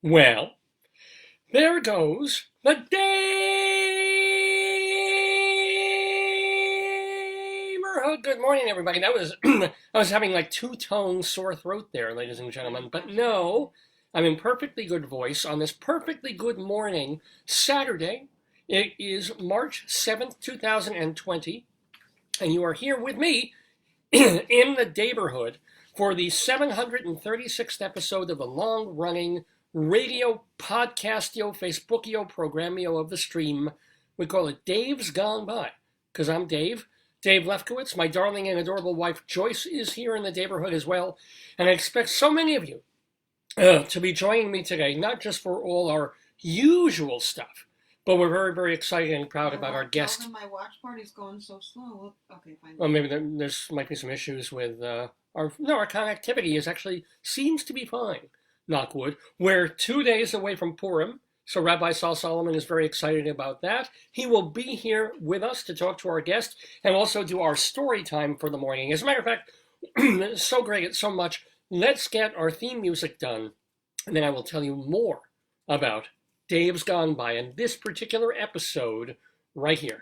Well, there goes the Daverhood. Good morning, everybody. That was I was having like two-tone sore throat there, ladies and gentlemen. But no, I'm in perfectly good voice on this perfectly good morning, Saturday. It is March 7th, 2020, and you are here with me in the Daverhood for the 736th episode of the long-running radio podcastio, Facebookio, programmio of the stream. We call it Dave's Gone By, because I'm Dave Lefkowitz. My darling and adorable wife Joyce is here in the Daverhood as well, and I expect so many of you to be joining me today, not just for all our usual stuff, but we're very, very excited and proud about our guest. Tell them my watch party's going so slow. Okay, fine. Well, maybe there's might be some issues with our connectivity seems to be fine. Knock wood. We're 2 days away from Purim, so Rabbi Saul Solomon is very excited about that. He will be here with us to talk to our guest and also do our story time for the morning. As a matter of fact, it's so great, it's so much. Let's get our theme music done, and then I will tell you more about Dave's Gone By in this particular episode right here.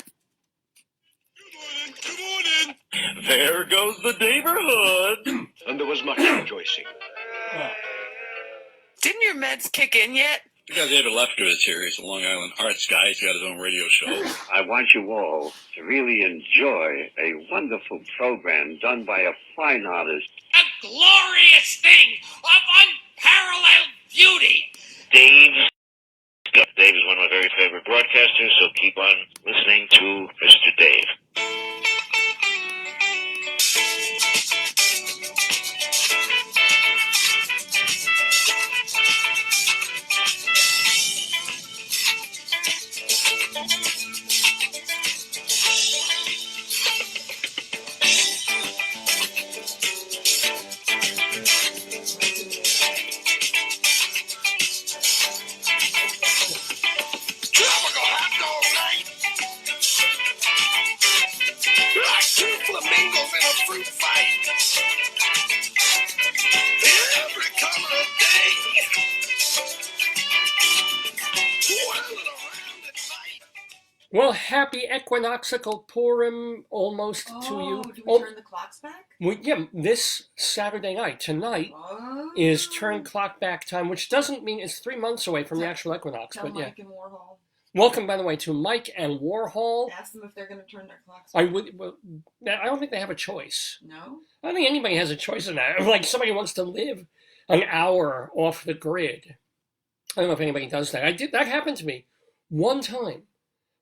Good morning. There goes the Daverhood. And there was much rejoicing. Didn't your meds kick in yet? You got David Lefkowitz here. He's a Long Island arts guy. He's got his own radio show. I want you all to really enjoy a wonderful program done by a fine artist. A glorious thing of unparalleled beauty. Dave is one of my very favorite broadcasters, so keep on listening to Mr. Dave. Well, happy equinoxical Purim almost to you. Do we turn the clocks back? This Saturday night, tonight, is turn clock back time, which doesn't mean it's 3 months away from the actual equinox. Tell But Mike and Warhol. Welcome, by the way, to Mike and Warhol. Ask them if they're going to turn their clocks back. I don't think they have a choice. No? I don't think anybody has a choice in that. Like, somebody wants to live an hour off the grid. I don't know if anybody does that. That happened to me one time.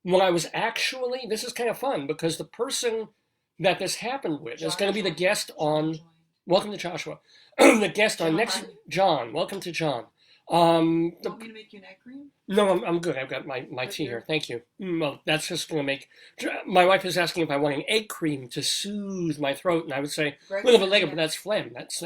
When I was actually, this is kind of fun because the person that this happened with is going to be the guest on, welcome to Joshua, the guest on next, John, welcome to John. Want me to make you an egg cream? No, I'm good. I've got my tea here. Thank you. Well, that's just going to make, my wife is asking if I want an egg cream to soothe my throat, and I would say a little bit later, but that's phlegm. That's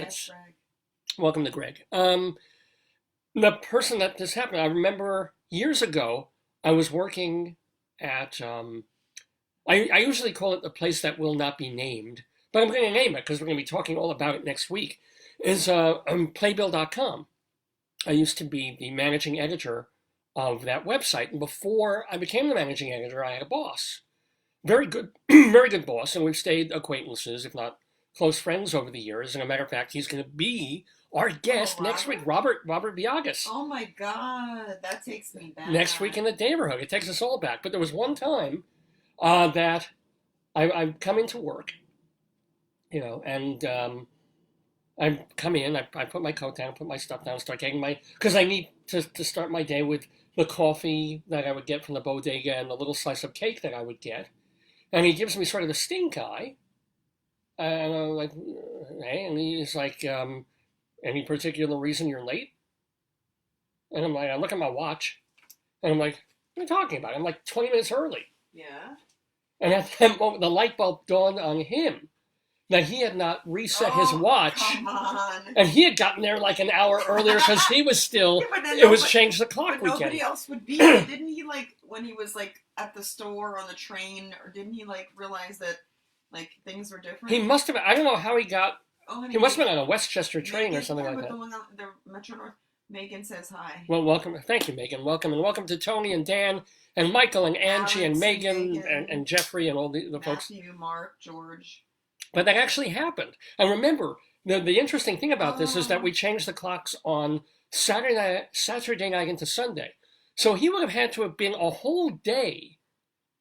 welcome to Greg. The person that this happened, I remember years ago, I was working at, I usually call it the place that will not be named, but I'm going to name it because we're going to be talking all about it next week, is Playbill.com. I used to be the managing editor of that website, and before I became the managing editor, I had a boss. Very good, very good boss, and we've stayed acquaintances, if not close friends over the years, and as a matter of fact, he's going to be our guest next week, Robert Biagas. Oh my God, that takes me back. Next week in the Daverhood. It takes us all back. But there was one time that I come into work, and I come in, I put my coat down, put my stuff down, start getting because I need to start my day with the coffee that I would get from the bodega and the little slice of cake that I would get. And he gives me sort of the stink eye. And I'm like, hey, and he's like, any particular reason you're late? And I'm like, I look at my watch, and I'm like, what are you talking about? I'm like 20 minutes early. Yeah. And at that moment, the light bulb dawned on him that he had not reset his watch. Come on. And he had gotten there like an hour earlier because he was still, changed the clock weekend. Nobody else would be there. Didn't he, when he was, at the store on the train, or didn't he, realize that, things were different? He must have, I don't know how he got, he must have been on a Westchester train or something like that. The Metro North. Megan says hi. Well, welcome. Thank you, Megan. Welcome, and welcome to Tony and Dan and Michael and Angie and Alex and Megan Megan. and Jeffrey and all the folks. Matthew, Mark, George. But that actually happened. And remember, the interesting thing about this is that we changed the clocks on Saturday night into Sunday. So he would have had to have been a whole day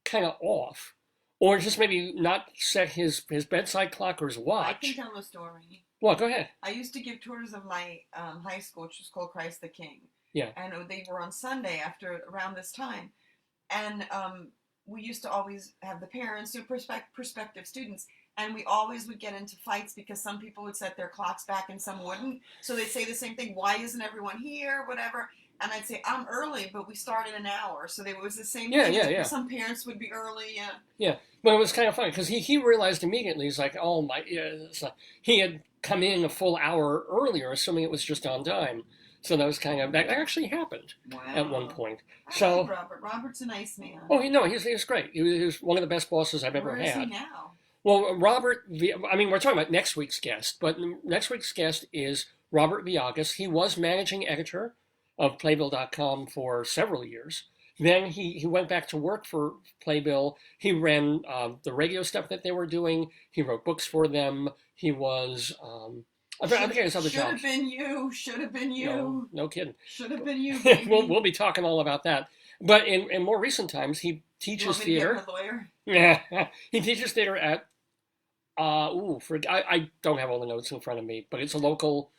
kind of off, or just maybe not set his bedside clock or his I watch. can tell the story. Well, go ahead. I used to give tours of my high school, which was called Christ the King. Yeah. And they were on Sunday around this time. And we used to always have the parents, prospective students, and we always would get into fights because some people would set their clocks back and some wouldn't. So they'd say the same thing, why isn't everyone here, whatever. And I'd say, I'm early, but we start in an hour. So it was the same thing. Yeah. Some parents would be early. Yeah. But it was kind of funny because he realized immediately, he's like, oh my, he had come in a full hour earlier, assuming it was just on time. So that was that actually happened at one point. I like Robert. Robert's a nice man. Oh, he's great. He was one of the best bosses I've ever Where had. is he now? Well, Robert, we're talking about next week's guest, but next week's guest is Robert Viagas. He was managing editor of Playbill.com for several years. Then he went back to work for Playbill. He ran the radio stuff that they were doing. He wrote books for them. He was, I forget his other jobs. Should have been you. No kidding. Should have been you, baby. We'll be talking all about that. But in more recent times, he teaches theater. A lawyer? Yeah, he teaches theater at, I don't have all the notes in front of me, but it's a local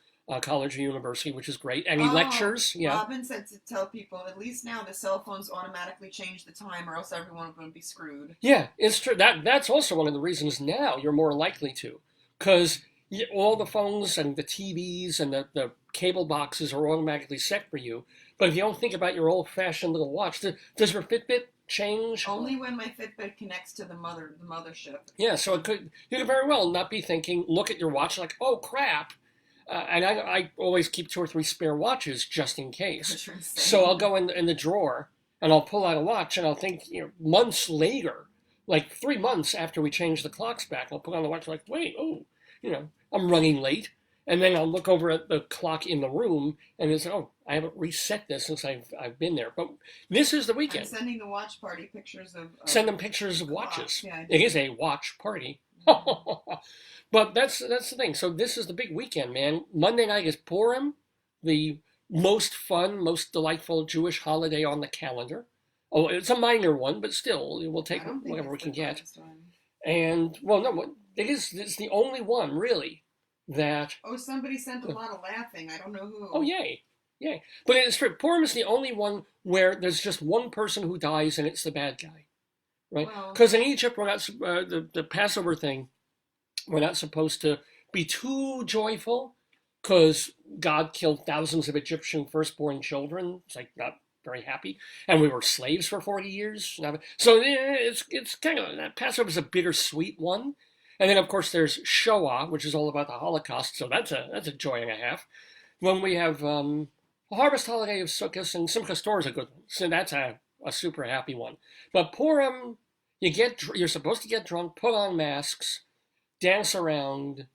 college or university, which is great. And he lectures. Yeah. Robin said to tell people, at least now the cell phones automatically change the time or else everyone would be screwed. Yeah, it's true. That's also one of the reasons now you're more likely to. Because all the phones and the TVs and the cable boxes are automatically set for you. But if you don't think about your old-fashioned little watch, does your Fitbit change? Only when my Fitbit connects to the mothership. Yeah, so you could very well not be thinking, look at your watch like, oh, crap. And I always keep 2 or 3 spare watches just in case. So I'll go in the drawer and I'll pull out a watch and I'll think, months later, like 3 months after we change the clocks back, I'll put on the watch like, wait, I'm running late. And then I'll look over at the clock in the room and it's, I haven't reset this since I've been there. But this is the weekend. I'm sending the watch party pictures of send them pictures of watches. Yeah, it is a watch party. But that's the thing. So this is the big weekend, man. Monday night is Purim, the most fun, most delightful Jewish holiday on the calendar. Oh, it's a minor one, but still, we'll take whatever we can get. And, it is. It's the only one, really, that... Oh, somebody sent a lot of laughing. I don't know who. Oh, yay. But it's true. Purim is the only one where there's just one person who dies and it's the bad guy, right? Because in Egypt, we're not the Passover thing. We're not supposed to be too joyful because God killed thousands of Egyptian firstborn children. It's like not very happy, and we were slaves for 40 years. So it's kind of Passover is a bittersweet one. And then, of course, there's Shoah, which is all about the Holocaust, so that's a joy and a half. When we have a harvest holiday of Sukkot, and Simchas Torah is a good one, so that's a super happy one. But Purim, you're supposed to get drunk, put on masks, dance around,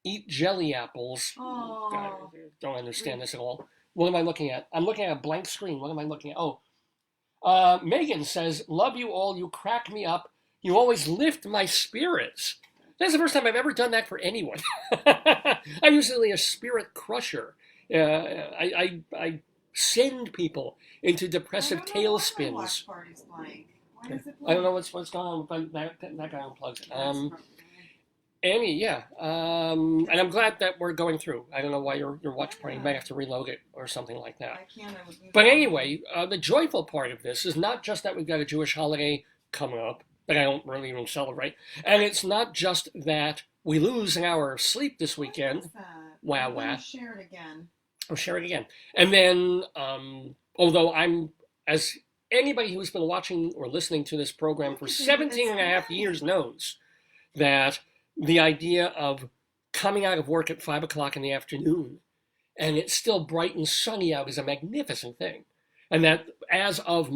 eat jelly apples. Oh. God, I don't understand this at all. What am I looking at? I'm looking at a blank screen. What am I looking at? Oh, Megan says, love you all, you crack me up, you always lift my spirits. That's the first time I've ever done that for anyone. I'm usually a spirit crusher. I send people into depressive tailspins. Watch party's blank. Why is it blank? I don't know what's going on, but that guy unplugs it. Annie, yeah. And I'm glad that we're going through. I don't know why your watch party. You might have to reload it or something like that. I can't. But anyway, the joyful part of this is not just that we've got a Jewish holiday coming up that I don't really even celebrate. And it's not just that we lose an hour of sleep this weekend. Wow. Share it again. Oh, share it again. And then, although as anybody who's been watching or listening to this program for 17 and a half years knows that the idea of coming out of work at 5 o'clock in the afternoon and it's still bright and sunny out is a magnificent thing. And that as of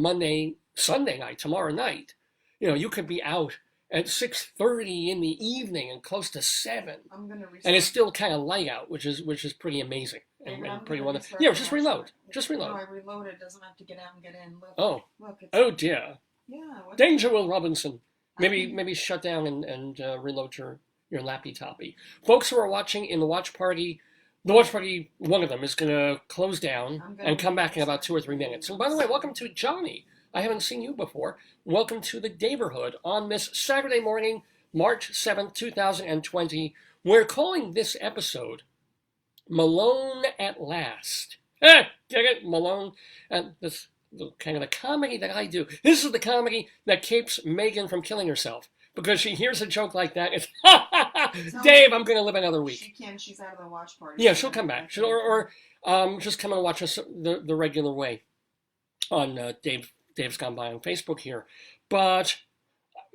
Sunday night, tomorrow night, you could be out at 6:30 in the evening and close to 7. I'm gonna reset. And it's still kind of light out, which is pretty amazing. David, I'm pretty gonna well. restart Yeah, the just watch reload. party. Just No, reload. I reloaded. It doesn't have to get out and get in. Look, Oh. look. It's, Oh dear. yeah. What, Danger, Will Robinson. Maybe I mean- maybe shut down and reload your lappy toppy. Folks who are watching in the watch party, one of them is going to close down and come back in about 2 or 3 minutes. And by the way, welcome to Johnny. I haven't seen you before. Welcome to the Daverhood on this Saturday morning, March 7th, 2020. We're calling this episode Malone at Last. Get it? Malone. And this kind of the comedy that I do. This is the comedy that keeps Megan from killing herself. Because she hears a joke like that, it's, Dave, I'm going to live another week. She can. She's out of the watch party. Yeah, she'll come back. Or just come and watch us the regular way on Dave's Gone By on Facebook here. But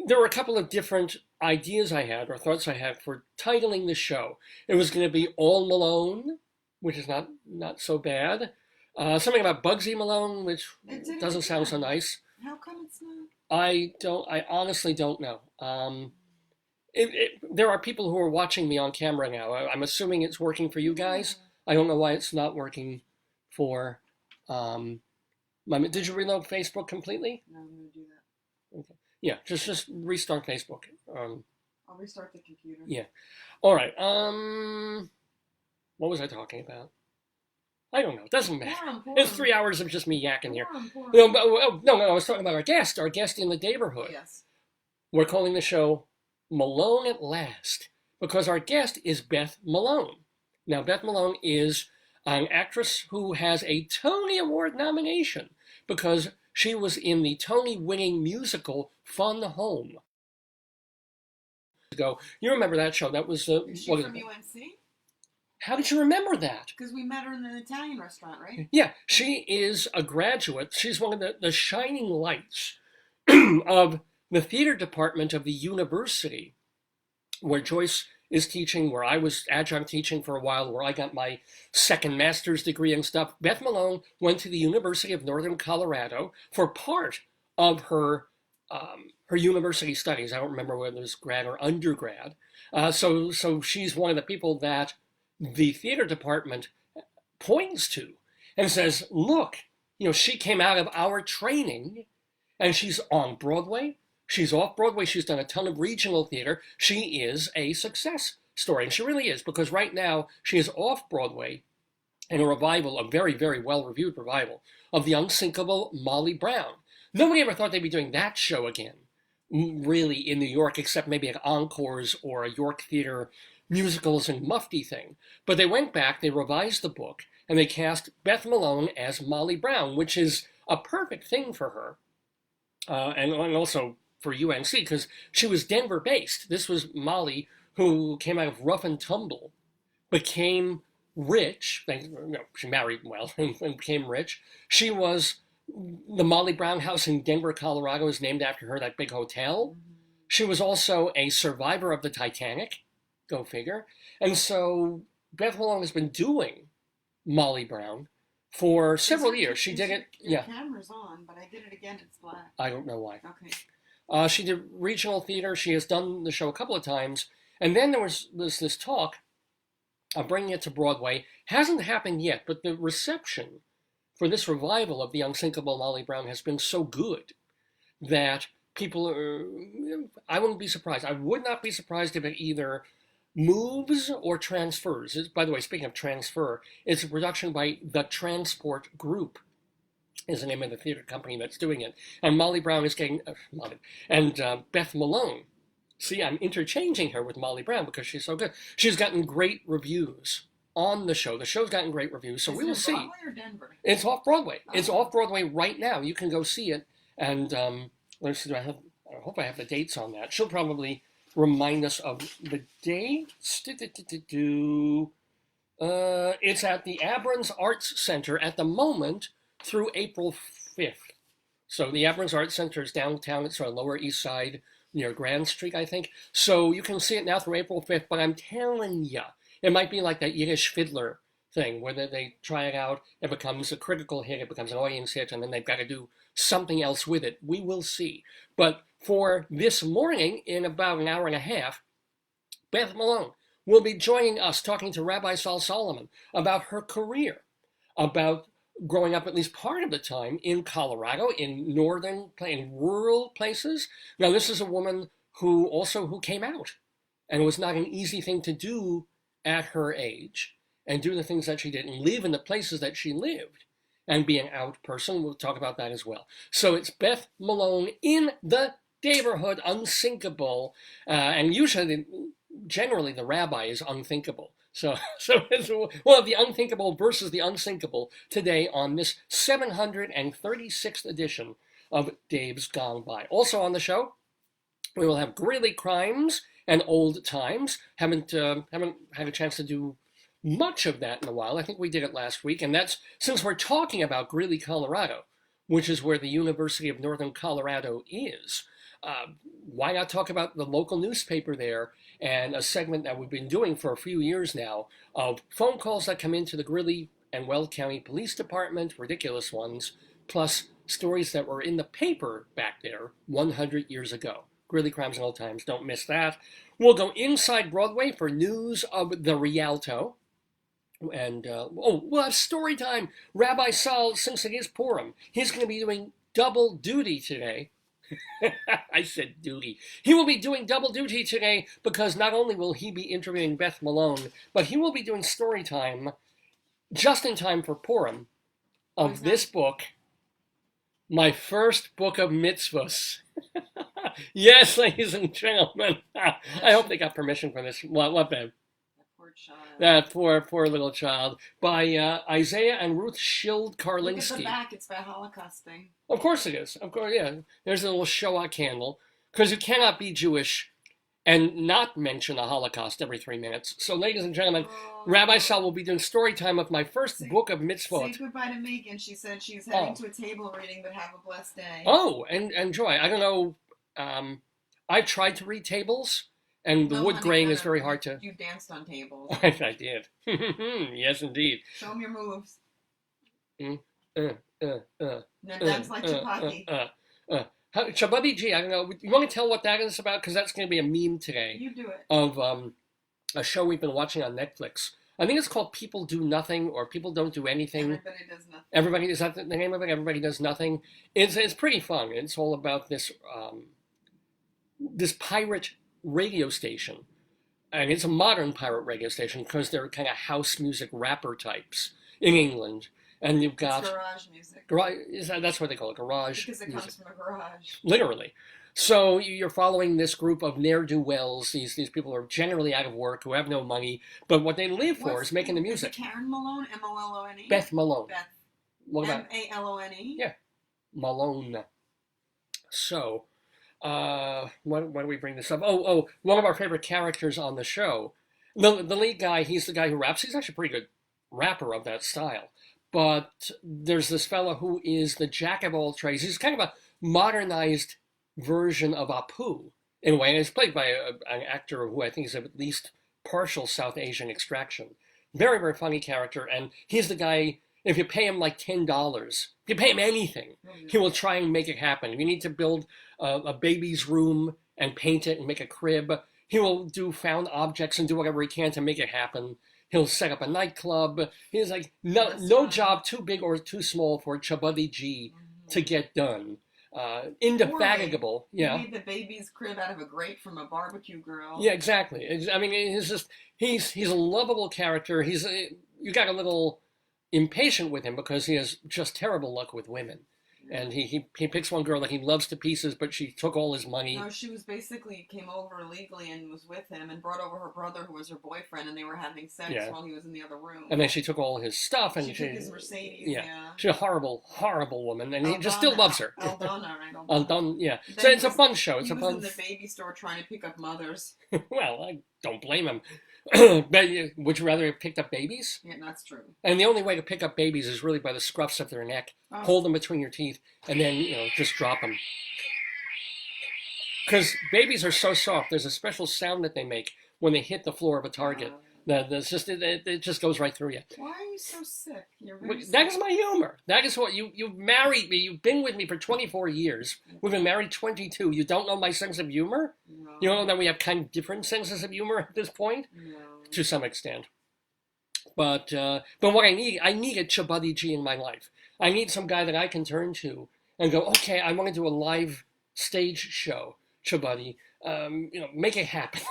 there were a couple of different ideas I had, or thoughts I had, for titling the show. It was going to be All Malone, which is not so bad. Something about Bugsy Malone, which doesn't sound so nice. How come it's not? I honestly don't know. There are people who are watching me on camera now. I'm assuming it's working for you guys. I don't know why it's not working for did you reload Facebook completely? No, I'm going to do that. Okay. Yeah, just restart Facebook. I'll restart the computer. Yeah. All right. What was I talking about? I don't know. It doesn't matter. Purim. It's 3 hours of just me yakking here. Purim. No, I was talking about our guest in the Daverhood. Yes. We're calling the show Malone at Last because our guest is Beth Malone. Now, Beth Malone is an actress who has a Tony Award nomination because she was in the Tony-winning musical Fun Home. You remember that show? That was Is she from UNC? How did you remember that? Because we met her in an Italian restaurant, right? Yeah, she is a graduate. She's one of the shining lights of the theater department of the university where Joyce is teaching, where I was adjunct teaching for a while, where I got my second master's degree and stuff. Beth Malone went to the University of Northern Colorado for part of her university studies. I don't remember whether it was grad or undergrad. So she's one of the people that the theater department points to and says, look, she came out of our training and she's on Broadway. She's off Broadway. She's done a ton of regional theater. She is a success story. And she really is, because right now she is off Broadway in a revival, a very, very well-reviewed revival of the unsinkable Molly Brown. Nobody ever thought they'd be doing that show again, really, in New York, except maybe at Encores or a York Theater musicals and mufti thing. But they went back, they revised the book, and they cast Beth Malone as Molly Brown, which is a perfect thing for her. And also for UNC, because she was Denver-based. This was Molly, who came out of rough and tumble, became rich. She married well and became rich. She was, the Molly Brown house in Denver, Colorado is named after her, that big hotel. She was also a survivor of the Titanic. Go figure. And so Beth Malone has been doing Molly Brown for several years. She did it. The camera's on, but I did it again. It's black. I don't know why. Okay. She did regional theater. She has done the show a couple of times. And then there was this talk of bringing it to Broadway. Hasn't happened yet, but the reception for this revival of the unsinkable Molly Brown has been so good that people are, I wouldn't be surprised. I would not be surprised if it either moves or transfers. By the way, speaking of transfer, it's a production by The Transport Group, is the name of the theater company that's doing it. And Molly Brown is getting, Beth Malone. See, I'm interchanging her with Molly Brown because she's so good. She's gotten great reviews on the show. The show's gotten great reviews, so we will see. Broadway or Denver? It's off Broadway. Oh. It's off Broadway right now. You can go see it. And let's see, I hope I have the dates on that. She'll probably remind us of the dates. It's at the Abrams Arts Center at the moment through April 5th. So the Abrams Arts Center is downtown. It's on the Lower East Side near Grand Street, I think. So you can see it now through April 5th, but I'm telling you, it might be like that Yiddish Fiddler thing, where they try it out, it becomes a critical hit, it becomes an audience hit, and then they've got to do something else with it. We will see. But for this morning, in about an hour and a half, Beth Malone will be joining us talking to Rabbi Saul Solomon about her career, about growing up at least part of the time in Colorado, in rural places. Now, this is a woman who came out, and it was not an easy thing to do at her age, and do the things that she did, and live in the places that she lived, and be an out person. We'll talk about that as well. So it's Beth Malone in the Daverhood, Unsinkable, and generally the Rabbi is unthinkable. So we'll have the unthinkable versus the unsinkable today on this 736th edition of Dave's Gone By. Also on the show, we will have Greeley Crimes and Old Times. Haven't had a chance to do much of that in a while. I think we did it last week, and that's since we're talking about Greeley, Colorado, which is where the University of Northern Colorado is. Why not talk about the local newspaper there and a segment that we've been doing for a few years now of phone calls that come into the Greeley and Weld County Police Department, ridiculous ones, plus stories that were in the paper back there 100 years ago. Greeley Crimes and Old Times, don't miss that. We'll go inside Broadway for news of the Rialto. And, we'll have story time. Rabbi Saul, since it is Purim, he's going to be doing double duty today. I said duty. He will be doing double duty today because not only will he be interviewing Beth Malone, but he will be doing story time just in time for Purim of this book, my first book of Mitzvos. Yes, ladies and gentlemen. I hope they got permission for this. What, babe? That poor little child, by Isaiah and Ruth Schild Karlinski. Look at the back, it's about Holocausting. Of course it is. Of course, yeah. There's a little Shoah candle, because you cannot be Jewish and not mention the Holocaust every 3 minutes. So, ladies and gentlemen, Rabbi Saul will be doing story time of my first book of Mitzvot. Say goodbye to Megan. She said she's heading to a table reading, but have a blessed day. Oh, and Joy, I don't know, I've tried to read tables, and the wood grain is very hard to... You danced on tables. I did. Yes, indeed. Show them your moves. Now dance like Chabuddy. Chabuddy G, I don't know. You want to tell what that is about? Because that's going to be a meme today. You do it. Of a show we've been watching on Netflix. I think it's called People Do Nothing, or People Don't Do Anything. Everybody Does Nothing. Is that the name of it? Everybody Does Nothing. It's pretty fun. It's all about this pirate radio station. And it's a modern pirate radio station because they're kind of house music rapper types in England. And you've got... It's garage music. That's what they call it, garage because it music. Comes from a garage. Literally. So you're following this group of ne'er-do-wells. These people are generally out of work, who have no money, but what they live for is making the music. Is it Karen Malone? M-O-L-O-N-E? Beth Malone. Beth. What about M-A-L-O-N-E? Yeah. Malone. So, why do we bring this up? One of our favorite characters on the show. The lead guy, he's the guy who raps. He's actually a pretty good rapper of that style. But there's this fellow who is the jack of all trades. He's kind of a modernized version of Apu, in a way. And it's played by an actor who I think is of at least partial South Asian extraction. Very, very funny character. And he's the guy, if you pay him like $10, if you pay him anything, he will try and make it happen. If you need to build a baby's room and paint it and make a crib, he will do found objects and do whatever he can to make it happen. He'll set up a nightclub. He's like, no job too big or too small for Chabuddy G to get done. Indefatigable. Yeah. You made the baby's crib out of a grate from a barbecue grill. Yeah, exactly. I mean, he's a lovable character. You got a little impatient with him because he has just terrible luck with women. And he picks one girl that he loves to pieces, but she took all his money. No, she was basically came over illegally and was with him and brought over her brother who was her boyfriend, and they were having sex while he was in the other room. And then she took all his stuff and she took his Mercedes. Yeah. She's a horrible, horrible woman, and he just still loves her. Aldana, right? Aldana, yeah. So it's a fun show. It's he was in the baby store trying to pick up mothers. Well, I don't blame him. But would you rather have picked up babies? Yeah, that's true. And the only way to pick up babies is really by the scruffs of their neck. Hold them between your teeth, and then, just drop them. Because babies are so soft. There's a special sound that they make when they hit the floor of a Target. It just goes right through you. Why are you so sick? You're very That is my humor. That is what you've married me. You've been with me for 24 years. We've been married 22. You don't know my sense of humor? No. You don't know that we have kind of different senses of humor at this point? No. to some extent. But what I need a Chabuddy G in my life. I need some guy that I can turn to and go, okay, I want to do a live stage show, Chabuddy. Make it happen.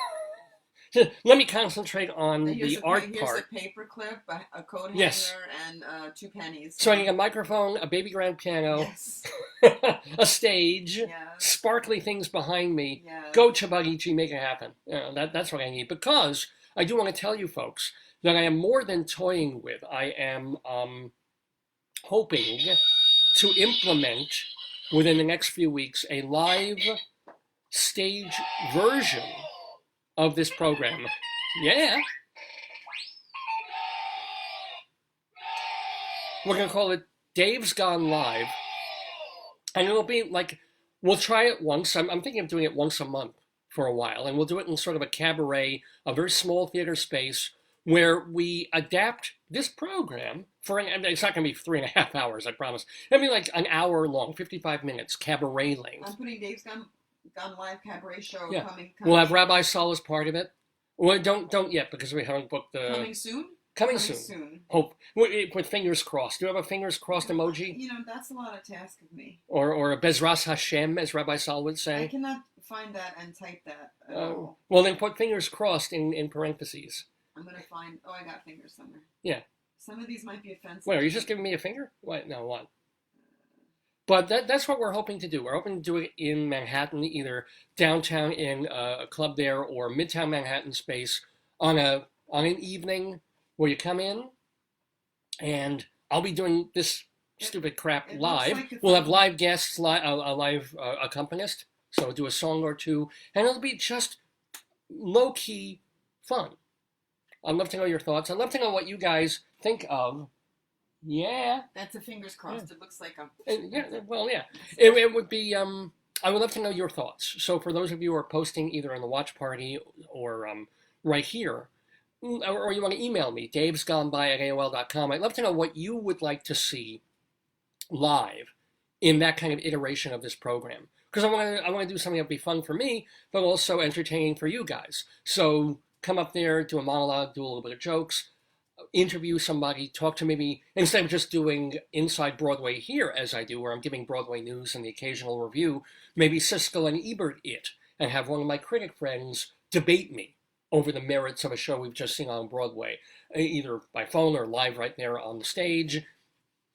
Let me concentrate on the art part. Here's a paper clip, a coat hanger, yes. and 2 pennies. So I need a microphone, a baby grand piano, yes. a stage, yes. sparkly things behind me. Yes. Go Chabuddy G, make it happen. That's what I need. Because I do want to tell you folks that I am more than toying with. I am hoping to implement within the next few weeks a live stage version of this program. Yeah. We're going to call it Dave's Gone Live. And it'll be like, we'll try it once. I'm thinking of doing it once a month for a while. And we'll do it in sort of a cabaret, a very small theater space, where we adapt this program for, it's not going to be 3.5 hours, I promise. It'll be like an hour long, 55 minutes, cabaret length. I'm putting Dave's Gone Live cabaret show coming. We'll have Rabbi Saul as part of it. Well, don't yet, because we haven't booked the... Coming soon? Coming soon. Hope. With fingers crossed. Do you have a fingers crossed emoji? That's a lot of task of me. Or a Bezras Hashem, as Rabbi Saul would say? I cannot find that and type that at all. Well, then put fingers crossed in parentheses. I'm going to find... Oh, I got fingers somewhere. Yeah. Some of these might be offensive. Wait, are you just giving me a finger? What? No, what? But that's what we're hoping to do. We're hoping to do it in Manhattan, either downtown in a club there or Midtown Manhattan space on an evening where you come in, and I'll be doing this stupid crap live. We'll have live guests, a live accompanist, so we'll do a song or two, and it'll be just low-key fun. I'd love to know your thoughts. I'd love to know what you guys think of. Yeah. That's a fingers crossed. Yeah. It looks like a... yeah. It would be... I would love to know your thoughts. So for those of you who are posting either in the watch party or right here, or you want to email me, davesgoneby@aol.com, I'd love to know what you would like to see live in that kind of iteration of this program. Because I want to do something that would be fun for me, but also entertaining for you guys. So come up there, do a monologue, do a little bit of jokes, interview somebody, talk to maybe, instead of just doing Inside Broadway here, as I do, where I'm giving Broadway news and the occasional review, maybe Siskel and Ebert it, and have one of my critic friends debate me over the merits of a show we've just seen on Broadway, either by phone or live right there on the stage,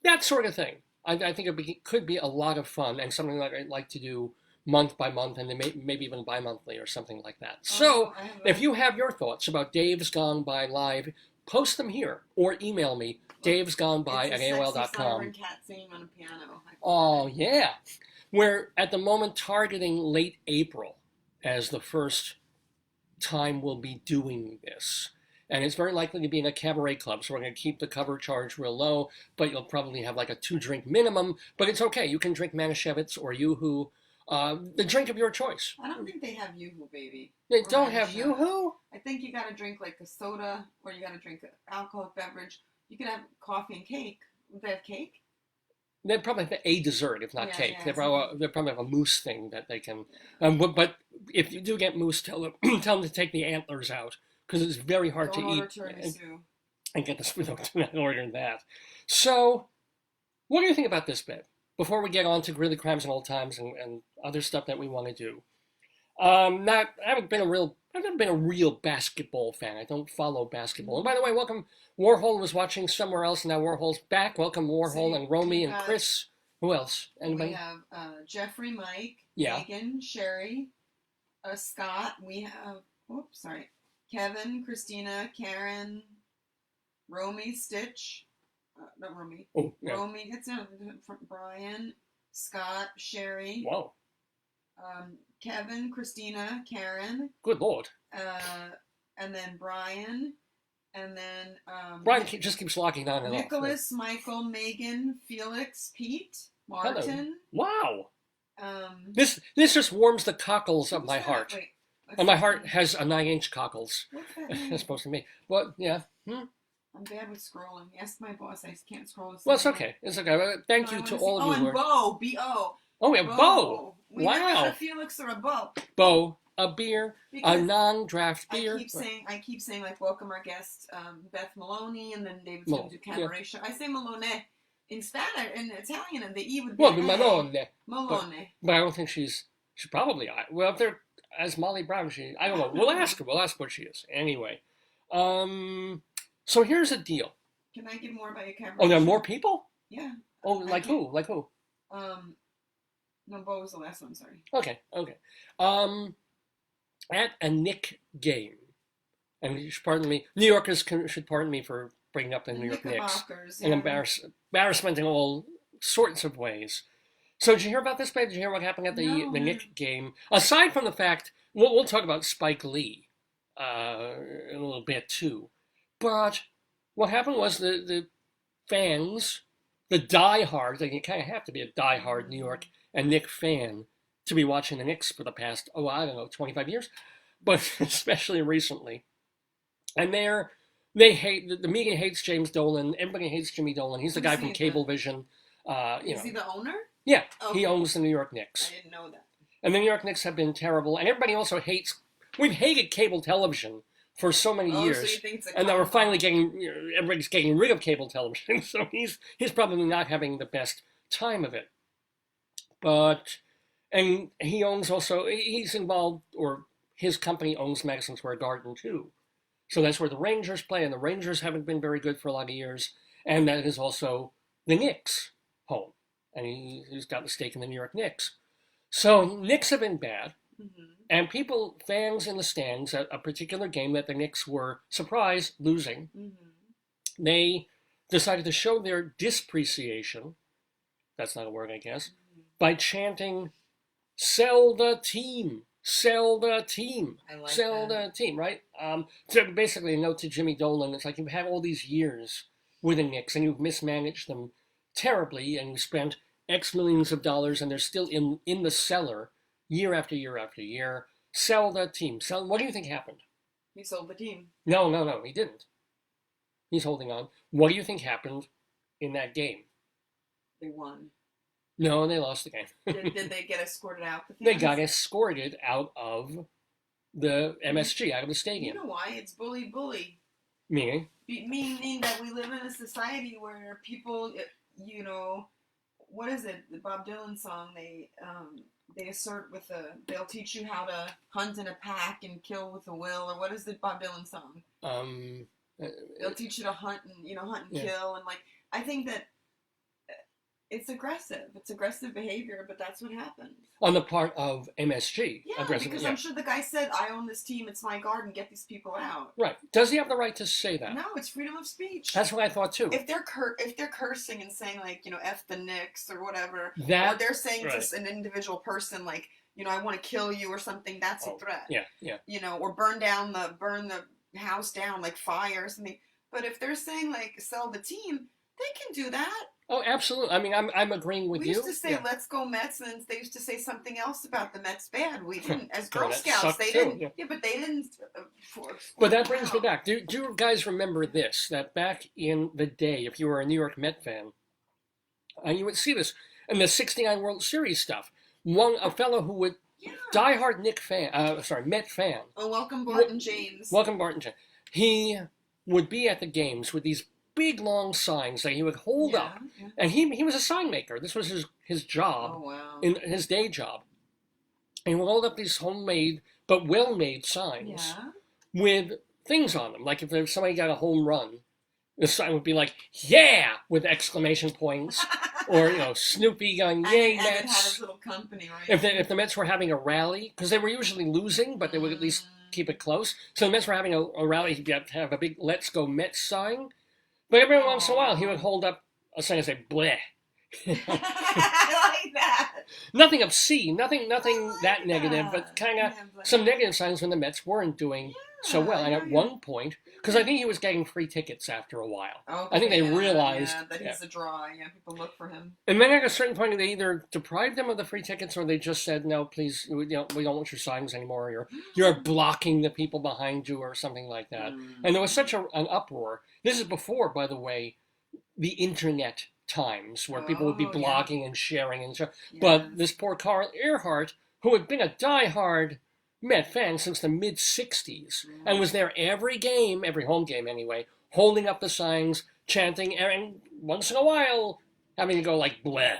that sort of thing. I think it could be a lot of fun, and something that I'd like to do month by month, and then maybe even bi-monthly or something like that. So, if you have your thoughts about Dave's Gone By Live, post them here, or email me, davesgoneby@aol.com. It's a cat singing on a piano. Oh, yeah. We're, at the moment, targeting late April as the first time we'll be doing this. And it's very likely to be in a cabaret club, so we're going to keep the cover charge real low, but you'll probably have like a 2-drink minimum, but it's okay. You can drink Manischewitz or Yoo-Hoo, the drink of your choice. I don't think they have Yoo-Hoo, baby. They don't have Yoo-Hoo? I think you got to drink like a soda, or you got to drink an alcoholic beverage. You could have coffee and cake. Would they have cake? They probably have a dessert, if not cake. They probably have a mousse thing that they can... but if you do get mousse, tell them to take the antlers out, because it's very hard to eat and get this without ordering that. So, what do you think about this bit? Before we get on to Greeley Crimes and Old Times and other stuff that we want to do. I've never been a real basketball fan. I don't follow basketball. And by the way, welcome. Warhol was watching somewhere else, and now Warhol's back. Welcome, Warhol and Romy and Chris. Who else? Anybody? We have Jeffrey, Mike, Megan, Sherry, Scott. We have, Kevin, Christina, Karen, Romy, Stitch. Not Romy. Oh, yeah. Romy, it's Brian, Scott, Sherry. Wow. Kevin, Christina, Karen. Good Lord. And then Brian. And then... Brian just keeps locking on and Nicholas, off. Michael, Megan, Felix, Pete, Martin. Hello. Wow. This just warms the cockles of my heart. Wait, and my heart has a 9-inch cockles. What's that mean? As opposed to me. But, yeah. I'm bad with scrolling. Ask my boss. I can't scroll. Well, it's okay. It's okay. Thank you to all of you. And Bo. B-O. Oh, we have Bo. We never had a Felix or a Bo. Bo. a beer, a Because non-draft I beer. keep saying like welcome our guest Beth Malone, and then David's Malone, going to do cabaret show. I say Malone in Spanish, in Italian, and the E would be Well, Malone. Malone. But I don't think she's probably, well, if they're, as Molly Brown, I don't know. We'll ask her. We'll ask what she is. Anyway. So here's the deal. Can I give more about your cabaret? Oh, there are show? more people? Yeah. Oh, like who? Like who? No, Bo was the last one, sorry. Okay. At a Knick game, and you should pardon me, New Yorkers should pardon me for bringing up the New York Knicks. Yeah. An embarrassment in all sorts of ways. So did you hear about this, babe? Did you hear what happened at the Knick game? Aside from the fact, we'll talk about Spike Lee in a little bit too. But what happened was the fans, the diehards, and you kind of have to be a diehard New York and Knick fan to be watching the Knicks for the past, 25 years, but especially recently. And they hate, the media hates James Dolan. Everybody hates Jimmy Dolan. He's the guy from Cablevision. Is he the owner? Yeah, Okay. he owns the New York Knicks. I didn't know that. And the New York Knicks have been terrible. And everybody also we've hated cable television for so many years. So you think it's a and now we're combo. finally everybody's getting rid of cable television. So he's probably not having the best time of it. And he owns also, he's involved, or his company owns Madison Square Garden too. So that's where the Rangers play, and the Rangers haven't been very good for a lot of years. And that is also the Knicks' home. And he's got a stake in the New York Knicks. So Knicks have been bad. Mm-hmm. And fans in the stands at a particular game that the Knicks were, surprised, losing, they decided to show their disappreciation, that's not a word, I guess, by chanting, "Sell the team, sell the team, I like sell that. the team," right? So basically a note to Jimmy Dolan, it's like you've had all these years with the Knicks and you've mismanaged them terribly, and you spent X millions of dollars and they're still in the cellar year after year after year. Sell the team. What do you think happened? He sold the team. No, he didn't. He's holding on. What do you think happened in that game? They won. No, they lost the game. Did they get escorted out? They got escorted out of the MSG, out of the You stadium. know why? It's bully. Meaning? Meaning that we live in a society where people, what is it? The Bob Dylan song, they assert with they'll teach you how to hunt in a pack and kill with a will, or what is the Bob Dylan song? They'll teach you to hunt and kill, and I think that it's aggressive. It's aggressive behavior, but that's what happened. On the part of MSG. Yeah, aggressive, because I'm sure the guy said, "I own this team. It's my garden. Get these people out." Right. Does he have the right to say that? No, it's freedom of speech. That's what I thought too. If they're cursing and saying "F the Knicks" or whatever, or they're saying to an individual person "I want to kill you" or something, that's a threat. Yeah. Or burn the house down, like fire or something. But if they're saying sell the team, they can do that. Oh, absolutely. I mean, I'm agreeing with you. We used to say "Let's go Mets," and they used to say something else about the Mets bad. We didn't, as Girl Scouts, they didn't. Yeah, but they didn't. But that brings me back. Do you guys remember this? That back in the day, if you were a New York Met fan, and you would see this in the '69 World Series stuff. A fellow who would diehard Met fan. Oh, welcome Barton James. Welcome Barton James. He would be at the games with these big long signs that he would hold up, and he was a sign maker. This was his job. Oh, wow. In his day job, and he would hold up these homemade but well-made signs with things on them. Like if somebody got a home run, the sign would be like "Yeah!" with exclamation points, or Snoopy going "Yay, Mets!" And it had his little company, right? If the Mets were having a rally, because they were usually losing, but they would at least keep it close. So the Mets were having a rally, he'd have to have a big "Let's Go Mets" sign. But every once in a while, he would hold up a sign and say, "Bleh." I like that. Nothing obscene, nothing that negative, but kind of some negative signs when the Mets weren't doing so well. And at one point, because I think he was getting free tickets after a while. Okay, I think they realized that he's a draw. Yeah, people look for him. And then at a certain point, they either deprived him of the free tickets or they just said, "No, please, we don't want your signs anymore. You're blocking the people behind you," or something like that. And there was such an uproar. This is before, by the way, the internet times where people would be blogging and sharing and stuff. But this poor Carl Earhart, who had been a diehard Met fans since the mid-'60s and was there every game, every home game anyway, holding up the signs, chanting, and once in a while having to go like, bleh,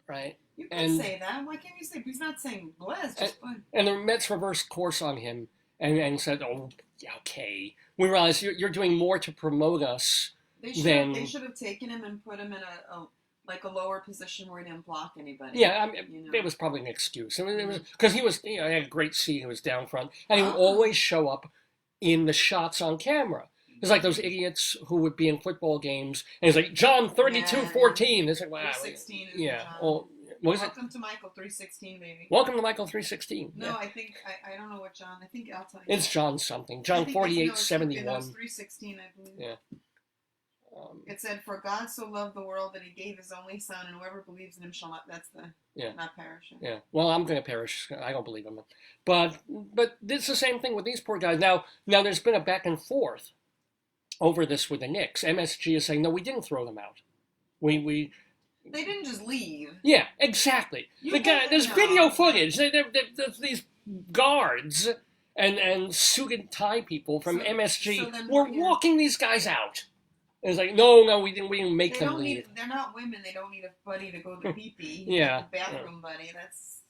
right? You can say that. Why can't you say, he's not saying bleh, it's just fun. And the Mets reversed course on him and said, oh, okay, we realize you're doing more to promote us They should have taken him and put him in a lower position where he didn't block anybody. Yeah, it was probably an excuse. It was because he was, he had a great seat. He was down front, and he would always show up in the shots on camera. It's like those idiots who would be in football games, and he's like, John 32-14. It's like, wow. 316. Yeah. Well, what is it? Welcome to Michael 316, baby. Welcome to Michael 316. No, yeah. I think I don't know what John. I think I'll tell you. It's John something. John 48:71. It was 316, I believe. Yeah. It said, "For God so loved the world that He gave His only Son, and whoever believes in Him shall not." That's not perish. Yeah. Well, I'm going to perish. I don't believe him. But it's the same thing with these poor guys. Now there's been a back and forth over this with the Knicks. MSG is saying, no, we didn't throw them out. They didn't just leave. Yeah, exactly. There's video footage. There's these guards and suit and tie people from MSG were walking these guys out. And it's like, no, we didn't make them leave. They're not women. They don't need a buddy to go to the pee-pee. Yeah. The bathroom buddy. That's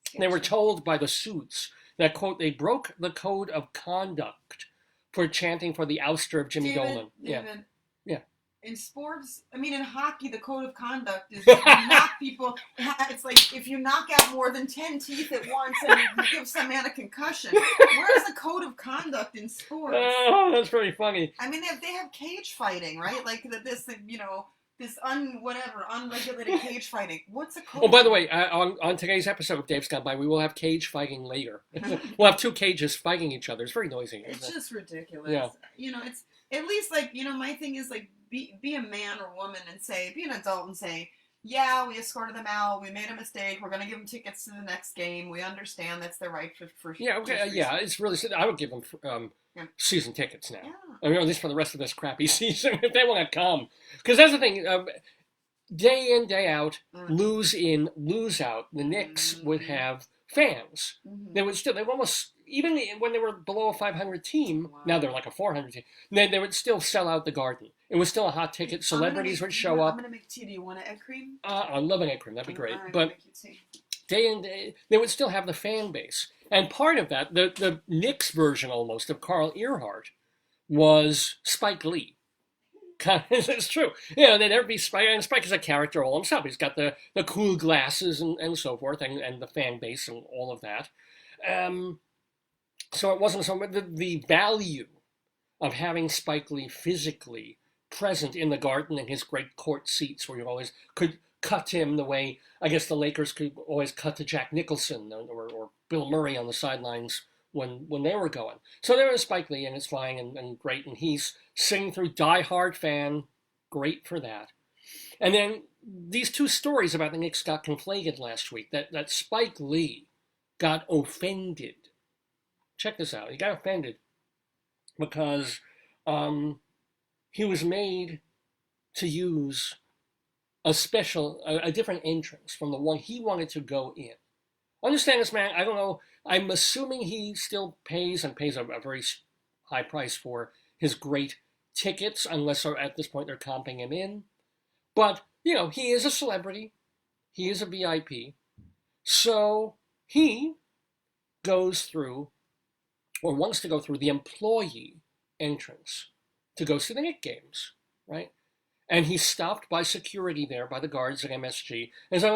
sketchy. They were told by the suits that, quote, they broke the code of conduct for chanting for the ouster of Jimmy Dolan. David, yeah. In sports, in hockey, the code of conduct is if you knock people. It's like if you knock out more than 10 teeth at once and you give some man a concussion. Where's the code of conduct in sports? Oh, that's pretty funny. They have cage fighting, right? Like this unregulated cage fighting. What's a code? Oh, by the way, on today's episode of Dave's Gone By, we will have cage fighting later. We'll have two cages fighting each other. It's very noisy. It's just ridiculous. Yeah. It's at least my thing is be a man or woman and be an adult and say, yeah, we escorted them out. We made a mistake. We're going to give them tickets to the next game. We understand that's their right for yeah, okay, yeah. It's really. I would give them season tickets now. Yeah. At least for the rest of this crappy season, if they want to come. Because that's the thing. Day in, day out, lose in, lose out. The Knicks would have fans. They would almost, even when they were below a 500 team, now they're like a 400 team, they would still sell out the Garden. It was still a hot ticket. Celebrities would show up. I'm going to make tea. Do you want an egg cream? I love an egg cream. That'd be great. Right, but day in, day, they would still have the fan base. And part of that, the Knicks version almost of Carl Earhart was Spike Lee. It's true. There'd be Spike, and Spike is a character all himself. He's got the cool glasses and so forth, and the fan base and all of that. So it wasn't so much the value of having Spike Lee physically present in the Garden and his great court seats, where you always could cut him the way I guess the Lakers could always cut to Jack Nicholson or Bill Murray on the sidelines when they were going. So there was Spike Lee, and it's fine and great, and he's singing through Die Hard fan, great for that. And then these two stories about the Knicks got conflated last week, that Spike Lee got offended. Check this out. He got offended because he was made to use a different entrance from the one he wanted to go in. Understand this, man. I don't know. I'm assuming he still pays a very high price for his great tickets, unless at this point they're comping him in. But, he is a celebrity. He is a VIP. So he goes through, or wants to go through, the employee entrance to go see the Knicks games, right? And he's stopped by security there, by the guards at MSG, and said,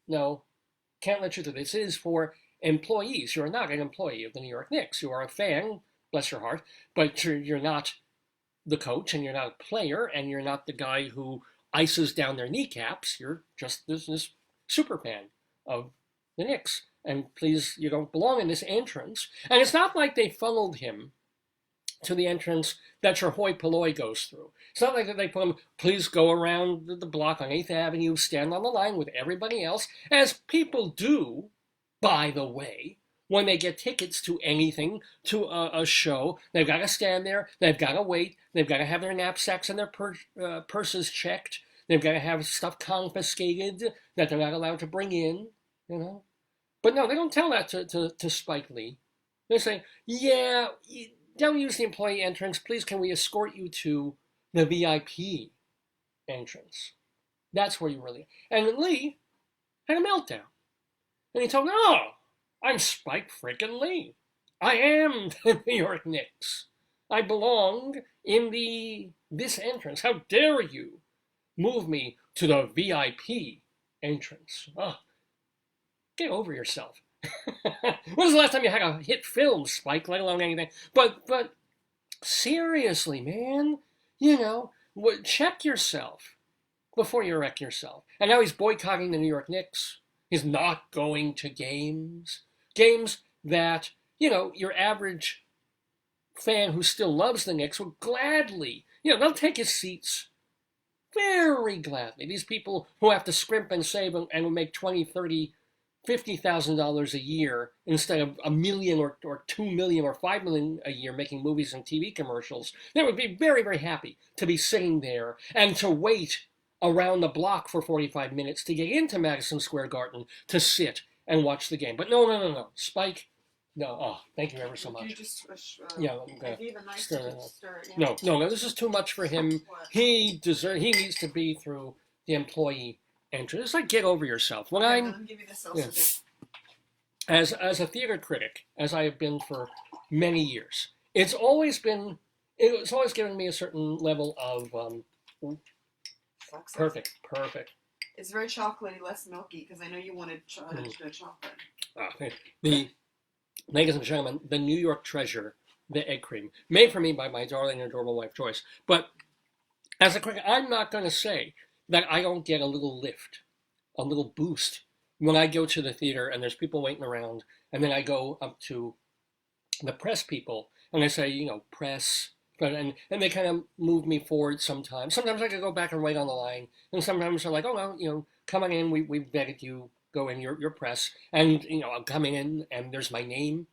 no, can't let you do this. This is for employees. You're not an employee of the New York Knicks. You are a fan, bless your heart, but you're not the coach, and you're not a player, and you're not the guy who ices down their kneecaps. You're just this super fan of the Knicks. And please, you don't belong in this entrance. And it's not like they funneled him to the entrance that your hoi polloi goes through. It's not like they put him, please go around the block on 8th Avenue, stand on the line with everybody else, as people do, by the way, when they get tickets to anything, to a show. They've got to stand there, they've got to wait, they've got to have their knapsacks and their purses checked, they've got to have stuff confiscated that they're not allowed to bring in, But no, they don't tell that to Spike Lee. They say, yeah, don't use the employee entrance. Please, can we escort you to the VIP entrance? That's where you really... And Lee had a meltdown. And he told me, oh, I'm Spike frickin' Lee. I am the New York Knicks. I belong in this entrance. How dare you move me to the VIP entrance? Oh, get over yourself. When was the last time you had a hit film, Spike, let alone anything? But seriously, man, check yourself before you wreck yourself. And now he's boycotting the New York Knicks. He's not going to games that, your average fan who still loves the Knicks will gladly, they'll take his seats very gladly. These people who have to scrimp and save and will make $20,000, $30,000, $50,000 a year instead of $1 million or $2 million or $5 million a year making movies and TV commercials, they would be very, very happy to be sitting there and to wait around the block for 45 minutes to get into Madison Square Garden to sit and watch the game. But no. Spike, no. Oh, thank you ever so much. You just, Yeah, I'm gonna gave a nice stir. yeah. No, this is too much for him. What? He needs to be through the employee entrance. It's like, get over yourself. When Okay, I'm... let me give you this also. Yeah. As a theater critic, as I have been for many years, it's always given me a certain level of perfect. It's very chocolatey, less milky, because I know you wanted chocolate. The ladies and gentlemen, the New York treasure, the egg cream, made for me by my darling and adorable wife Joyce. But as a critic, I'm not going to say that I don't get a little lift, a little boost when I go to the theater and there's people waiting around, and then I go up to the press people and I say, press, and they kind of move me forward sometimes. Sometimes I could go back and wait on the line, and sometimes they're like, oh, well, come on in, we vetted you, go in, your press, and, I'm coming in and there's my name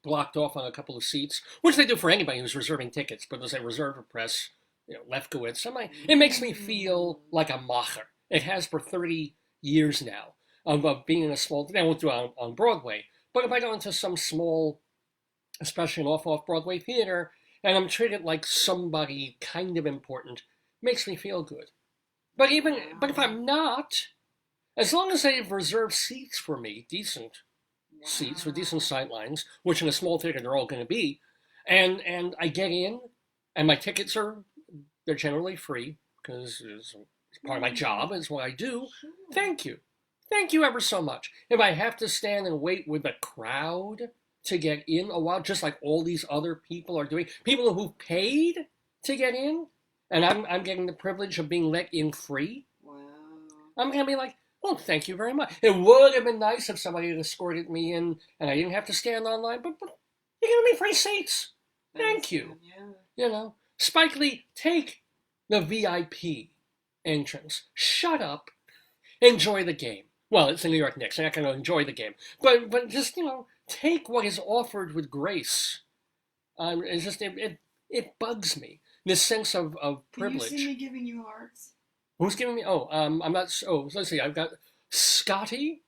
blocked off on a couple of seats, which they do for anybody who's reserving tickets, but as I reserve a press, Lefkowitz, it makes me feel like a macher. It has for 30 years now of being in a small, I won't do it on Broadway, but if I go into some small, especially an off-Broadway theater, and I'm treated like somebody kind of important, makes me feel good. But if I'm not, as long as they've reserved seats for me, decent seats with decent sightlines, which in a small theater they're all going to be, and I get in, and my tickets they're generally free, because it's part of my job, it's what I do. Thank you. Thank you ever so much. If I have to stand and wait with a crowd to get in a while, just like all these other people are doing, people who paid to get in, and I'm getting the privilege of being let in free, Wow. I'm going to be like, well, thank you very much. It would have been nice if somebody had escorted me in and I didn't have to stand online, but you're giving me free seats. Thank you. Yeah. Spike Lee, take the VIP entrance. Shut up. Enjoy the game. Well, it's the New York Knicks. I'm not going to enjoy the game. But just, take what is offered with grace. It's just, it bugs me. This sense of privilege. Can you see me giving you hearts? Who's giving me? I'm not. Oh, let's see. I've got Scotty,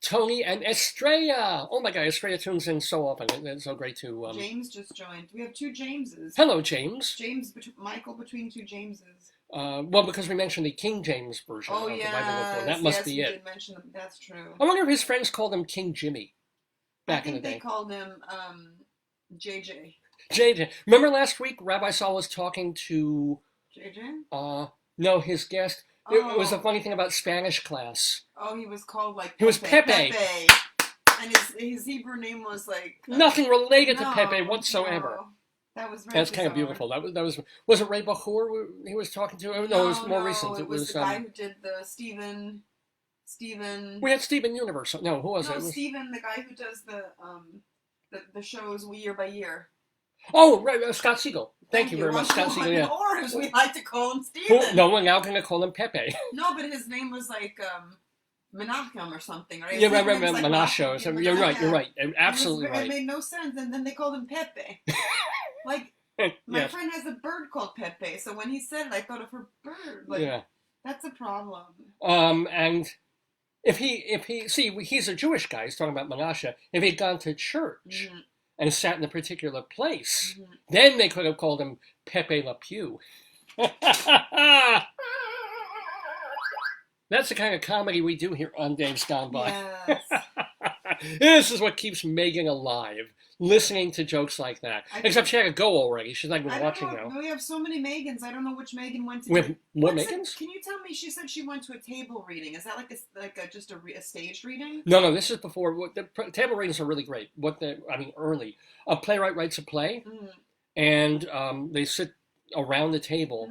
Tony, and Estrella. Oh my God, Estrella tunes in so often. It's so great to. James just joined. We have two Jameses. Hello, James. Michael between two Jameses. Well, because we mentioned the King James version of the Bible before. That must be it. Did mention them. That's true. I wonder if his friends called him King Jimmy back in the day. They called him JJ. JJ. Remember last week, Rabbi Saul was talking to. JJ? No, his guest. It was a funny thing about Spanish class. Oh, he was called like Pepe. He was Pepe. And his Hebrew name was like... nothing related to Pepe whatsoever. No. That was very That's bizarre. kind of beautiful. That was it Ray Bachor he was talking to? No, it was more recent. It was the guy who did the Steven... We had Steven Universe. No, who was it? No, Steven, the guy who does the shows year by year. Oh, right, Scott Siegel. Thank you very much, Scott Siegel. Yeah. Or as we like to call him, Steven. No, we're now going to call him Pepe. No, but his name was like Menachem or something, right? Yeah, right, Menasho. So you're right. Absolutely right. It made no sense, and then they called him Pepe. Like, my friend has a bird called Pepe, so when he said it, I thought of her bird. Like, that's a problem. And if he, see, he's a Jewish guy, he's talking about Menashe. If he'd gone to church and sat in a particular place, then they could have called him Pepe Le Pew. That's the kind of comedy we do here on Dave's Gone By. Yes. This is what keeps Megan alive, listening to jokes like that. Except she had to go already. She's not even watching now. We have so many Megans. I don't know which Megan went to. We have more Megans? Can you tell me? She said she went to a table reading. Is that just a staged reading? No, this is before. The table readings are really great. Early. A playwright writes a play, and they sit around the table.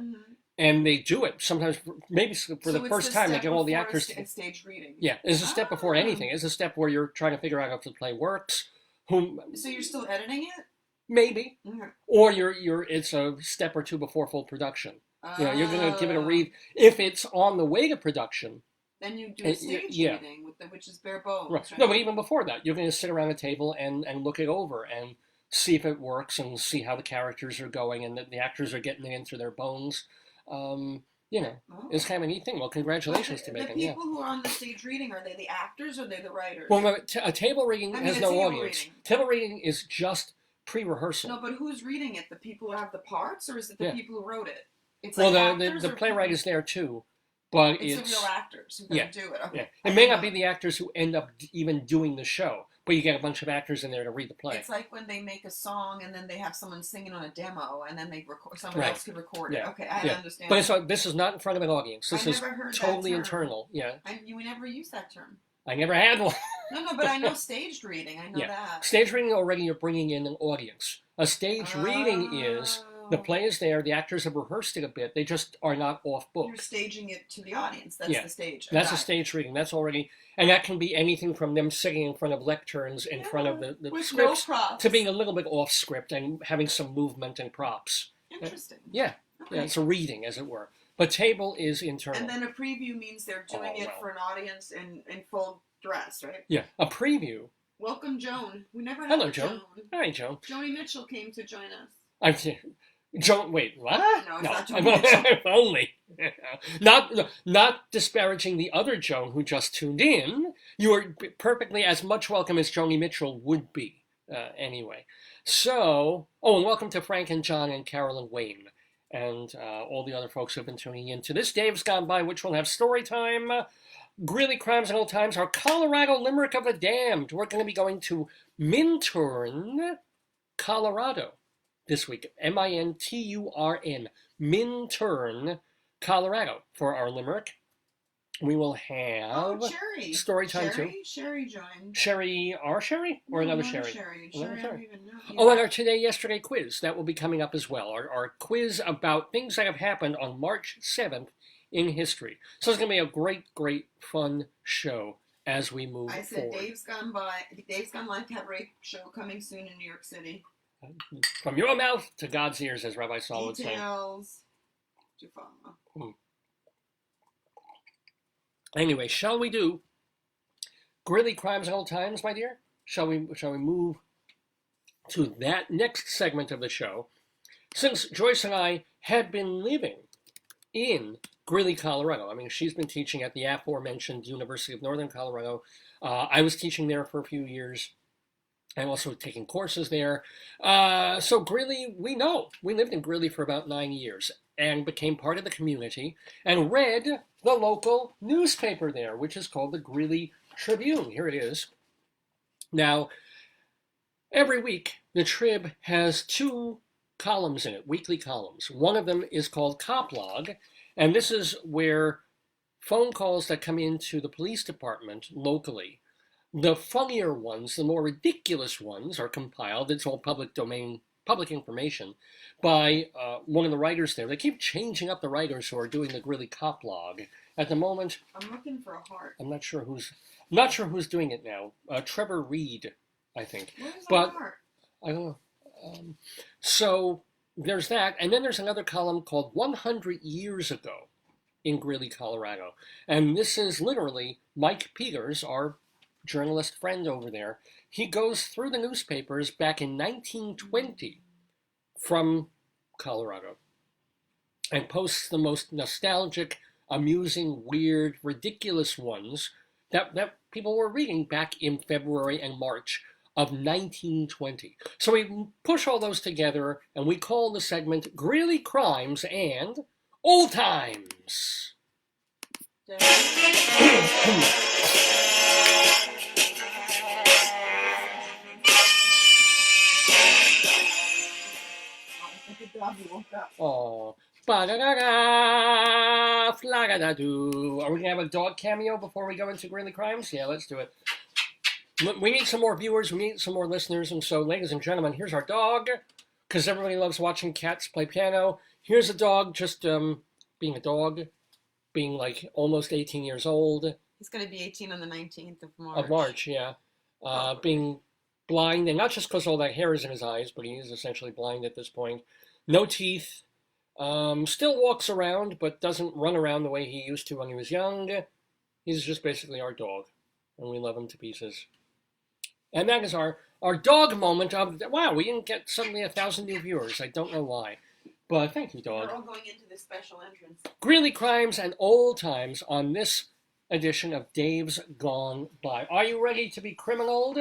And they do it sometimes, maybe for the first time, they get all the actors. A staged reading. Yeah, it's a step before anything. It's a step where you're trying to figure out if the play works. So you're still editing it? Maybe, or it's a step or two before full production. You're going to give it a read. If it's on the way to production, then you do a stage reading, which is bare bones. Right. No, but even before that, you're going to sit around a table and look it over and see if it works and see how the characters are going and that the actors are getting it into their bones. It's kind of a neat thing. Well, congratulations to Megan. The people who are on the stage reading, are they the actors or are they the writers? Well, a table reading has no audience. Table reading is just pre-rehearsal. No, but who's reading it? The people who have the parts, or is it the people who wrote it? It's the playwright is there too, but it's the real actors who do it. Okay. It may not be the actors who end up even doing the show, but you get a bunch of actors in there to read the play. It's like when they make a song and then they have someone singing on a demo and then they record. Someone else could record it. Okay, I understand. But this is not in front of an audience. This is totally internal. Yeah. We never use that term. I never had one. No, but I know staged reading. I know that. Stage reading already, you're bringing in an audience. A stage reading is the play is there, the actors have rehearsed it a bit, they just are not off book. You're staging it to the audience. That's the stage. That's a stage reading. That's already, and that can be anything from them sitting in front of lecterns in front of the scripts to being a little bit off script and having some movement and props. Interesting. Yeah, it's a reading, as it were. But table is internal. And then a preview means they're doing it for an audience in full dress, right? Yeah, a preview. Welcome, Joan. We never had Hello, Joan. Hi, Joan. Joni Mitchell came to join us. Joan, wait, what? No, it's not Joni Mitchell. If only. Not disparaging the other Joan who just tuned in. You are perfectly as much welcome as Joni Mitchell would be. Anyway. So, and welcome to Frank and John and Carolyn Wayne and all the other folks who have been tuning in to this Dave's Gone By, which will have story time, Greeley Crimes and Old Times, our Colorado Limerick of the Damned. We're going to be going to Minturn, Colorado this week. Minturn, Minturn, Colorado for our Limerick. We will have story time too. Sherry joined. Sherry, our Sherry? Or another Sherry? Sherry, I don't even know. Oh, and our Yesterday quiz. That will be coming up as well. Our quiz about things that have happened on March 7th in history. So it's going to be a great, great, fun show as we move forward. I said Dave's Gone Live Cabaret show coming soon in New York City. From your mouth to God's ears, as Rabbi Saul would say. Details to follow. Anyway, shall we do Greeley Crimes and Old Times, my dear? Shall we move to that next segment of the show? Since Joyce and I had been living in Greeley, Colorado. I mean, she's been teaching at the aforementioned University of Northern Colorado. I was teaching there for a few years. I'm also taking courses there. So Greeley, we know. We lived in Greeley for about 9 years and became part of the community and read the local newspaper there, which is called the Greeley Tribune. Here it is. Now, every week, the Trib has 2 columns in it, weekly columns. One of them is called Cop Log, and this is where phone calls that come into the police department locally, the funnier ones, the more ridiculous ones, are compiled. It's all public domain, public information, by one of the writers there. They keep changing up the writers who are doing the Greeley Cop Log. At the moment, I'm looking for a heart. I'm not sure who's doing it now. Trevor Reed, I think. Where's but the heart? I don't know. So there's that, and then there's another column called 100 Years Ago in Greeley, Colorado, and this is literally Mike Peters, our journalist friend over there. He goes through the newspapers back in 1920 from Colorado and posts the most nostalgic, amusing, weird, ridiculous ones that people were reading back in February and March of 1920. So we push all those together and we call the segment Greeley Crimes and Old Times. Oh, ba-da-da-da, fla-ga-da-doo. Are we going to have a dog cameo before we go into Greeley Crimes? Yeah, let's do it. We need some more viewers, we need some more listeners, and so, ladies and gentlemen, here's our dog, because everybody loves watching cats play piano. Here's a dog just being a dog, being like almost 18 years old. He's going to be 18 on the 19th of March. Of March, yeah. Being blind, and not just because all that hair is in his eyes, but he is essentially blind at this point. No teeth. Still walks around, but doesn't run around the way he used to when he was young. He's just basically our dog, and we love him to pieces. And that is our dog moment of, wow, we didn't get suddenly 1,000 new viewers. I don't know why. But thank you, dog. We're all going into this special entrance. Greeley Crimes and Old Times on this edition of Dave's Gone By. Are you ready to be criminaled?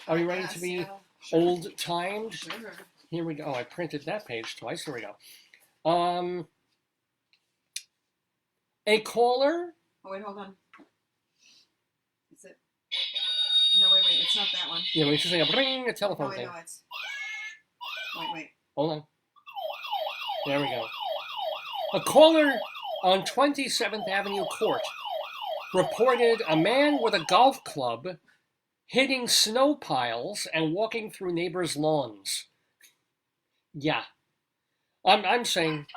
Are you ready to be old-timed? Sure. Here we go. Oh, I printed that page twice. Here we go. A caller. Oh, wait, hold on. Is it? No, wait, it's not that one. Yeah, we're just saying a telephone wait, thing. no, it's... Wait. Hold on. There we go. A caller on 27th Avenue Court reported a man with a golf club hitting snow piles and walking through neighbors' lawns. Yeah. I'm saying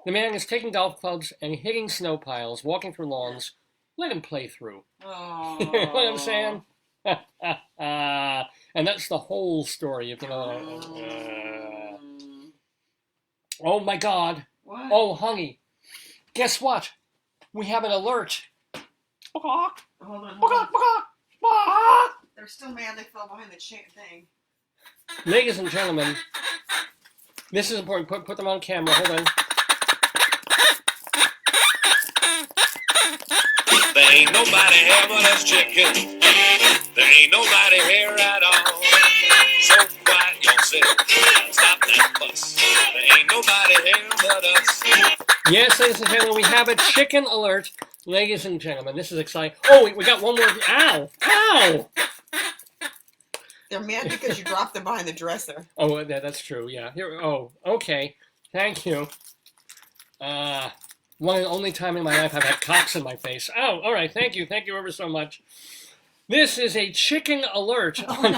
the man is taking golf clubs and hitting snow piles, walking through lawns. Let him play through. Oh. You know what I'm saying? And that's the whole story, if you know what I mean. Oh my God. What? Oh, honey. Guess what? We have an alert. Hold on. They're still mad they fell behind the thing. Ladies and gentlemen, this is important. Put them on camera. Hold on. There ain't nobody here but us chicken. There ain't nobody here at all. So quiet yourself. Stop that fuss. There ain't nobody here but us. Yes, ladies and gentlemen, we have a chicken alert. Ladies and gentlemen, this is exciting. Oh, we got one more. Ow! Ow! They're mad because you dropped them behind the dresser. Oh, that's true. Yeah. Here. Oh, okay. Thank you. One and only time in my life I've had cocks in my face. Oh, all right. Thank you. Thank you ever so much. This is a chicken alert on,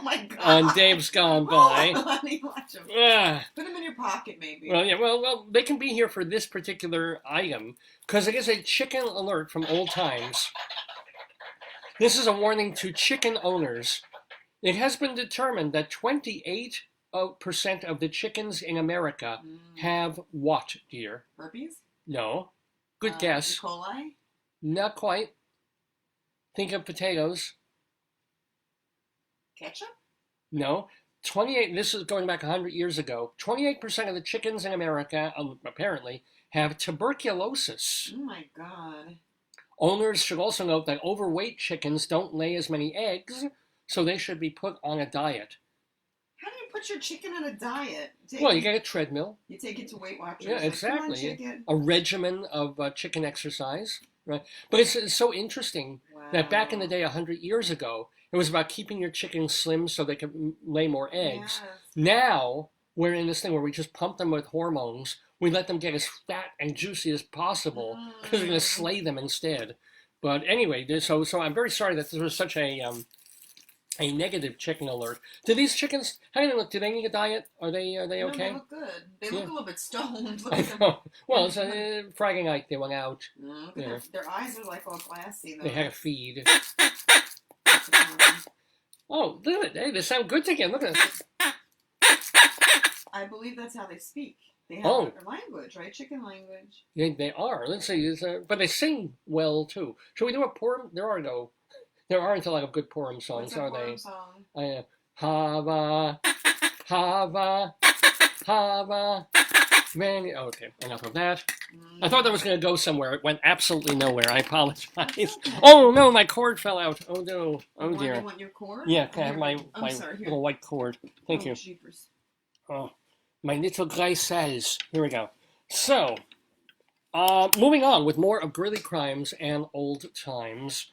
Oh my God. on Dave's Gone By. Oh, honey, watch them. Put them in your pocket, maybe. Well, yeah. Well, they can be here for this particular item because it is a chicken alert from Old Times. This is a warning to chicken owners. It has been determined that 28% of the chickens in America have what, dear? Herpes? No. Good guess. E. coli? Not quite. Think of potatoes. Ketchup? No. 28, this is going back 100 years ago. 28% of the chickens in America, apparently, have tuberculosis. Oh my God. Owners should also note that overweight chickens don't lay as many eggs, so they should be put on a diet. How do you put your chicken on a diet? You get a treadmill. You take it to Weight Watchers. Yeah, like, exactly. Come on, chicken. A regimen of chicken exercise. Right? But it's so interesting that back in the day, 100 years ago, it was about keeping your chickens slim so they could lay more eggs. Yes. Now, we're in this thing where we just pump them with hormones. We let them get as fat and juicy as possible because we're going to slay them instead. But anyway, so I'm very sorry that this was such a negative chicken alert. Do these chickens? How do they look? Do they need a diet? Are they okay? No, they look good. They look a little bit stoned. Well, it's Friday night. They went out. Look at their eyes are like all glassy. Though. They had a feed. Oh, look at it. Hey, they sound good together. Look at it. I believe that's how they speak. They have a language, right? Chicken language. Yeah, they are. Let's see. But they sing well, too. Should we do a Purim? There aren't a lot of good Purim songs, are they? Song? Hava, Hava, Hava, Man, okay, enough of that. I thought that was going to go somewhere. It went absolutely nowhere. I apologize. Oh no, my cord fell out. Oh no. Oh Why, dear. you want your cord? Yeah, can I have Here, my sorry, here. little white cord? Thank you. Jeepers. Oh, my little gray cells. Here we go. So, moving on with more of Greeley crimes and old times.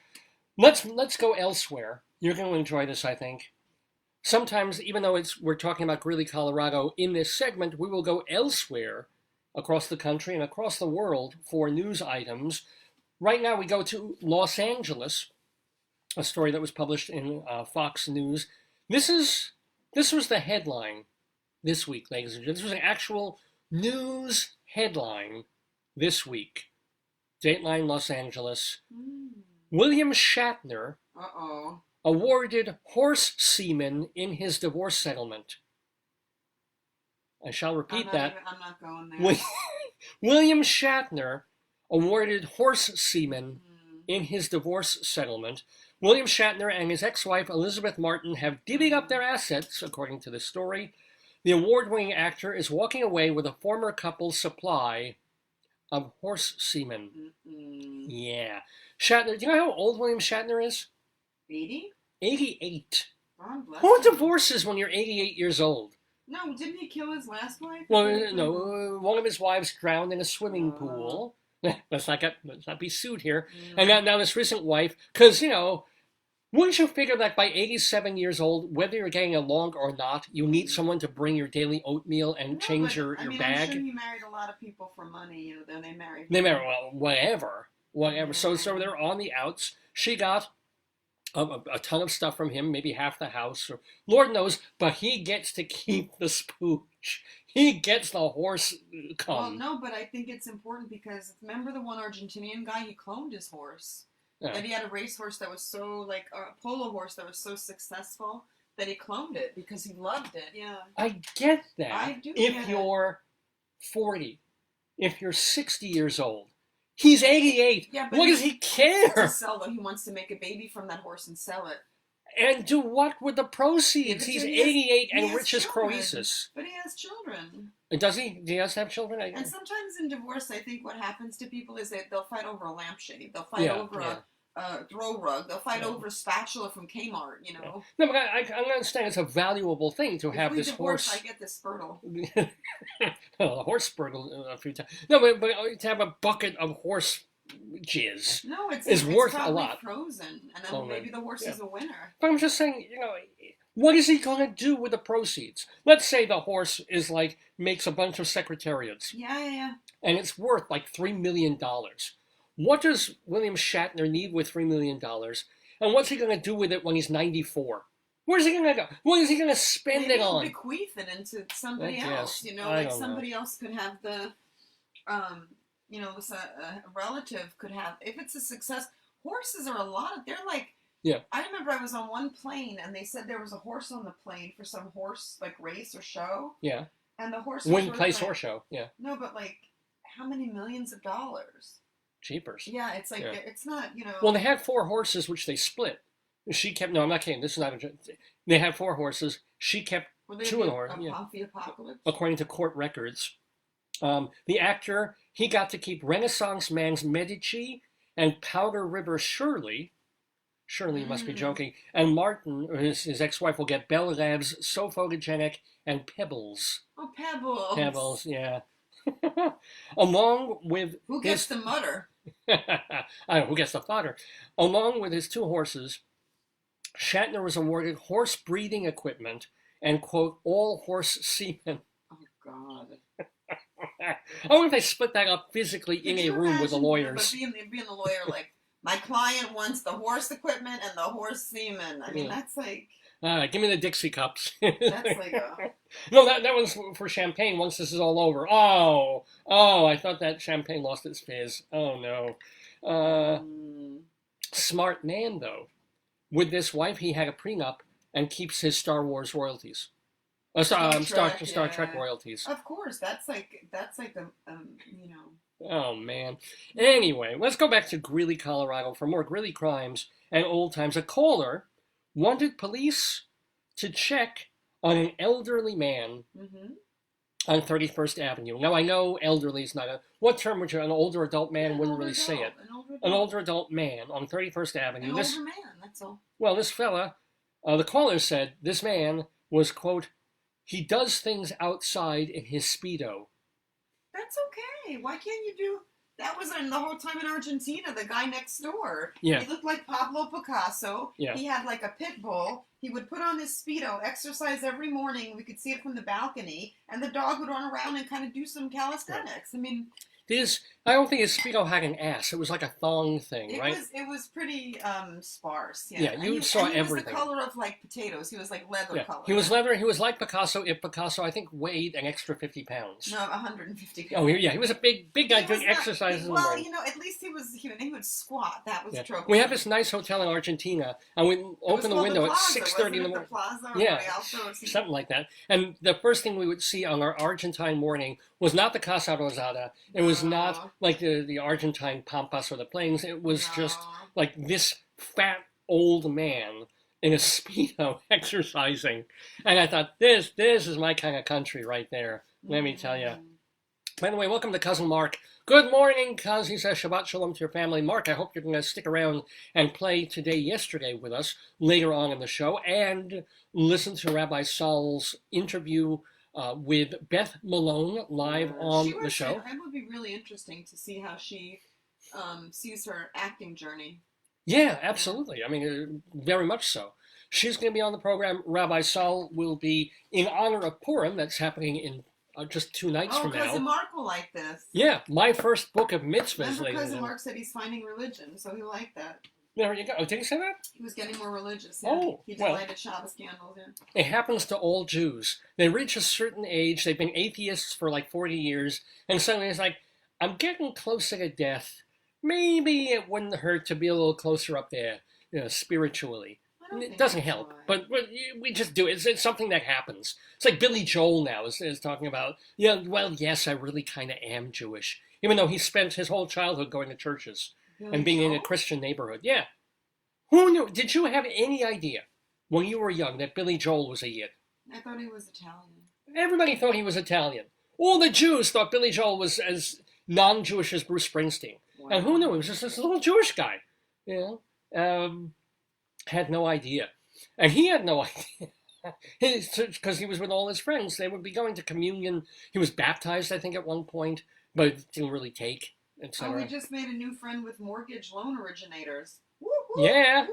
Let's go elsewhere. You're going to enjoy this, I think. Sometimes, even though we're talking about Greeley, Colorado, in this segment, we will go elsewhere across the country and across the world for news items. Right now, we go to Los Angeles, a story that was published in Fox News. This was the headline this week, ladies and gentlemen. This was an actual news headline this week. Dateline Los Angeles. William Shatner awarded horse semen in his divorce settlement. I shall repeat that. I'm not going there. William Shatner awarded horse semen in his divorce settlement. William Shatner and his ex-wife Elizabeth Martin have divvied up their assets, according to the story. The award-winning actor is walking away with a former couple's supply of horse semen. Yeah. Shatner, do you know how old William Shatner is? 80? 88. God bless Who him. divorces when you're 88 years old? No, didn't he kill his last wife? Well, no, one of his wives drowned in a swimming pool. Let's not be sued here. And now this recent wife, because, wouldn't you figure that by 87 years old, whether you're getting along or not, you need someone to bring your daily oatmeal and change your bag? I'm sure he married a lot of people for money. Then they married. Well, whatever. So they're on the outs. She got a ton of stuff from him, maybe half the house, or Lord knows, but he gets to keep the spooch. He gets the horse cum. Well, no, but I think it's important because remember the one Argentinian guy? He cloned his horse. Yeah. That he had a racehorse that was so, like a polo horse that was so successful that he cloned it because he loved it. Yeah. I get that. I do if get you're 40, if you're 60 years old, he's 88. Yeah, but what does he care? To sell though, he wants to make a baby from that horse and sell it. And do what with the proceeds? He's 88 and rich as Croesus. But he has children. Does he? Do he have children? And sometimes in divorce, I think what happens to people is they'll fight over a lampshade. They'll fight over a throw rug. They'll fight over a spatula from Kmart, No, but I understand it's a valuable thing to have this horse. I get this Spurtle. Well, a horse Spurtle a few times. No, but to have a bucket of horse jizz is worth a lot. Frozen, and then maybe the horse is a winner. But I'm just saying, what is he going to do with the proceeds? Let's say the horse is makes a bunch of secretariats. Yeah. And it's worth $3 million. What does William Shatner need with $3 million? And what's he going to do with it when he's 94? Where's he going to go? What is he going to spend it on? Bequeath it into somebody else. Somebody else could have the, a relative could have. If it's a success, horses are they're like. Yeah. I remember I was on one plane and they said there was a horse on the plane for some horse race or show. Yeah. And the horse. Win Place Horse Show. Yeah. No, but how many millions of dollars? Cheapers. Yeah, it's it's not, Well, they had 4 horses, which they split. She kept, no, I'm not kidding. This is not a joke. They had 4 horses. She kept 2 of the horses. The apocalypse? According to court records. The actor, he got to keep Renaissance Man's Medici and Powder River Shirley. Shirley must be joking. And Martin, his ex-wife, will get Belle Rêves, So Photogenic, and Pebbles. Oh, Pebbles. Pebbles, yeah. Along with who gets the mutter? I don't know who gets the fodder. Along with his 2 horses, Shatner was awarded horse breeding equipment and quote all horse semen. Oh God! I wonder if they split that up physically in a room with the lawyers. But being the lawyer, my client wants the horse equipment and the horse semen. I mean, that's give me the Dixie cups. That's No, that was for champagne once this is all over. Oh, I thought that champagne lost its fizz. Oh, no. Smart man, though. With this wife, he had a prenup and keeps his Star Wars royalties. Star Trek royalties. Of course, that's a Oh, man. Anyway, let's go back to Greeley, Colorado for more Greeley crimes and old times. A caller wanted police to check on an elderly man on 31st Avenue. Now, I know elderly is not a... What term would you... An older adult man wouldn't really say it. An older adult man on 31st Avenue. An older man, that's all. Well, this fella, the caller said, this man was, quote, he does things outside in his Speedo. That's okay. Why can't you do... That was in the whole time in Argentina, the guy next door. Yeah. He looked like Pablo Picasso. Yeah. He had like a pit bull. He would put on his Speedo, exercise every morning. We could see it from the balcony. And the dog would run around and kind of do some calisthenics. I mean... I don't think his Speedo had an ass. It was like a thong thing, right? It was pretty sparse. Yeah, you saw everything. He was the color of like potatoes. He was like leather color. He was leather. He was like Picasso. If Picasso, I think, weighed an extra 50 pounds. No, 150 pounds. Oh, yeah, he was a big guy doing exercises in the morning. Well, you know, at least he would squat. That was trouble. We have this nice hotel in Argentina, and we open the window at 6:30 in the morning. Yeah, something like that. And the first thing we would see on our Argentine morning was not the Casa Rosada. It was not like the Argentine Pampas or the plains. It was just like this fat old man in a Speedo exercising. And I thought, this is my kind of country right there. Let me tell you. By the way, welcome to Cousin Mark. Good morning, cuz. He says Shabbat Shalom to your family. Mark, I hope you're going to stick around and play Yesterday with us later on in the show and listen to Rabbi Saul's interview with Beth Malone live on the show. It would be really interesting to see how she sees her acting journey. Yeah, absolutely. I mean, very much so. She's going to be on the program. Rabbi Saul will be in honor of Purim. That's happening in just 2 nights from now. Cousin Mark will like this. Yeah, my first book of mitzvahs. Remember, Cousin Mark said he's finding religion, so he'll like that. There you go. Oh, did he say that? He was getting more religious. Yeah. Oh, he delighted Shabbos candles. Yeah. It happens to all Jews. They reach a certain age. They've been atheists for like 40 years, and suddenly it's like, I'm getting closer to death. Maybe it wouldn't hurt to be a little closer up there, spiritually. It doesn't help, but we just do it. It's something that happens. It's like Billy Joel now is talking about, yes, I really kind of am Jewish, even though he spent his whole childhood going to churches and being in a Christian neighborhood. Yeah. Who knew? Did you have any idea when you were young that Billy Joel was a Yid? I thought he was Italian. Everybody thought he was Italian. All the Jews thought Billy Joel was as non-Jewish as Bruce Springsteen. Wow. And who knew? He was just this little Jewish guy. Had no idea. And he had no idea. Because he was with all his friends. They would be going to communion. He was baptized, I think, at one point, but it didn't really take, etc. Oh, we just made a new friend with mortgage loan originators. Yeah.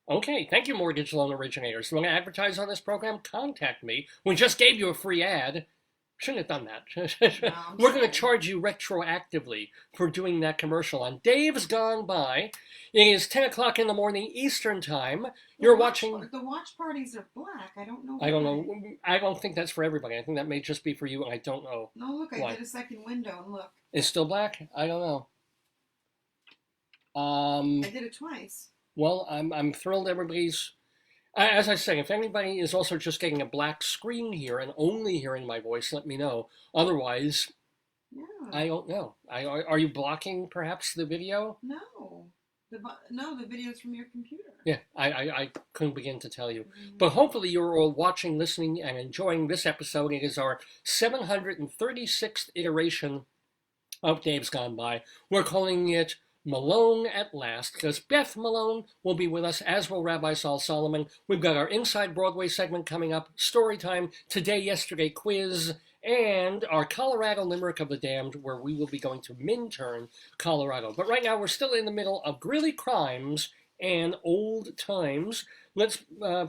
Okay, thank you, mortgage loan originators. You want to advertise on this program? Contact me. We just gave you a free ad. Shouldn't have done that. No, we're going to charge you retroactively for doing that commercial on Dave's Gone By. It is 10 o'clock in the morning Eastern Time. You're watching... The watch parties are black. I don't know why. I don't know. I don't think that's for everybody. I think that may just be for you, and I don't know. No, look, I did a second window, and look. It's still black? I don't know. I did it twice. Well, I'm thrilled everybody's... As I say, if anybody is also just getting a black screen here and only hearing my voice, let me know. Otherwise, I don't know. Are you blocking perhaps the video? No. The video's from your computer. Yeah, I couldn't begin to tell you. Mm-hmm. But hopefully you're all watching, listening, and enjoying this episode. It is our 736th iteration of Dave's Gone By. We're calling it Malone at Last, because Beth Malone will be with us, as will Rabbi Saul Solomon. We've got our Inside Broadway segment coming up, Storytime, Yesterday quiz, and our Colorado Limerick of the Damned, where we will be going to Minturn, Colorado. But right now, we're still in the middle of Greeley crimes and old times. Let's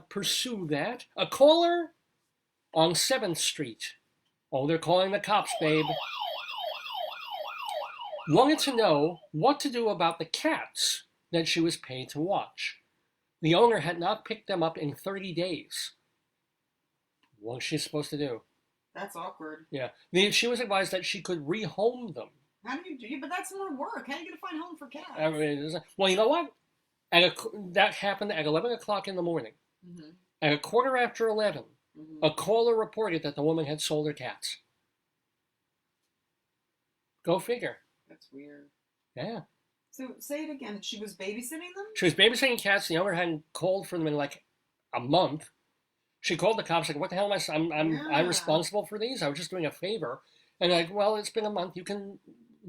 pursue that. A caller on 7th Street. Oh, they're calling the cops, babe. Wanted to know what to do about the cats that she was paid to watch. The owner had not picked them up in 30 days. What was she supposed to do? That's awkward. Yeah. She was advised that she could rehome them. How do you do? But that's more work. How are you going to find home for cats? Well, you know what? That happened at 11 o'clock in the morning. Mm-hmm. At a quarter after 11, a caller reported that the woman had sold her cats. Go figure. That's weird. Yeah. So say it again. She was babysitting them? She was babysitting cats. The owner hadn't called for them in like a month. She called the cops like, "What the hell am I? I'm responsible for these. I was just doing a favor." And like, well, it's been a month. You can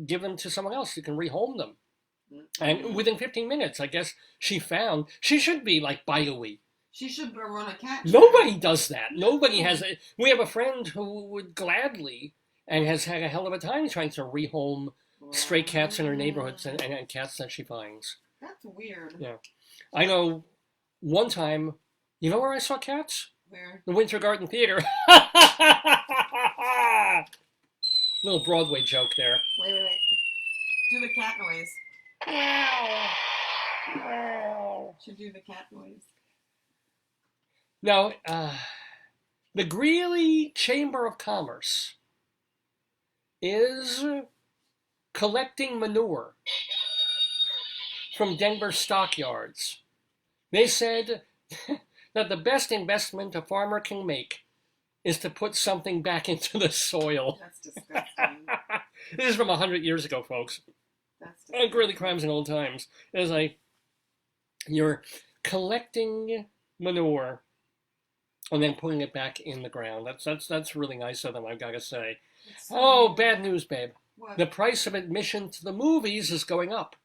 give them to someone else. You can rehome them. And within 15 minutes, I guess she found she should be like bio-y. She should run a cat. Nobody does that. Nobody has. We have a friend who would gladly and has had a hell of a time trying to rehome stray cats in her neighborhoods and cats that she finds. That's weird. Yeah, I know. One time, you know where I saw cats? Where? The Winter Garden Theater. Little Broadway joke there. Wait. Do the cat noise. Should do the cat noise. Now, the Greeley Chamber of Commerce is collecting manure from Denver stockyards. They said that the best investment a farmer can make is to put something back into the soil. That's disgusting. This is from 100 years ago, folks. That's disgusting. Greeley Crimes in Old Times. It was like, you're collecting manure and then putting it back in the ground. That's really nice of them, I've got to say. Oh, bad news, babe. What? The price of admission to the movies is going up.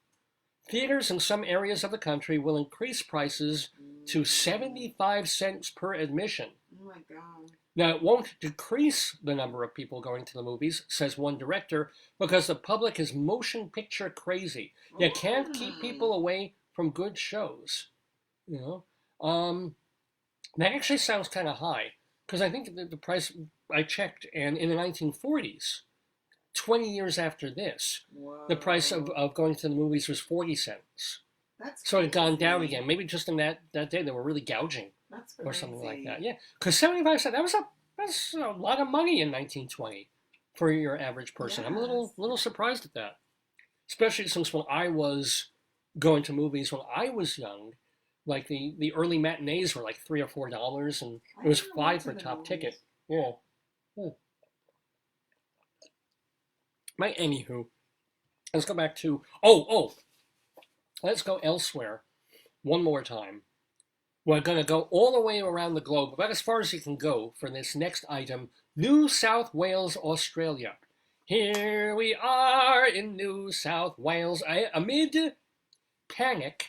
Theaters in some areas of the country will increase prices to 75 cents per admission. Oh my God. Now, it won't decrease the number of people going to the movies, says one director, because the public is motion picture crazy. You can't keep people away from good shows. You know? That actually sounds kind of high, because I think the price, I checked, and in the 1940s, 20 years after this, the price of going to the movies was 40 cents. That's so it had gone crazy. down again. Maybe just in that day they were really gouging. That's Or something like crazy. that. Yeah, because 75 cents, that's a lot of money in 1920 for your average person. I'm a little surprised at that. Especially since when I was going to movies when I was young, like the early matinees were like $3 or $4, and it was $5 for top ticket. Yeah. But anywho, let's go back to let's go elsewhere one more time. We're going to go all the way around the globe, about as far as you can go for this next item, New South Wales, Australia. Here we are in New South Wales, amid panic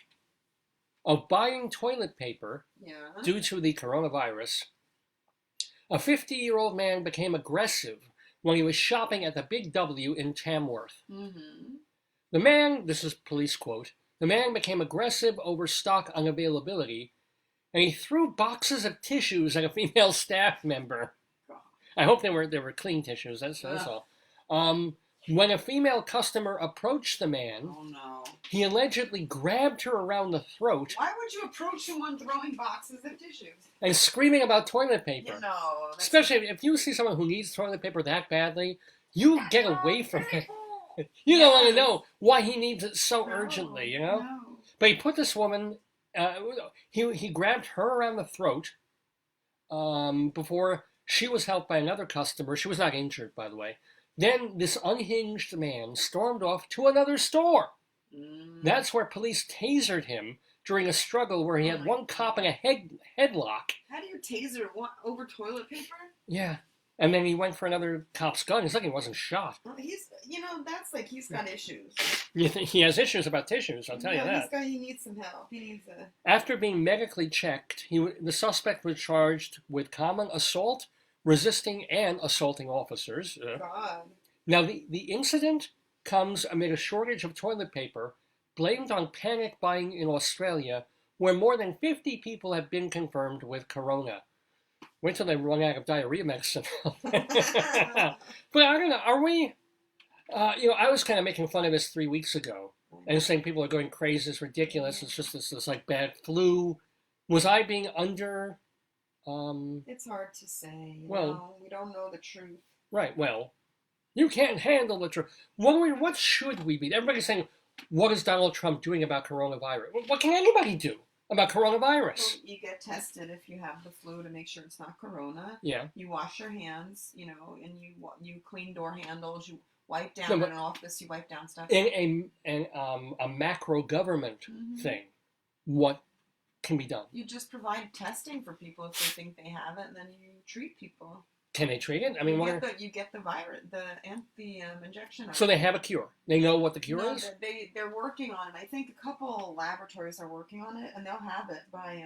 of buying toilet paper due to the coronavirus. A 50-year-old man became aggressive when he was shopping at the Big W in Tamworth. Mm-hmm. The man, this is police quote, the man became aggressive over stock unavailability, and he threw boxes of tissues at a female staff member. I hope they were clean tissues, that's all. When a female customer approached the man, he allegedly grabbed her around the throat. Why would you approach someone throwing boxes of tissues? And screaming about toilet paper. You know, especially if you see someone who needs toilet paper that badly, you get away from it. You don't want to know why he needs it so urgently, you know? No. But he put this woman, he grabbed her around the throat before she was helped by another customer. She was not injured, by the way. Then this unhinged man stormed off to another store. That's where police tasered him during a struggle where he had one cop in a headlock. How do you taser over toilet paper? Yeah. And then he went for another cop's gun. It's like he wasn't shot. Well, that's like he's got issues. He has issues about tissues, I'll tell you that. He needs some help. He needs a... After being medically checked, the suspect was charged with common assault, resisting and assaulting officers. God. Now, the incident comes amid a shortage of toilet paper, blamed on panic buying in Australia, where more than 50 people have been confirmed with corona. Wait till they run out of diarrhea medicine. But I don't know, are we... I was kind of making fun of this 3 weeks ago, and saying people are going crazy, it's ridiculous, it's just this like bad flu. Was I being under... It's hard to say. We don't know the truth. Right, well, you can't handle the truth. What should we be? Everybody's saying, what is Donald Trump doing about coronavirus? What can anybody do about coronavirus? Well, you get tested if you have the flu to make sure it's not corona. Yeah. You wash your hands, and you clean door handles, you wipe down in an office, you wipe down stuff. In a macro government thing, what can be done? You just provide testing for people if they think they have it, and then you treat people. Can they treat it? I mean, you get the virus, the injection. So they have a cure. They know what the cure is? They're working on it. I think a couple laboratories are working on it, and they'll have it by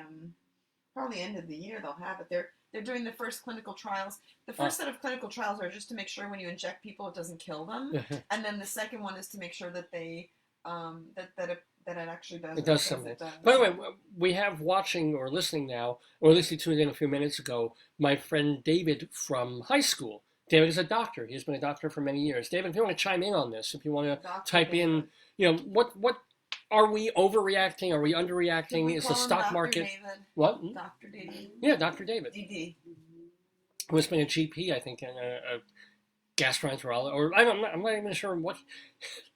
probably end of the year. They'll have it. They're doing the first clinical trials. The first set of clinical trials are just to make sure when you inject people, it doesn't kill them, and then the second one is to make sure that they that it actually does. It does something. By the way, we have watching or listening now, or at least he tuned in a few minutes ago, my friend David from high school. David is a doctor. He's been a doctor for many years. David, if you want to chime in on this, if you want to type in, what are we overreacting? Are we underreacting? Is the stock market... David? What? Dr. David. Yeah, Dr. David. DD. Who's been a GP, I think, and a gastroenterologist, or I'm not even sure what...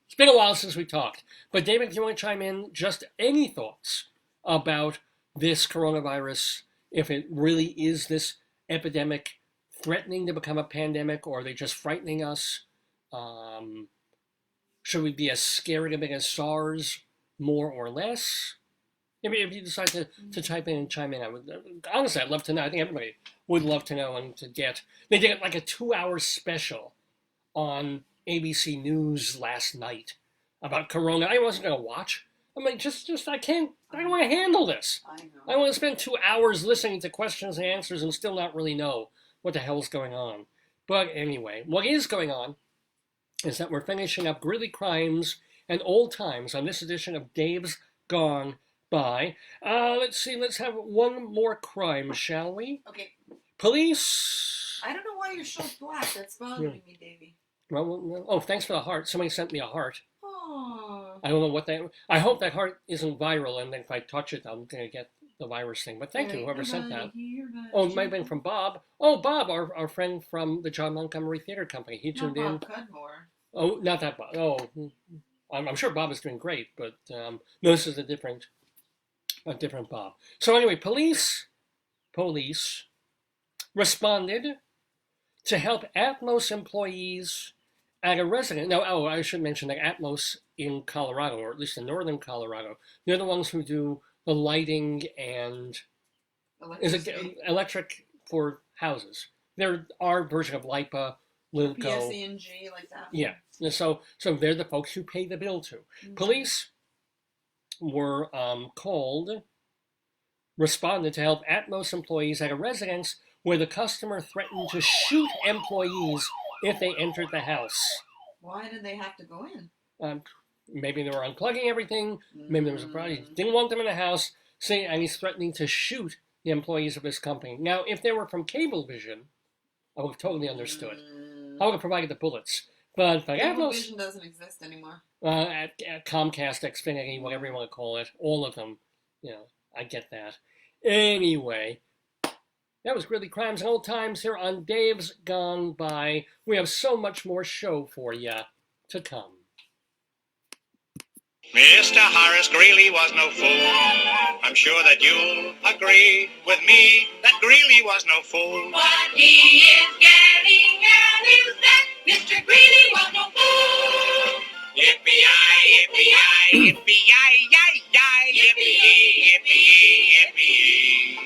It's been a while since we talked. But David, if you want to chime in, just any thoughts about this coronavirus, if it really is this epidemic threatening to become a pandemic, or are they just frightening us? Should we be as scared of it as SARS, more or less? Maybe if you decide to type in and chime in, honestly, I'd love to know. I think everybody would love to know and to get. They did like a 2-hour special on ABC News last night about Corona. I wasn't going to watch. I'm like, I don't want to handle this. I know. I want to spend 2 hours listening to questions and answers and still not really know what the hell's going on. But anyway, what is going on is that we're finishing up Greeley Crimes and Old Times on this edition of Dave's Gone By. Let's see, let's have one more crime, shall we? Okay. Police. I don't know why your show's black. That's bothering me, Davey. Well, thanks for the heart. Somebody sent me a heart. Oh. I don't know what that... I hope that heart isn't viral, and then if I touch it, I'm going to get the virus thing. But thank you, whoever sent that. Oh, it might have been from Bob. Oh, Bob, our friend from the John Montgomery Theater Company. He tuned in. Bob Cudmore. Oh, not that Bob. Oh, I'm sure Bob is doing great, but no, this is a different Bob. So anyway, police responded to help Atmos employees at a residence. Now, I should mention that Atmos in Colorado, or at least in northern Colorado, they're the ones who do the lighting and electric for houses. They're our version of LIPA, Lilco. PSE&G, like that. Yeah. So they're the folks who pay the bill to. Mm-hmm. Police were responded to help Atmos employees at a residence where the customer threatened to shoot employees if they entered the house. Why did they have to go in? Maybe they were unplugging everything. Maybe there was a problem. He didn't want them in the house. And he's threatening to shoot the employees of his company. Now, if they were from Cablevision, I would have totally understood. I would have provided the bullets. But Cablevision doesn't exist anymore. At Comcast, Xfinity, whatever you want to call it, all of them, I get that. Anyway, that was Greeley Crimes and Old Times here on Dave's Gone By. We have so much more show for you to come. Mr. Horace Greeley was no fool. I'm sure that you'll agree with me that Greeley was no fool. What he is getting at is that Mr. Greeley was no fool. Yippee-yi, yippee-yi, yippee-yi-yi-yi, yippee-yi, yippee-yi, yippee-yi.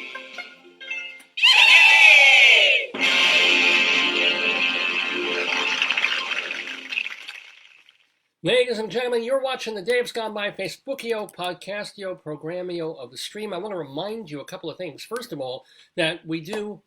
Ladies and gentlemen, you're watching the Dave's Gone By Facebookio, Podcastio, Programmio of the stream. I want to remind you a couple of things. First of all, that we do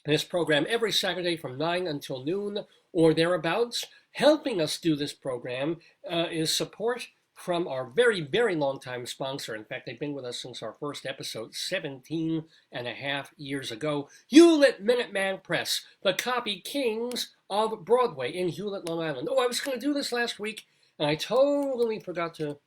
this program every Saturday from 9 until noon or thereabouts. Helping us do this program is support from our very, very long-time sponsor. In fact, they've been with us since our first episode 17 and a half years ago. Hewlett Minuteman Press, the copy kings of Broadway in Hewlett, Long Island. Oh, I was going to do this last week, and I totally forgot to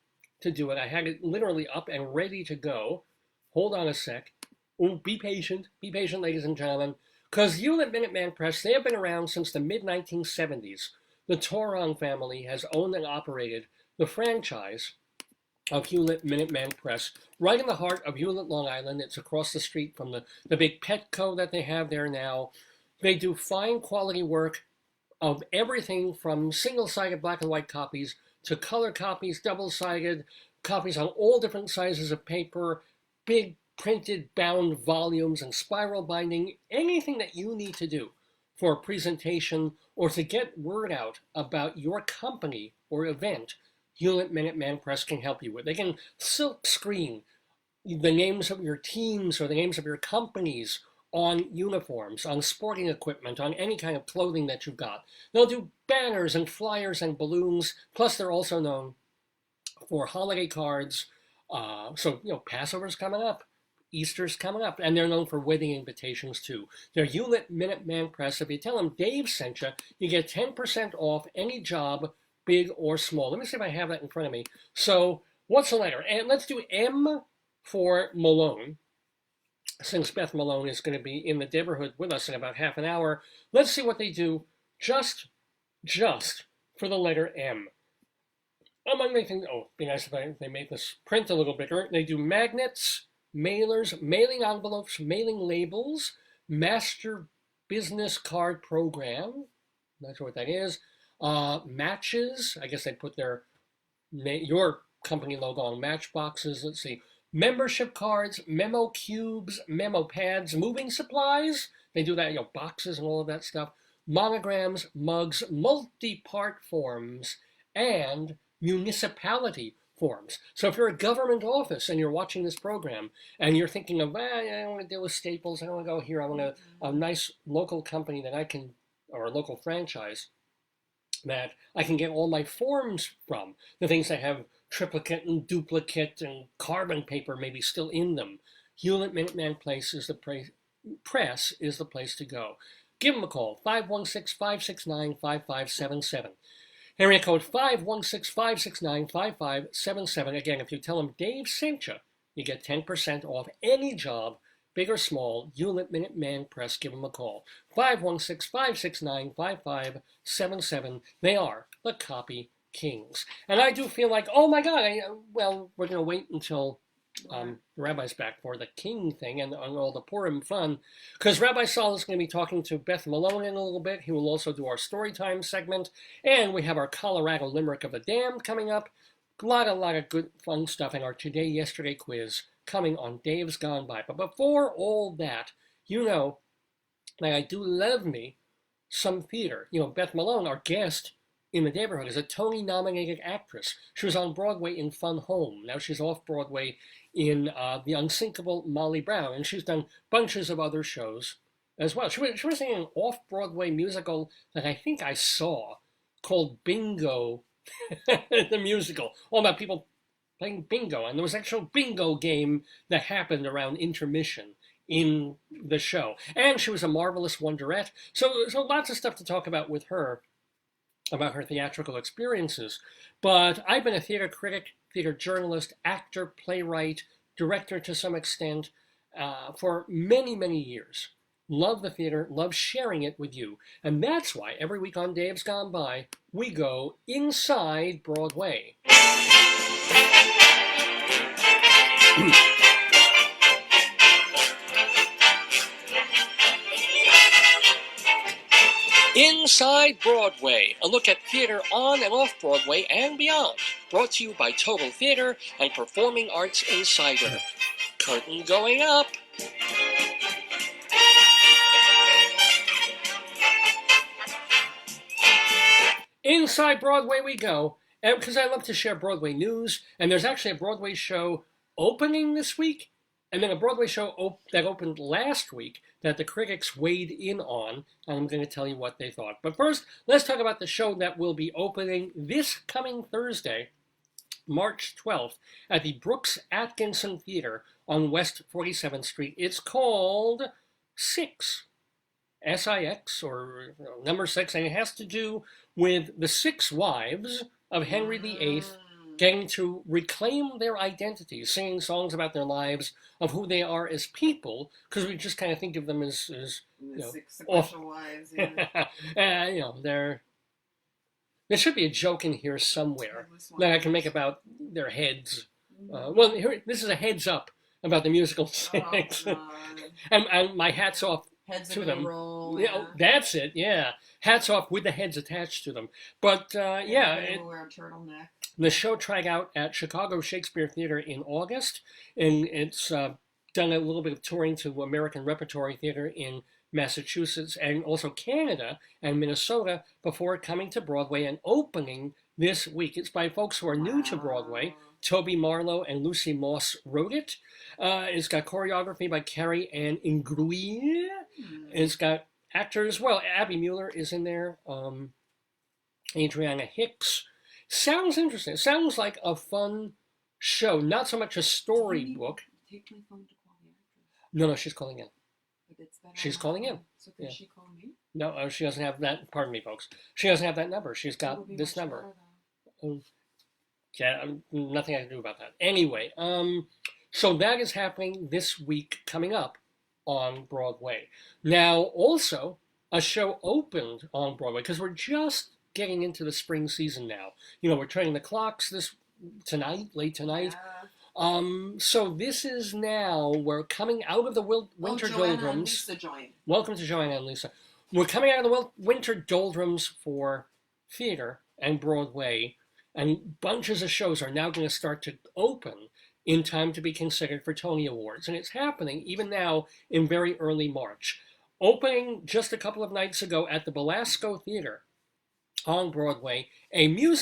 do it. I had it literally up and ready to go. Hold on a sec. Oh, be patient, ladies and gentlemen, because Hewlett Minuteman Press, they have been around since the mid-1970s. The Toron family has owned and operated the franchise of Hewlett Minuteman Press right in the heart of Hewlett, Long Island. It's across the street from the big Petco that they have there now. They do fine quality work of everything from single-sided black and white copies to color copies, double-sided copies on all different sizes of paper, big printed bound volumes and spiral binding, anything that you need to do for a presentation or to get word out about your company or event, Hewlett Minuteman Press can help you with. They can silk screen the names of your teams or the names of your companies on uniforms, on sporting equipment, on any kind of clothing that you've got. They'll do banners and flyers and balloons, plus they're also known for holiday cards. So, Passover's coming up, Easter's coming up, and they're known for wedding invitations too. They're Hewlett Minuteman Press. If you tell them Dave sent you, you get 10% off any job, big or small. Let me see if I have that in front of me. So, what's the letter? And let's do M for Malone. Since Beth Malone is going to be in the Daverhood with us in about half an hour, let's see what they do just for the letter M. Among the things, it'd be nice if they made this print a little bigger. They do magnets, mailers, mailing envelopes, mailing labels, master business card program. Not sure what that is. Matches. I guess they put your company logo on match boxes. Let's see. Membership cards, memo cubes, memo pads, moving supplies. They do that, boxes and all of that stuff. Monograms, mugs, multi-part forms, and municipality forms. So if you're a government office and you're watching this program and you're thinking of, I don't want to deal with Staples, I don't want to go here, I want a nice local company that I can, or a local franchise that I can get all my forms from, the things that have triplicate and duplicate and carbon paper maybe still in them. Hewlett Minuteman Press is the place to go. Give them a call, 516-569-5577. Area code 516-569-5577. Again, if you tell them Dave sent you get 10% off any job, big or small. Hewlett Minuteman Press, give them a call. 516-569-5577. They are the Copy Kings. And I do feel like, oh my God, we're going to wait until the Rabbi's back for the King thing and all the Purim fun, because Rabbi Saul is going to be talking to Beth Malone in a little bit. He will also do our Storytime segment, and we have our Colorado Limerick of the Damned coming up. A lot of good fun stuff in our Today Yesterday quiz coming on Dave's Gone By. But before all that, that I do love me some theater. Beth Malone, our guest in the Daverhood, is a Tony-nominated actress. She was on Broadway in Fun Home. Now she's off Broadway in The Unsinkable Molly Brown, and she's done bunches of other shows as well. She was in an off-Broadway musical that I think I saw called Bingo, the musical, all about people playing bingo, and there was an actual bingo game that happened around intermission in the show. And she was a marvelous wonderette. So lots of stuff to talk about with her, about her theatrical experiences. But I've been a theater critic, theater journalist, actor, playwright, director to some extent, for many, many years. Love the theater, love sharing it with you. And that's why every week on Dave's Gone By, we go inside Broadway. Inside Broadway, a look at theater on and off Broadway and beyond. Brought to you by Total Theater and Performing Arts Insider. Curtain going up. Inside Broadway we go, and because I love to share Broadway news, and there's actually a Broadway show opening this week, and then a Broadway show that opened last week that the critics weighed in on, and I'm going to tell you what they thought. But first, let's talk about the show that will be opening this coming Thursday, March 12th, at the Brooks Atkinson Theater on West 47th Street. It's called Six. S-I-X, or number 6, and it has to do with the 6 wives of Henry VIII getting to reclaim their identities, singing songs about their lives, of who they are as people, because we just kind of think of them as six sequential wives. Yeah. There should be a joke in here somewhere that I can make about their heads. This is a heads up about the musical Six, and my hat's off Heads to are them. roll. Yeah, that's it. Yeah, hats off with the heads attached to them. But They wear a turtleneck. The show tried out at Chicago Shakespeare Theater in August, and it's done a little bit of touring to American Repertory Theater in Massachusetts and also Canada and Minnesota before coming to Broadway and opening this week. It's by folks who are new to Broadway. Toby Marlowe and Lucy Moss wrote it. It's got choreography by Carrie Ann Ingrouille. It's got actors, well, Abby Mueller is in there. Adriana Hicks. Sounds interesting. It sounds like a fun show, not so much a storybook. Take my phone to call the actress. No, she's calling in. But it's better She's not calling to. in. So can Yeah. she call me? No, she doesn't have that. Pardon me, folks. She doesn't have that number. She's That would got be this much number. better, though. Yeah, nothing I can do about that. Anyway, so that is happening this week coming up on Broadway. Now, also, a show opened on Broadway because we're just getting into the spring season now. You know, we're turning the clocks late tonight. Yeah. So this is now, we're coming out of the winter Joanna and doldrums. Lisa joined. Welcome to Joanna and Lisa. We're coming out of the winter doldrums for theater and Broadway, and bunches of shows are now going to start to open in time to be considered for Tony Awards. And it's happening even now in very early March. Opening just a couple of nights ago at the Belasco Theater on Broadway, a new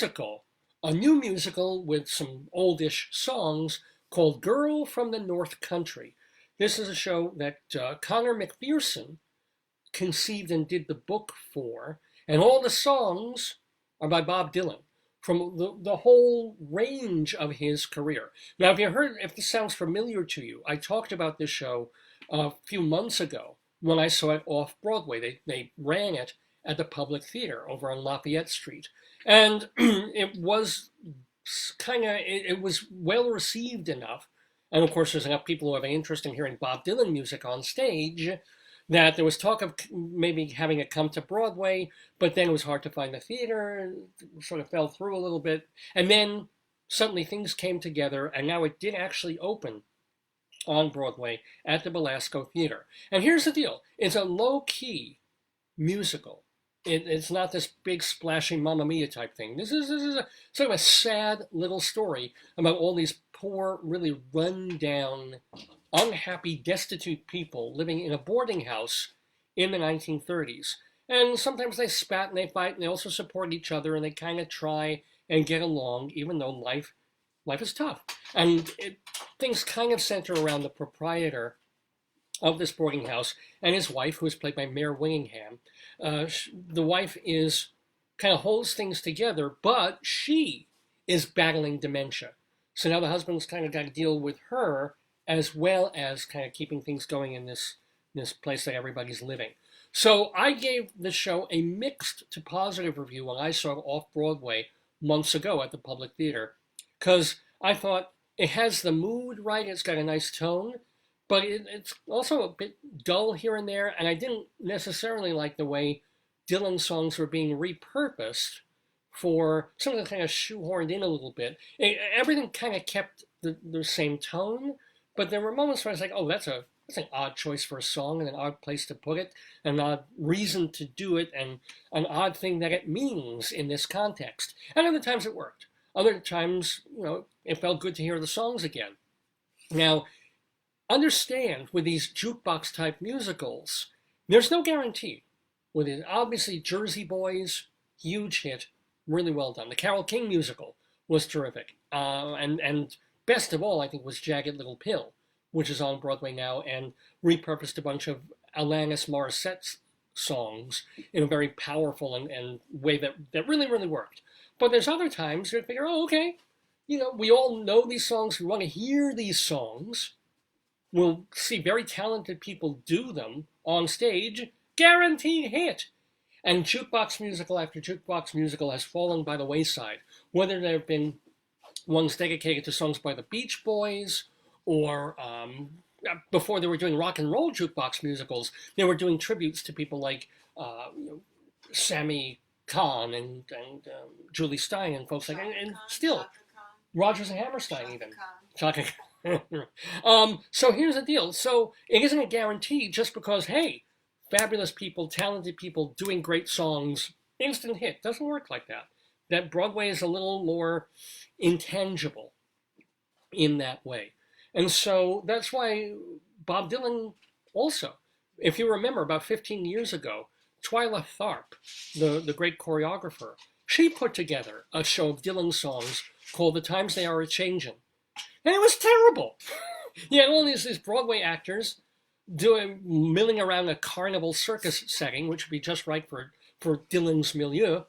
musical with some oldish songs called Girl from the North Country. This is a show that Connor McPherson conceived and did the book for, and all the songs are by Bob Dylan from the whole range of his career. Now, if this sounds familiar to you, I talked about this show a few months ago when I saw it off Broadway. They ran it at the Public Theater over on Lafayette Street. And it was it was well received enough. And of course, there's enough people who have an interest in hearing Bob Dylan music on stage that there was talk of maybe having it come to Broadway, but then it was hard to find the theater, sort of fell through a little bit. And then suddenly things came together, and now it did actually open on Broadway at the Belasco Theater. And here's the deal. It's a low-key musical. It's not this big splashy Mamma Mia type thing. This is a sort of a sad little story about all these poor, really run-down, unhappy, destitute people living in a boarding house in the 1930s. And sometimes they spat and they fight and they also support each other and they kind of try and get along even though life is tough. And things kind of center around the proprietor of this boarding house and his wife, who is played by Mare Winningham. The wife kind of holds things together, but she is battling dementia. So now the husband's kind of got to deal with her as well as kind of keeping things going in this place that everybody's living. So I gave the show a mixed to positive review when I saw it off Broadway months ago at the Public Theater, because I thought it has the mood right, it's got a nice tone, but it's also a bit dull here and there, and I didn't necessarily like the way Dylan songs were being repurposed for something kind of shoehorned in a little bit. Everything kind of kept the same tone, but there were moments where I was like, oh, that's an odd choice for a song and an odd place to put it, an odd reason to do it, and an odd thing that it means in this context. And other times it worked. Other times, it felt good to hear the songs again. Now, understand, with these jukebox type musicals, there's no guarantee. With it, obviously, Jersey Boys, huge hit, really well done. The Carole King musical was terrific. And best of all, I think, was Jagged Little Pill, which is on Broadway now and repurposed a bunch of Alanis Morissette's songs in a very powerful and way that really, really worked. But there's other times you figure, oh, okay, we all know these songs, we want to hear these songs. We'll see very talented people do them on stage, guaranteed hit. And jukebox musical after jukebox musical has fallen by the wayside, whether there have been ones dedicated to songs by the Beach Boys, or before they were doing rock and roll jukebox musicals, they were doing tributes to people like Sammy Cahn and Julie Stein and folks like that. And still, Rodgers and Hammerstein even. Chaka Khan. So here's the deal. So it isn't a guarantee just because, hey, fabulous people, talented people doing great songs, instant hit. Doesn't work like that. that Broadway is a little more intangible in that way. And so that's why Bob Dylan also, if you remember about 15 years ago, Twyla Tharp, the great choreographer, she put together a show of Dylan songs called The Times They Are A-Changin'. And it was terrible. You had all these Broadway actors milling around a carnival circus setting, which would be just right for Dylan's milieu.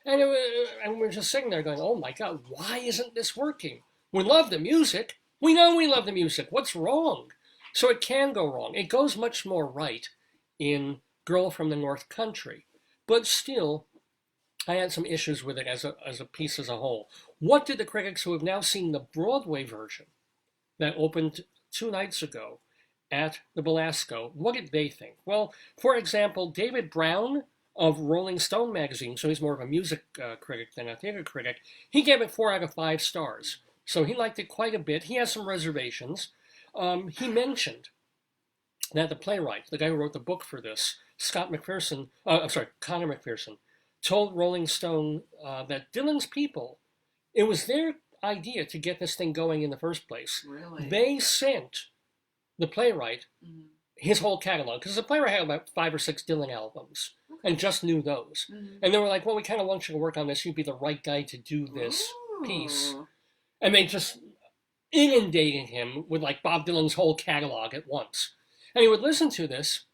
And we're just sitting there going, oh my God, why isn't this working? We love the music. We know we love the music. What's wrong? So it can go wrong. It goes much more right in Girl from the North Country. But still, I had some issues with it as a piece as a whole. What did the critics who have now seen the Broadway version that opened 2 nights ago at the Belasco, what did they think? Well, for example, David Brown of Rolling Stone magazine, so he's more of a music critic than a theater critic, he gave it 4 out of 5 stars. So he liked it quite a bit. He has some reservations. He mentioned that the playwright, the guy who wrote the book for this, Connor McPherson, told Rolling Stone that Dylan's people, it was their idea to get this thing going in the first place. Really? They sent the playwright his whole catalog, because the playwright had about 5 or 6 Dylan albums, and just knew those. And they were like, well, we kind of want you to work on this. You'd be the right guy to do this piece. And they just inundated him with like Bob Dylan's whole catalog at once. And he would listen to this,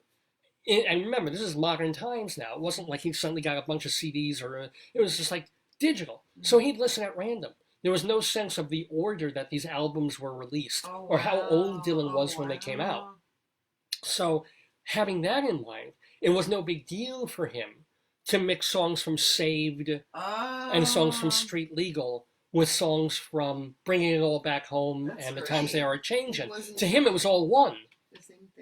and remember, this is modern times now. It wasn't like he suddenly got a bunch of CDs, or it was just like digital. So he'd listen at random. There was no sense of the order that these albums were released, or how old Dylan was when they came out. So having that in mind, it was no big deal for him to mix songs from Saved and songs from Street Legal with songs from Bringing It All Back Home and The Times They Are A-Changin'. To him, it was all one.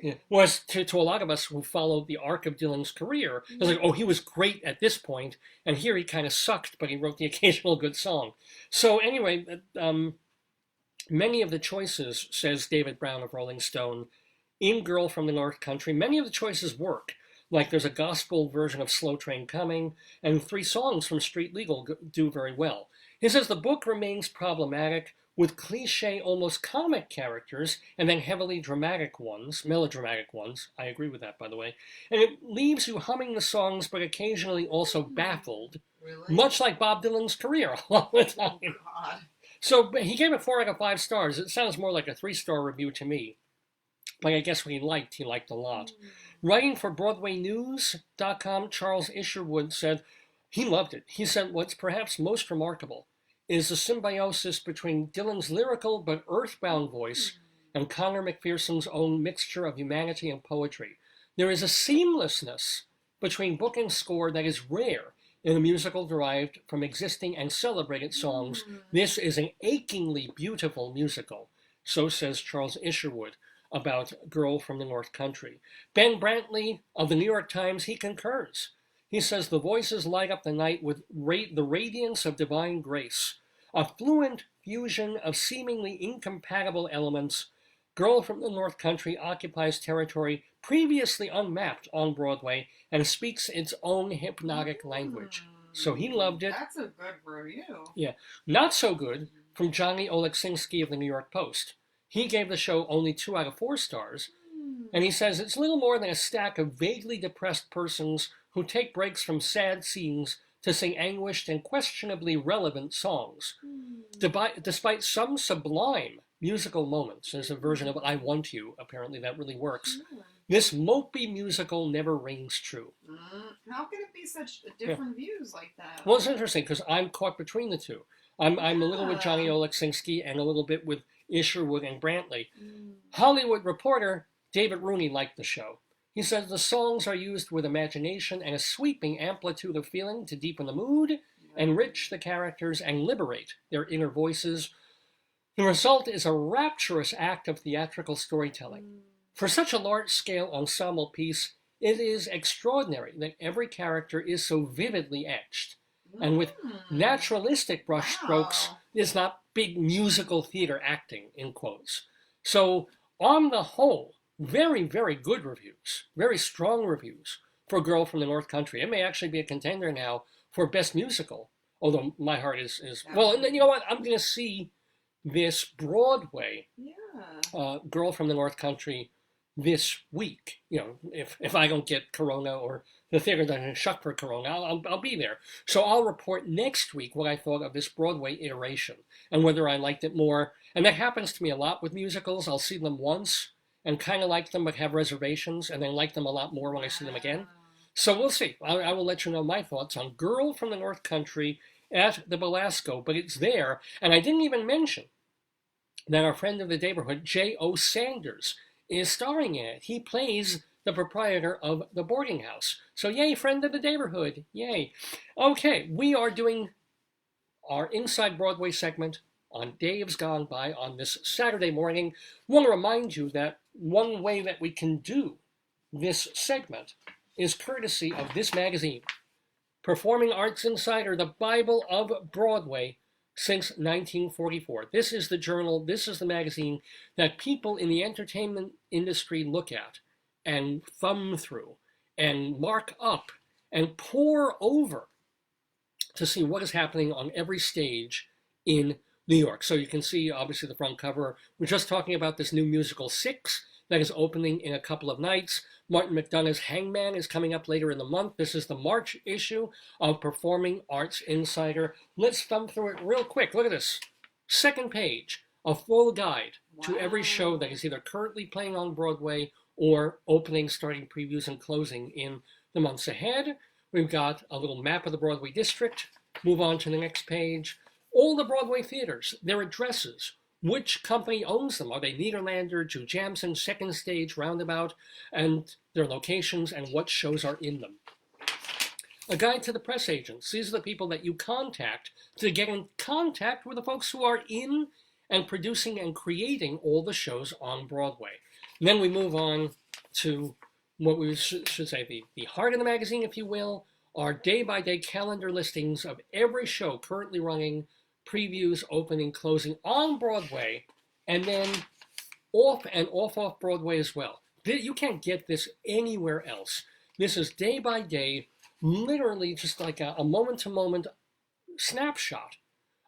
Yeah. Whereas to a lot of us who followed the arc of Dylan's career, it was like, oh, he was great at this point, and here he kind of sucked, but he wrote the occasional good song. So anyway, many of the choices, says David Brown of Rolling Stone, in Girl from the North Country, many of the choices work. Like there's a gospel version of Slow Train Coming, and 3 songs from Street Legal do very well. He says the book remains problematic, with cliche, almost comic characters, and then heavily dramatic ones, melodramatic ones. I agree with that, by the way. And it leaves you humming the songs, but occasionally also baffled, much like Bob Dylan's career a lot of the time. God. So he gave it 4 out of 5 stars. It sounds more like a 3-star review to me. But I guess what he liked a lot. Writing for BroadwayNews.com, Charles Isherwood said he loved it. He said what's perhaps most remarkable is the symbiosis between Dylan's lyrical but earthbound voice and Connor McPherson's own mixture of humanity and poetry. There is a seamlessness between book and score that is rare in a musical derived from existing and celebrated songs. This is an achingly beautiful musical, so says Charles Isherwood about Girl from the North Country. Ben Brantley of the New York Times, he concurs. He says the voices light up the night with the radiance of divine grace, a fluent fusion of seemingly incompatible elements. Girl from the North Country occupies territory previously unmapped on Broadway and speaks its own hypnotic language. So he loved it. That's a good review. Yeah. Not so good from Johnny Oleksinsky of the New York Post. He gave the show only 2 out of 4 stars. And he says it's little more than a stack of vaguely depressed persons who take breaks from sad scenes to sing anguished and questionably relevant songs. Despite some sublime musical moments, there's a version of I Want You, apparently, that really works. This mopey musical never rings true. How can it be such different views like that? Well, it's interesting, because I'm caught between the two. I'm a little with Johnny Oleksinsky and a little bit with Isherwood and Brantley. Hollywood Reporter David Rooney liked the show. He says the songs are used with imagination and a sweeping amplitude of feeling to deepen the mood, enrich the characters, and liberate their inner voices. The result is a rapturous act of theatrical storytelling. For such a large-scale ensemble piece, it is extraordinary that every character is so vividly etched, and with naturalistic brushstrokes is not big musical theater acting, in quotes. So, on the whole, very, very good reviews, very strong reviews for Girl from the North Country. It may actually be a contender now for Best Musical Although my heart is well, and then you know what? I'm going to see this Broadway Girl from the North Country this week. You know, if I don't get corona or the theater doesn't shut for corona, I'll be there. So I'll report next week what I thought of this Broadway iteration and whether I liked it more. And that happens to me a lot with musicals. I'll see them once and kind of like them but have reservations, and then like them a lot more when I see them again. So we'll see. I will let you know my thoughts on Girl from the North Country at the Belasco, but it's there. And I didn't even mention that our friend of the Daverhood, J.O. Sanders, is starring in it. He plays the proprietor of the boarding house. So yay, friend of the Daverhood. Yay. Okay, we are doing our Inside Broadway segment on Dave's Gone By on this Saturday morning. I want to remind you that one way that we can do this segment is courtesy of this magazine, Performing Arts Insider, the Bible of Broadway since 1944. This is the journal, this is the magazine that people in the entertainment industry look at and thumb through and mark up and pore over to see what is happening on every stage in New York. So you can see, obviously, the front cover. We're just talking about this new musical, Six, that is opening in a couple of nights. Martin McDonagh's Hangman is coming up later in the month. This is the March issue of Performing Arts Insider. Let's thumb through it real quick. Look at this. Second page, a full guide to every show that is either currently playing on Broadway or opening, starting previews, and closing in the months ahead. We've got a little map of the Broadway district. Move on to the next page. All the Broadway theaters, their addresses, which company owns them. Are they Nederlander, Jew Jamson, Second Stage, Roundabout, and their locations and what shows are in them. A guide to the press agents. These are the people that you contact to get in contact with the folks who are in and producing and creating all the shows on Broadway. And then we move on to what we should say, the heart of the magazine, if you will, are day-by-day calendar listings of every show currently running, previews, opening, closing on Broadway, and then off and off Broadway as well. You can't get this anywhere else. This is day by day, literally just like a moment-to-moment snapshot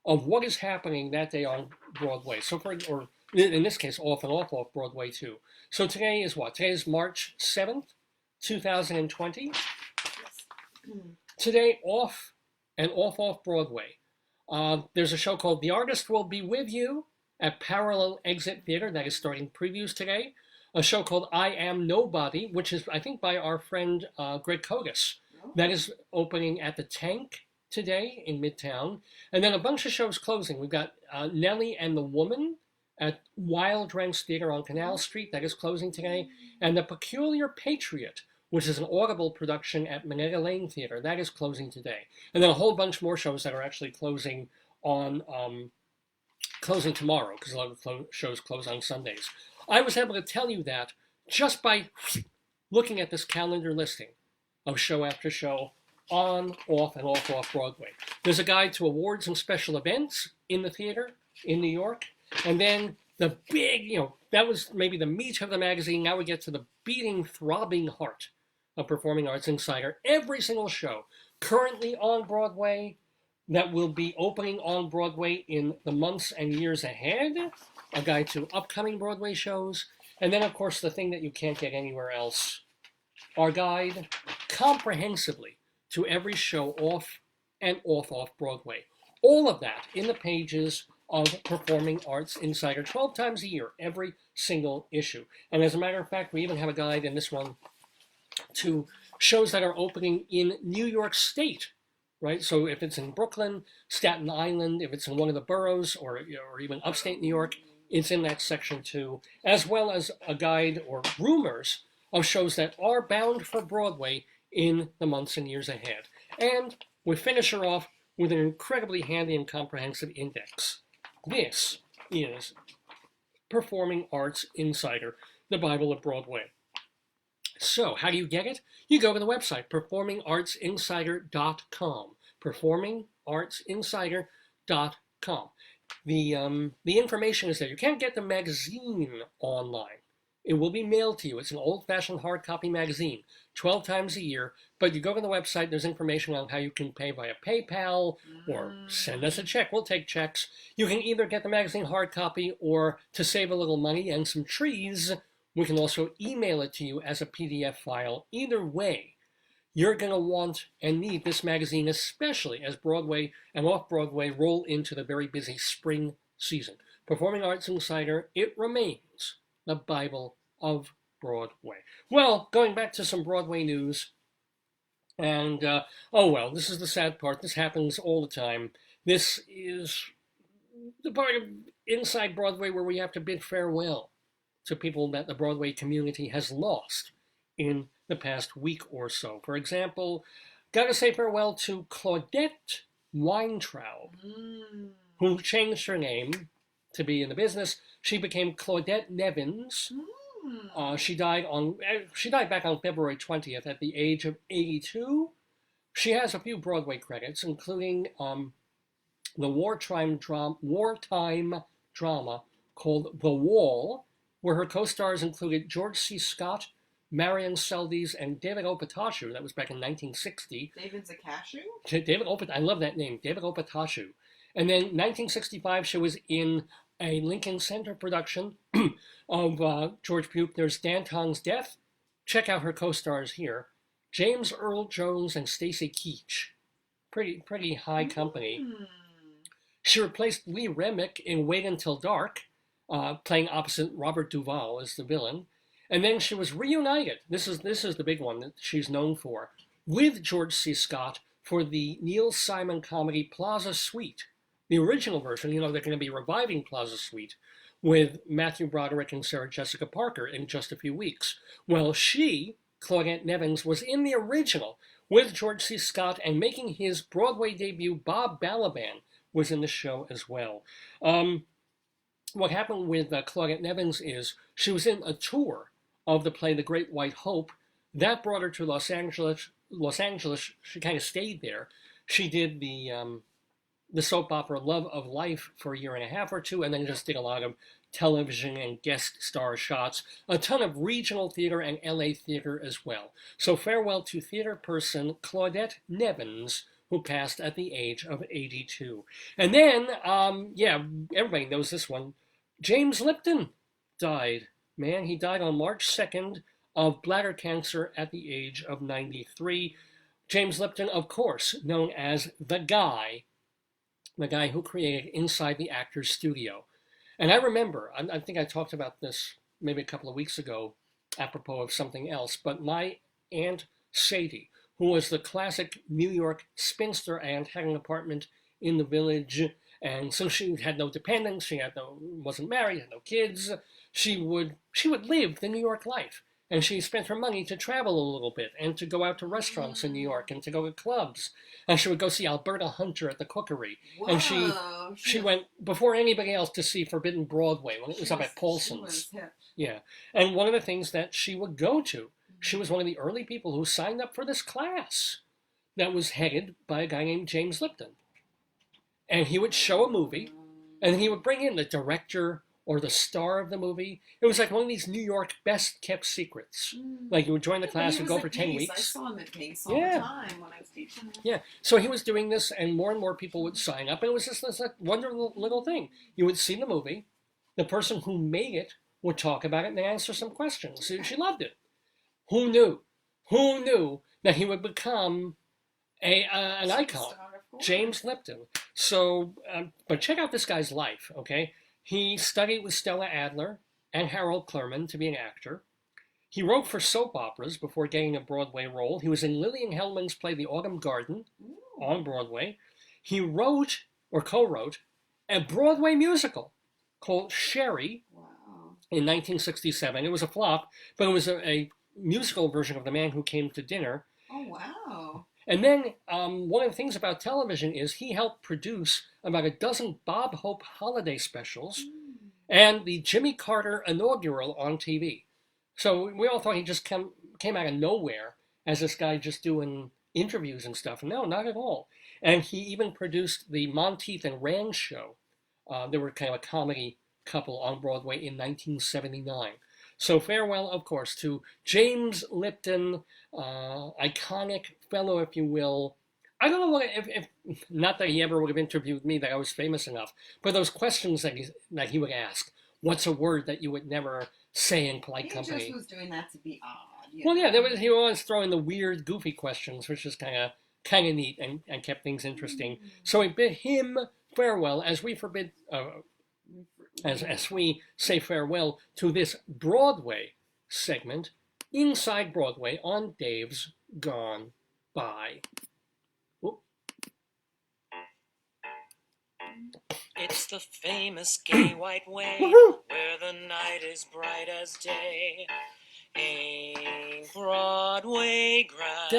of what is happening that day on Broadway. So, or in this case, off and off Broadway too. So today is what? Today is March 7th, 2020. Today, off and off Broadway. There's a show called The Artist Will Be With You at Parallel Exit Theater that is starting previews today. A show called I Am Nobody, which is, I think, by our friend Greg Kogas. That is opening at the Tank today in Midtown. And then a bunch of shows closing. We've got Nellie and the Woman at Wild Wrench Theater on Canal Street. That is closing today. And The Peculiar Patriot, which is an Audible production at Minetta Lane Theater. That is closing today. And then a whole bunch more shows that are actually closing on closing tomorrow, because a lot of shows close on Sundays. I was able to tell you that just by looking at this calendar listing of show after show on, off, and off Broadway. There's a guide to awards and special events in the theater in New York. And then the big, that was maybe the meat of the magazine. Now we get to the beating, throbbing heart of Performing Arts Insider. Every single show currently on Broadway that will be opening on Broadway in the months and years ahead. A guide to upcoming Broadway shows. And then, of course, the thing that you can't get anywhere else, our guide comprehensively to every show off and off Broadway. All of that in the pages of Performing Arts Insider, 12 times a year, every single issue. And as a matter of fact, we even have a guide in this one to shows that are opening in New York State, right? So if it's in Brooklyn, Staten Island, if it's in one of the boroughs, or even upstate New York, it's in that section too, as well as a guide or rumors of shows that are bound for Broadway in the months and years ahead. And we finish her off with an incredibly handy and comprehensive index. This is Performing Arts Insider, the Bible of Broadway. So, how do you get it? You go to the website, performingartsinsider.com. Performingartsinsider.com. The information is there. You can't get the magazine online. It will be mailed to you. It's an old-fashioned hard copy magazine, 12 times a year. But you go to the website, there's information on how you can pay via PayPal or send us a check. We'll take checks. You can either get the magazine hard copy, or to save a little money and some trees, we can also email it to you as a PDF file. Either way, you're going to want and need this magazine, especially as Broadway and off-Broadway roll into the very busy spring season. Performing Arts Insider, it remains the Bible of Broadway. Well, going back to some Broadway news, and this is the sad part. This happens all the time. This is the part of Inside Broadway where we have to bid farewell to people that the Broadway community has lost in the past week or so. For example, gotta say farewell to Claudette Weintraub, who changed her name to be in the business. She became Claudette Nevins. She died back on February 20th at the age of 82. She has a few Broadway credits, including the wartime drama called The Wall, where her co-stars included George C. Scott, Marion Seldes, and David Opatashu. That was back in 1960. David Zakashu? I love that name, David Opatashu. And then 1965, she was in a Lincoln Center production of George Buchner's Danton's Death. Check out her co-stars here. James Earl Jones and Stacy Keach. Pretty high company. She replaced Lee Remick in Wait Until Dark, playing opposite Robert Duvall as the villain. And then she was reunited. This is the big one that she's known for, with George C. Scott for the Neil Simon comedy Plaza Suite. The original version, they're going to be reviving Plaza Suite with Matthew Broderick and Sarah Jessica Parker in just a few weeks. Well, she, Claudette Nevins, was in the original with George C. Scott, and making his Broadway debut, Bob Balaban, was in the show as well. What happened with Claudette Nevins is she was in a tour of the play The Great White Hope. That brought her to Los Angeles. She kind of stayed there. She did the soap opera Love of Life for a year and a half or two, and then just did a lot of television and guest star shots, a ton of regional theater and LA theater as well. So farewell to theater person Claudette Nevins, who passed at the age of 82. And then, everybody knows this one, James Lipton died. Man, he died on March 2nd of bladder cancer at the age of 93. James Lipton, of course, known as the guy who created Inside the Actors Studio. And I remember, I think I talked about this maybe a couple of weeks ago, apropos of something else, but my Aunt Sadie, who was the classic New York spinster aunt, had an apartment in the Village, and so she had no dependents, wasn't married, had no kids. She would live the New York life. And she spent her money to travel a little bit and to go out to restaurants in New York and to go to clubs. And she would go see Alberta Hunter at the Cookery. Whoa, and she went before anybody else to see Forbidden Broadway when it was up at Paulson's. Yeah. And one of the things that she would go to, she was one of the early people who signed up for this class that was headed by a guy named James Lipton. And he would show a movie, and he would bring in the director or the star of the movie. It was like one of these New York best-kept secrets. Like you would join the class and go for 10 weeks. I saw him at Pace all the time when I was teaching. Yeah, so he was doing this, and more people would sign up, and it was just this like wonderful little thing. You would see the movie, the person who made it would talk about it and answer some questions. She loved it. Who knew? Who knew that he would become an icon? James Lipton. So, but check out this guy's life, okay? He studied with Stella Adler and Harold Clurman to be an actor. He wrote for soap operas before getting a Broadway role. He was in Lillian Hellman's play The Autumn Garden on Broadway. He wrote, or co-wrote, a Broadway musical called Sherry in 1967. It was a flop, but it was a musical version of The Man Who Came to Dinner. Oh, wow. And then one of the things about television is he helped produce about a dozen Bob Hope holiday specials and the Jimmy Carter inaugural on TV. So we all thought he just came out of nowhere as this guy just doing interviews and stuff. No, not at all. And he even produced the Monteith and Rand show. They were kind of a comedy couple on Broadway in 1979. So farewell, of course, to James Lipton, iconic fellow, if you will. I don't know if not that he ever would have interviewed me, that I was famous enough, but those questions that he would ask. What's a word that you would never say in polite company? He just was doing that to be odd. Well, yeah, he was throwing the weird, goofy questions, which is kind of neat and kept things interesting. So we bid him farewell as we forbid, as we say farewell to this Broadway segment, Inside Broadway on Dave's Gone By. It's the famous gay white way, where the night is bright as day. Ain't Broadway grand?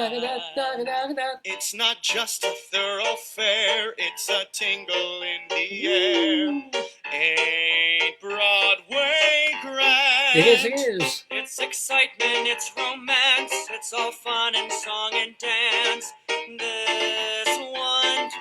It's not just a thoroughfare, it's a tingle in the air. Ain't Broadway grand? It is. It's excitement, it's romance, it's all fun and song and dance. This wonderland.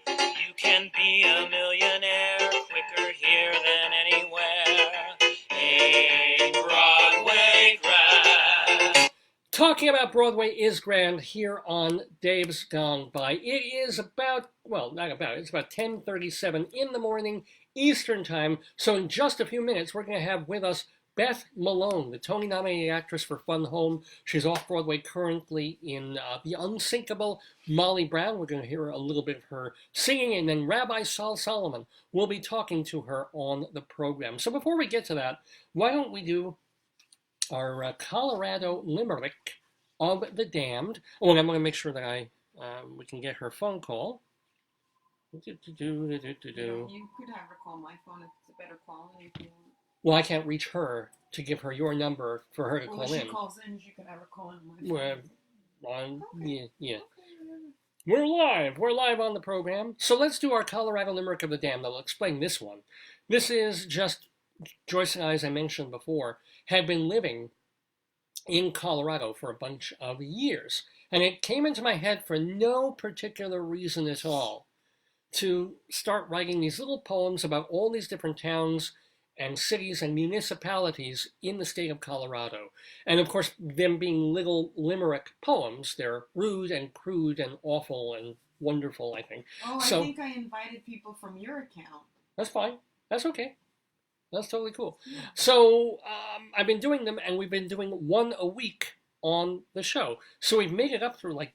You can be a millionaire quicker here than anywhere. Ain't Broadway grand? Talking about Broadway is grand here on Dave's Gone By. It is about, well, not about, it's about 10:37 in the morning Eastern Time. So in just a few minutes, we're going to have with us Beth Malone, the Tony-nominated actress for Fun Home. She's off-Broadway currently in The Unsinkable Molly Brown. We're going to hear a little bit of her singing, and then Rabbi Saul Solomon will be talking to her on the program. So before we get to that, why don't we do our Colorado Limerick of the Damned. Oh, and I'm going to make sure that we can get her phone call. You could have her call my phone if it's a better quality if you want. Well, I can't reach her to give her your number for her to call in. When she calls in, you can have her call in my phone. Yeah. We're live on the program. So let's do our Colorado Limerick of the Damned. I'll explain this one. This is just Joyce and I, as I mentioned before, have been living in Colorado for a bunch of years. And it came into my head for no particular reason at all to start writing these little poems about all these different towns and cities and municipalities in the state of Colorado. And of course, them being little limerick poems, they're rude and crude and awful and wonderful, I think. Oh, I think I invited people from your account. That's fine. That's okay. That's totally cool. Yeah. So I've been doing them, and we've been doing one a week on the show. So we've made it up through like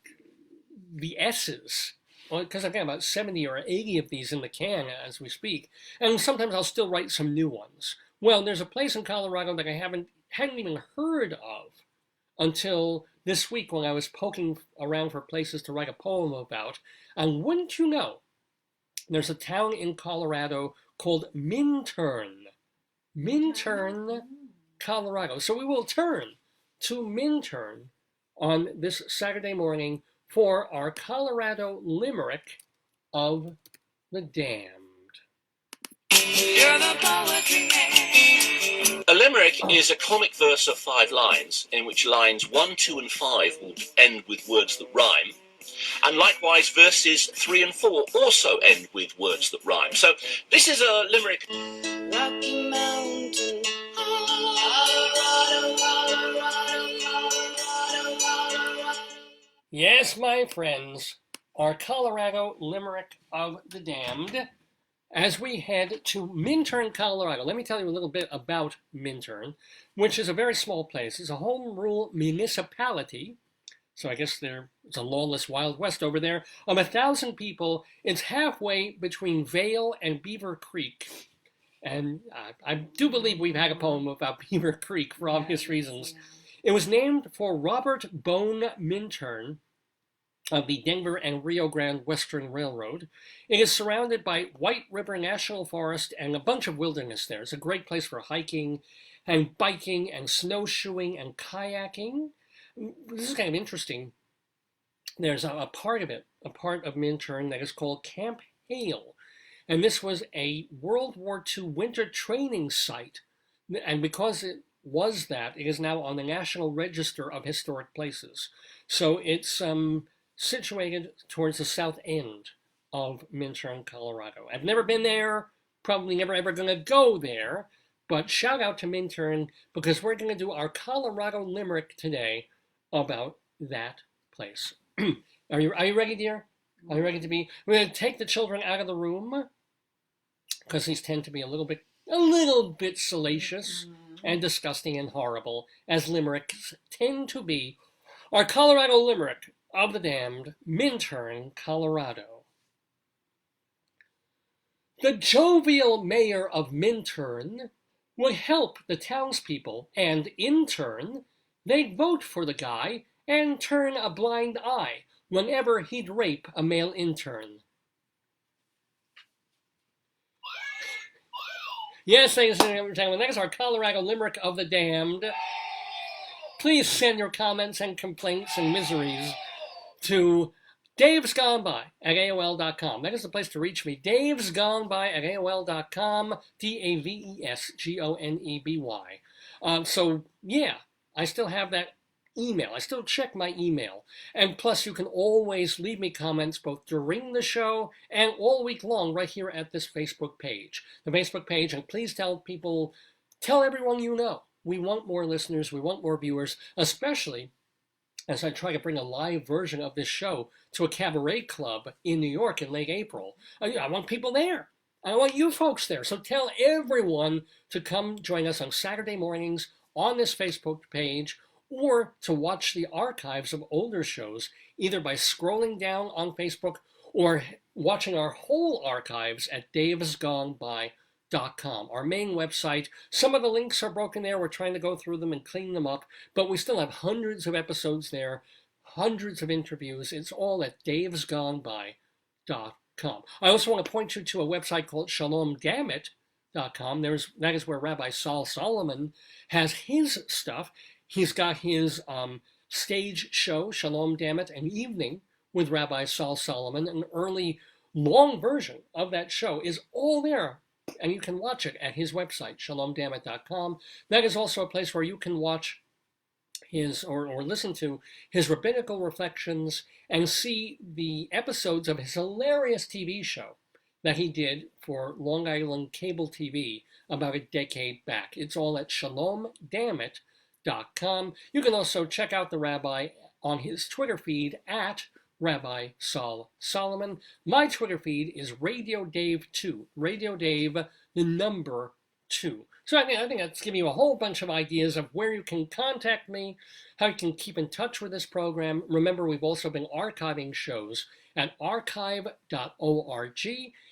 the S's. Because I've got about 70 or 80 of these in the can as we speak. And sometimes I'll still write some new ones. Well, there's a place in Colorado that I hadn't even heard of until this week when I was poking around for places to write a poem about. And wouldn't you know, there's a town in Colorado called Minturn. Minturn, Colorado. So we will turn to Minturn on this Saturday morning for our Colorado Limerick of the Damned. You're the poetry man. A limerick is a comic verse of 5 lines, in which lines 1, 2, and 5 will end with words that rhyme. And likewise, verses 3 and 4 also end with words that rhyme. So this is a limerick. Rocky Mountain, Colorado, Colorado, Colorado, Colorado. Yes, my friends, our Colorado Limerick of the Damned, as we head to Minturn, Colorado. Let me tell you a little bit about Minturn, which is a very small place. It's a home rule municipality, so I guess it's a lawless Wild West over there, of 1,000 people. It's halfway between Vail and Beaver Creek. And I do believe we've had a poem about Beaver Creek for obvious reasons. It was named for Robert Bone Minturn of the Denver and Rio Grande Western Railroad. It is surrounded by White River National Forest and a bunch of wilderness there. It's a great place for hiking and biking and snowshoeing and kayaking. This is kind of interesting. There's a part of Minturn that is called Camp Hale. And this was a World War II winter training site. And because it was that, it is now on the National Register of Historic Places. So it's situated towards the south end of Minturn, Colorado. I've never been there, probably never ever going to go there, But shout out to Minturn because we're going to do our Colorado Limerick today about that place. Are you ready, dear? Are you ready to be? We're going to take the children out of the room because these tend to be a little bit salacious and disgusting and horrible, as limericks tend to be. Our Colorado Limerick of the damned, Minturn, Colorado. The jovial mayor of Minturn would help the townspeople, and in turn, they'd vote for the guy and turn a blind eye whenever he'd rape a male intern. Yes, ladies and gentlemen, that is our Colorado Limerick of the damned. Please send your comments and complaints and miseries to davesgoneby at AOL.com. That is the place to reach me. davesgoneby at AOL.com. DAVESGONEBY. So, yeah, I still have that email. I still check my email. And plus, you can always leave me comments both during the show and all week long right here at this Facebook page. The Facebook page, and please tell everyone you know. We want more listeners. We want more viewers, especially as I try to bring a live version of this show to a cabaret club in New York in late April. I want people there. I want you folks there. So tell everyone to come join us on Saturday mornings on this Facebook page, or to watch the archives of older shows, either by scrolling down on Facebook or watching our whole archives at davesgoneby.com, our main website. Some of the links are broken there. We're trying to go through them and clean them up, but we still have hundreds of episodes there, hundreds of interviews. It's all at davesgoneby.com. I also want to point you to a website called shalomdammit.com. That is where Rabbi Saul Solomon has his stuff. He's got his stage show, Shalom Dammit, an evening with Rabbi Saul Solomon. An early long version of that show is all there, and you can watch it at his website, shalomdammit.com. That is also a place where you can watch his or listen to his rabbinical reflections and see the episodes of his hilarious TV show that he did for Long Island cable TV about a decade back. It's all at shalomdammit.com. You can also check out the Rabbi on his Twitter feed at Rabbi Saul Solomon. My Twitter feed is Radio Dave 2. Radio Dave, the number 2. So I think that's giving you a whole bunch of ideas of where you can contact me, how you can keep in touch with this program. Remember, we've also been archiving shows at archive.org.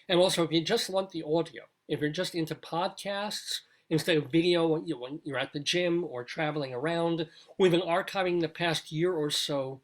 And also, if you just want the audio, if you're just into podcasts, instead of video when you're at the gym or traveling around, we've been archiving the past year or so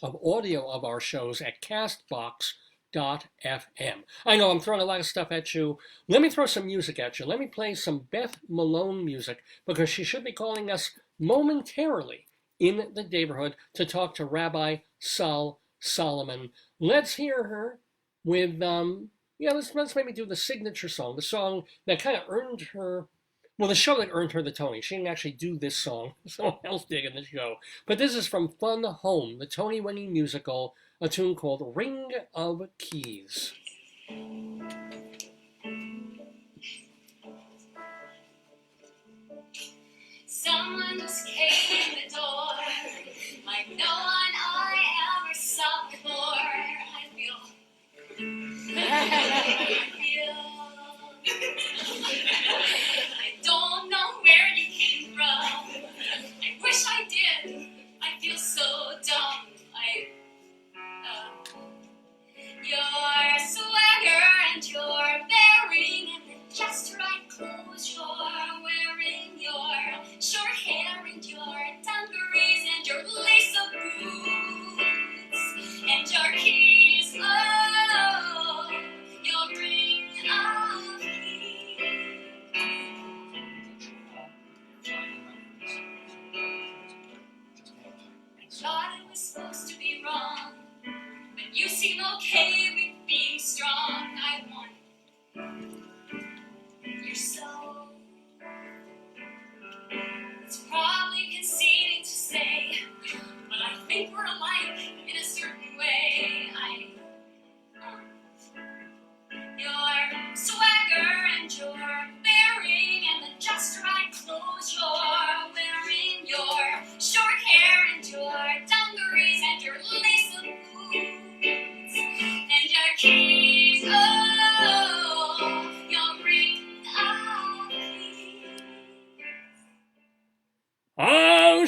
of audio of our shows at castbox.fm. I know I'm throwing a lot of stuff at you. Let me throw some music at you. Let me play some Beth Malone music, because she should be calling us momentarily in the Daverhood to talk to Rabbi Saul Solomon. Let's hear her with, let's maybe do the signature song, the song that kind of earned her. Well, the show that earned her the Tony. She didn't actually do this song. Someone else did in the show. But this is from Fun Home, the Tony-winning musical, a tune called Ring of Keys. Someone just came in the door, like no one I ever saw before. I don't know where you came from. I wish I did. I feel so dumb. Your swagger and your bearing and the just right clothes you're wearing, your short hair and your dungarees and your lace-up boots and your keys. Oh, your ring of keys. I thought it was supposed to be wrong, but you seem okay with being strong. I want your soul. It's probably conceited to say, but I think we're alike in a certain way. Your swagger and your bearing and the just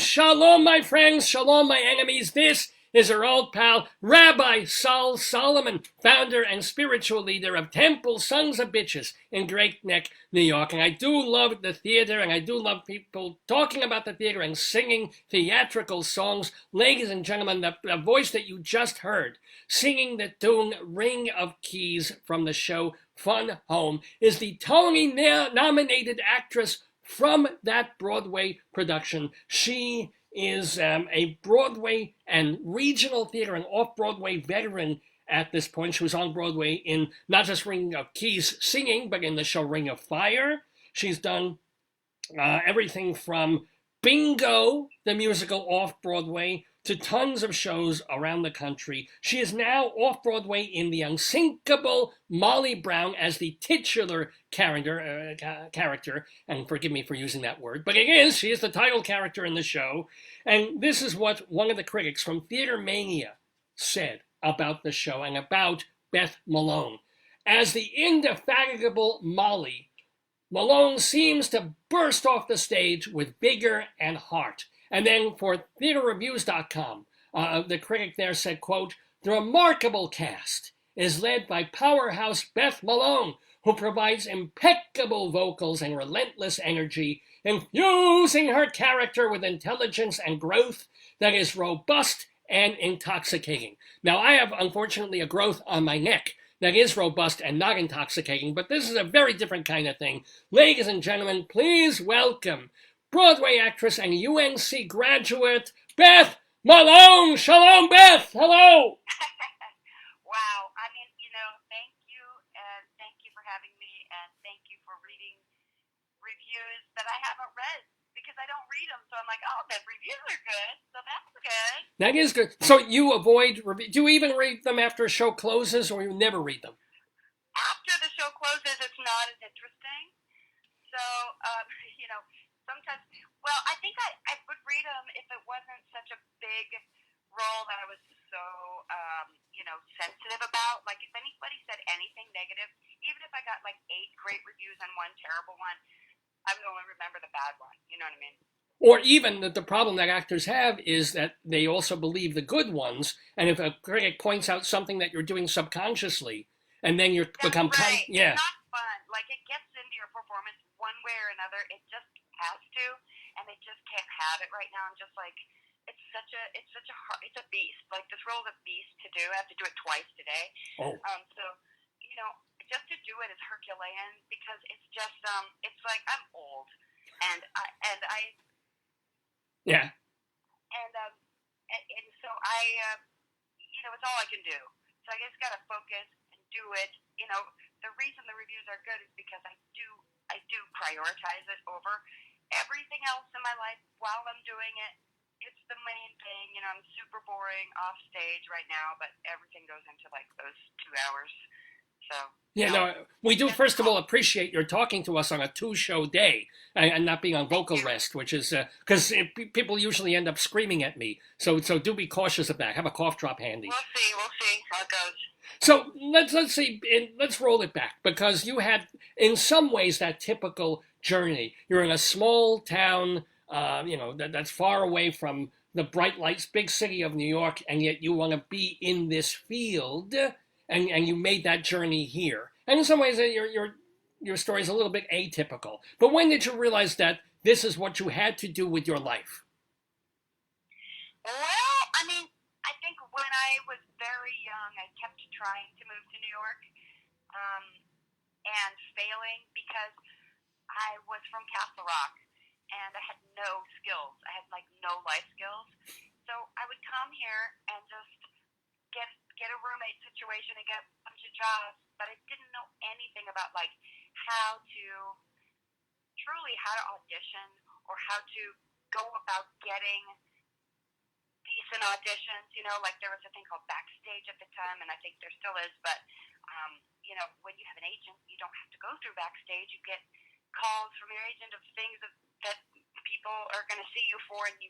shalom, my friends, shalom, my enemies. This is her old pal, Rabbi Sol Solomon, founder and spiritual leader of Temple Sons of Bitches in Great Neck, New York. And I do love the theater, and I do love people talking about the theater and singing theatrical songs. Ladies and gentlemen, the voice that you just heard, singing the tune Ring of Keys from the show Fun Home, is the Tony-nominated actress from that Broadway production. She is a Broadway and regional theater and off-Broadway veteran at this point. She was on Broadway in not just Ring of Keys singing, but in the show Ring of Fire. She's done everything from Bingo, the musical off-Broadway, to tons of shows around the country. She is now off-Broadway in The Unsinkable Molly Brown as the titular character, and forgive me for using that word, but it is. She is the title character in the show. And this is what one of the critics from Theater Mania said about the show and about Beth Malone. As the indefatigable Molly, Malone seems to burst off the stage with vigor and heart. And then for theaterreviews.com, the critic there said, quote, "The remarkable cast is led by powerhouse Beth Malone, who provides impeccable vocals and relentless energy, infusing her character with intelligence and growth that is robust and intoxicating." Now, I have, unfortunately, a growth on my neck that is robust and not intoxicating, but this is a very different kind of thing. Ladies and gentlemen, please welcome Broadway actress and UNC graduate, Beth Malone. Shalom, Beth. Hello. Wow. I mean, thank you, and thank you for having me, and thank you for reading reviews that I haven't read because I don't read them. So I'm like, oh, the reviews are good, so that's good. That is good. So you avoid reviews. Do you even read them after a show closes, or you never read them? After the show closes, it's not as interesting. So, sometimes, well, I think I would read them if it wasn't such a big role that I was so, sensitive about. Like, if anybody said anything negative, even if I got, 8 great reviews and 1 terrible one, I would only remember the bad one. You know what I mean? Or even that the problem that actors have is that they also believe the good ones, and if a critic points out something that you're doing subconsciously, and then you become... Right. Yeah. It's not fun. Like, it gets into your performance one way or another. It just has to, and they just can't have it right now. I'm just like, it's a beast. Like, this role is a beast to do. I have to do it twice today. Oh. So, just to do it is Herculean because it's just, it's like I'm old, and I. Yeah. And so I, it's all I can do. So I just gotta focus and do it. The reason the reviews are good is because I do prioritize it over everything else in my life while I'm doing it. It's the main thing. I'm super boring off stage right now, but everything goes into those 2 hours. So. Yeah, no, we do first of all appreciate your talking to us on a 2-show day and not being on vocal rest, which is because people usually end up screaming at me. So do be cautious of that. Have a cough drop handy. We'll see how it goes. So let's see, let's roll it back, because you had in some ways that typical journey. You're in a small town, that's far away from the bright lights, big city of New York, and yet you want to be in this field. And you made that journey here. And in some ways, your story is a little bit atypical. But when did you realize that this is what you had to do with your life? Well, I think when I was very young, I kept trying to move to New York and failing because I was from Castle Rock and I had no skills. I had no life skills. So I would come here and just get a roommate situation and get a bunch of jobs, but I didn't know anything about how to audition or how to go about getting decent auditions. There was a thing called Backstage at the time, and I think there still is, but when you have an agent, you don't have to go through Backstage. You get calls from your agent of things that people are going to see you for, and you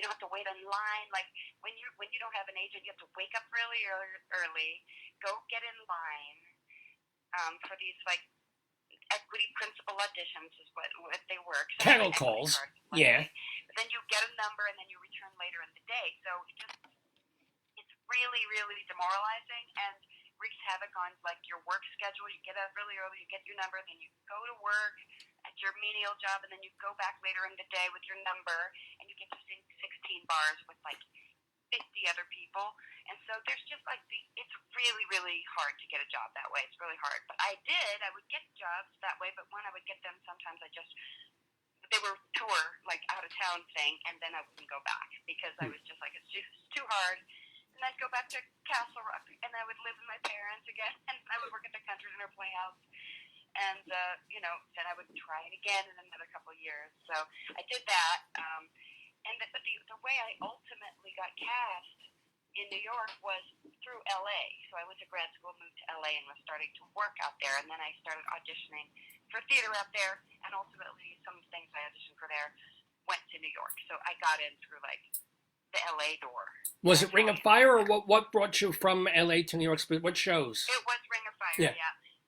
don't have to wait in line. Like when you don't have an agent, you have to wake up really early, go get in line for these equity principal auditions is what they were. Cattle calls, yeah. but then you get a number and then you return later in the day. So it's really, really demoralizing and wreaks havoc on like your work schedule. You get up really early, you get your number, then you go to work at your menial job, and then you go back later in the day with your number, and you get to sing 16 bars with like 50 other people. And so there's just like it's really, really hard to get a job that way. It's really hard. But I would get jobs that way, but when I would get them, sometimes they were tour, like out of town thing, and then I wouldn't go back because I was just like, it's just too hard. And I'd go back to Castle Rock, and I would live with my parents again, and I would work at the Country Dinner Playhouse. And, then I would try it again in another couple of years. So I did that. But the way I ultimately got cast in New York was through LA. So I went to grad school, moved to LA, and was starting to work out there. And then I started auditioning for theater out there, and ultimately some things I auditioned for there went to New York. So I got in through like the LA door. Was it Ring of Fire, or what brought you from LA to New York? What shows? It was Ring of Fire, yeah.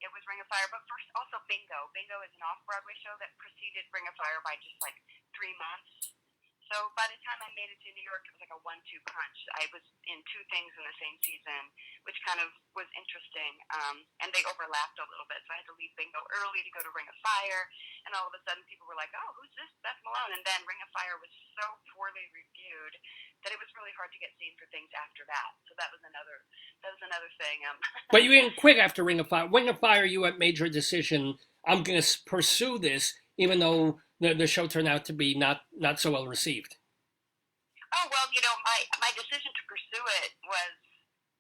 It was Ring of Fire, but first also Bingo. Bingo is an off-Broadway show that preceded Ring of Fire by just like 3 months. So by the time I made it to New York, it was like a 1-2 punch. I was in 2 things in the same season, which kind of was interesting. And they overlapped a little bit, so I had to leave Bingo early to go to Ring of Fire. And all of a sudden, people were like, "Oh, who's this Beth Malone?" And then Ring of Fire was so poorly reviewed that it was really hard to get seen for things after that. So that was another thing. But you didn't quit after Ring of Fire. Ring of Fire, you had made your decision. I'm going to pursue this, even though the show turned out to be not so well received. Oh, well, my decision to pursue it was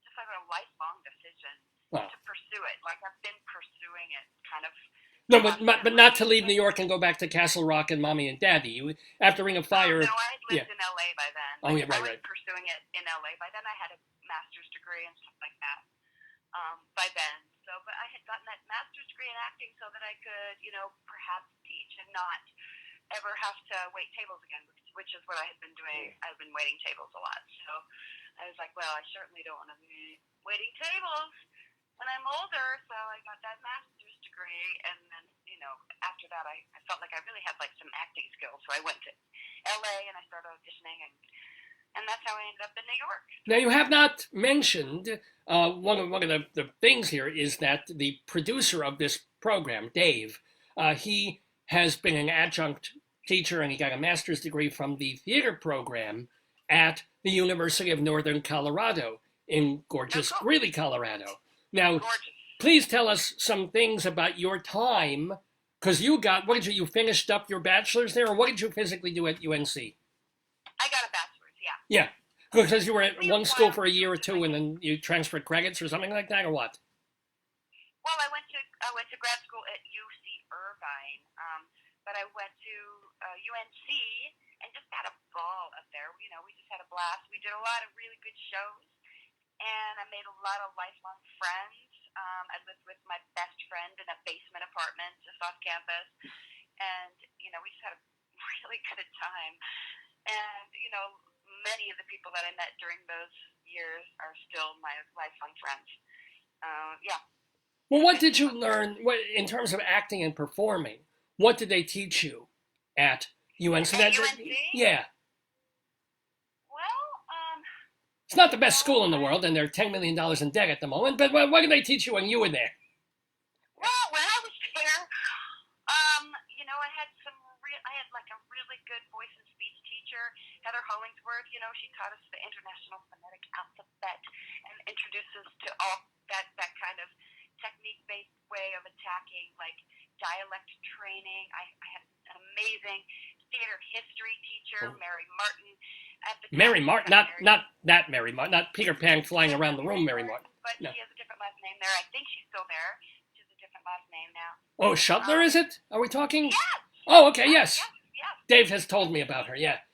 just like a lifelong decision to pursue it. Like I've been pursuing it kind of. No, but not to leave New York and go back to Castle Rock and Mommy and Daddy. After Ring of Fire. Oh, no, I had lived in LA by then. Oh, yeah, right. I was pursuing it in LA. By then I had a master's degree and stuff like that. By then. So, but I had gotten that master's degree in acting so that I could, perhaps teach and not ever have to wait tables again, which is what I had been doing. I've been waiting tables a lot. So I was like, well, I certainly don't want to be waiting tables when I'm older. So I got that master's degree, and then, after that, I felt like I really had like some acting skills. So I went to LA and I started auditioning, and that's how I ended up in New York. Now, you have not mentioned, one of the things here is that the producer of this program, Dave, he has been an adjunct teacher, and he got a master's degree from the theater program at the University of Northern Colorado in gorgeous Greeley, Colorado. Now, please tell us some things about your time, because you finished up your bachelor's there, or what did you physically do at UNC? I got a bachelor's, yeah. Yeah, because you were at one school for a year or two, and then you transferred credits or something like that, or what? Well, I went to grad school at UC Irvine, but I went to UNC and just had a ball up there. We just had a blast. We did a lot of really good shows, and I made a lot of lifelong friends. I lived with my best friend in a basement apartment just off campus, and we just had a really good time. And many of the people that I met during those years are still my lifelong friends. Yeah. Well, what did you learn in terms of acting and performing? What did they teach you at UNC? At UNC? Yeah. Well, it's not the best school in the world, and they're $10 million in debt at the moment, but what did they teach you when you were there? Well, when I was there, I had like a really good voice and speech teacher, Heather Hollingsworth. She taught us the International Phonetic Alphabet and introduced us to all that kind of technique-based way of attacking, like dialect training. I had an amazing theater history teacher, Mary Martin. Mary Martin, not that Mary Martin, not Peter Pan flying around the room, Mary Martin. But no. She has a different last name there. I think she's still there. She has a different last name now. Oh, Shuttler, is it? Are we talking? Yes. Oh, okay, yes. Yes. Dave has told me about her, yeah.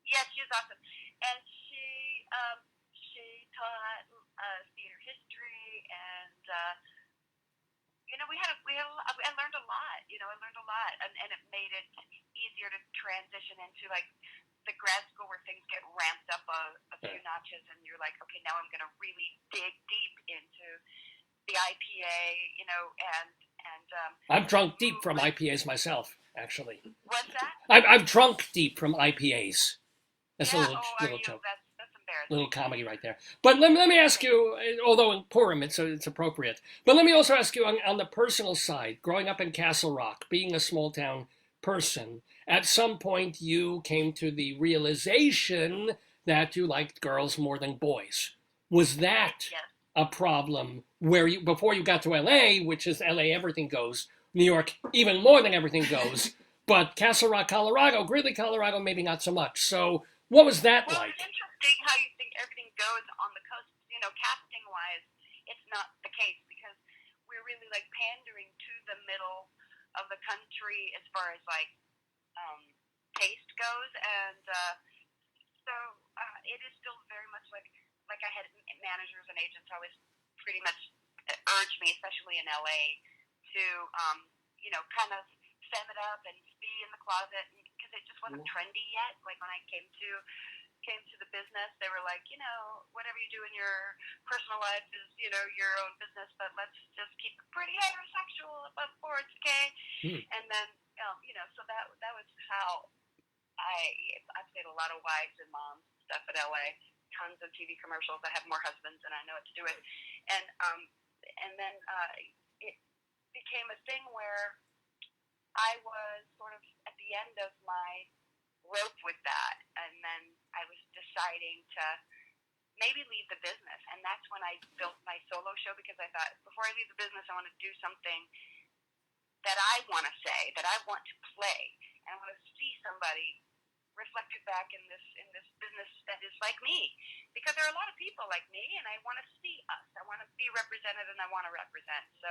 Yes, she's awesome. And she taught theater history, and I learned a lot. I learned a lot, and it made it easier to transition into like the grad school where things get ramped up a few notches, and you're like, okay, now I'm going to really dig deep into the IPA, and I've drunk deep from IPAs myself. actually. What's that? I've drunk deep from IPAs. That's a Yeah. little joke. That's embarrassing. Little comedy right there. But let me ask you, although in Purim it's appropriate, but let me also ask you on the personal side, growing up in Castle Rock, being a small town person, at some point you came to the realization that you liked girls more than boys. Was that Yes. a problem where you, before you got to LA, which is LA everything goes, New York even more than everything goes, but Castle Rock, Colorado, Greeley, Colorado, maybe not so much. So what was that Well, like? it's interesting how you think everything goes on the coast. You know, casting-wise, it's not the case because we're really like pandering to the middle of the country as far as like taste goes, and so it is still very much like I had managers and agents always pretty much urged me, especially in LA, to you know, kind of fem it up and be in the closet because it just wasn't trendy yet. Like when I came to the business, they were like, you know, whatever you do in your personal life is, you know, your own business, but let's just keep it pretty heterosexual above board, okay? And then, you know, so that was how I played a lot of wives and moms stuff at LA, tons of TV commercials. I have more husbands than I know what to do with, and then it became a thing where I was sort of at the end of my rope with that, and then I was deciding to maybe leave the business, and that's when I built my solo show because I thought before I leave the business I want to do something that I want to say, that I want to play, and I want to see somebody reflected back in this business that is like me, because there are a lot of people like me, and I want to see us, I want to be represented, and I want to represent. So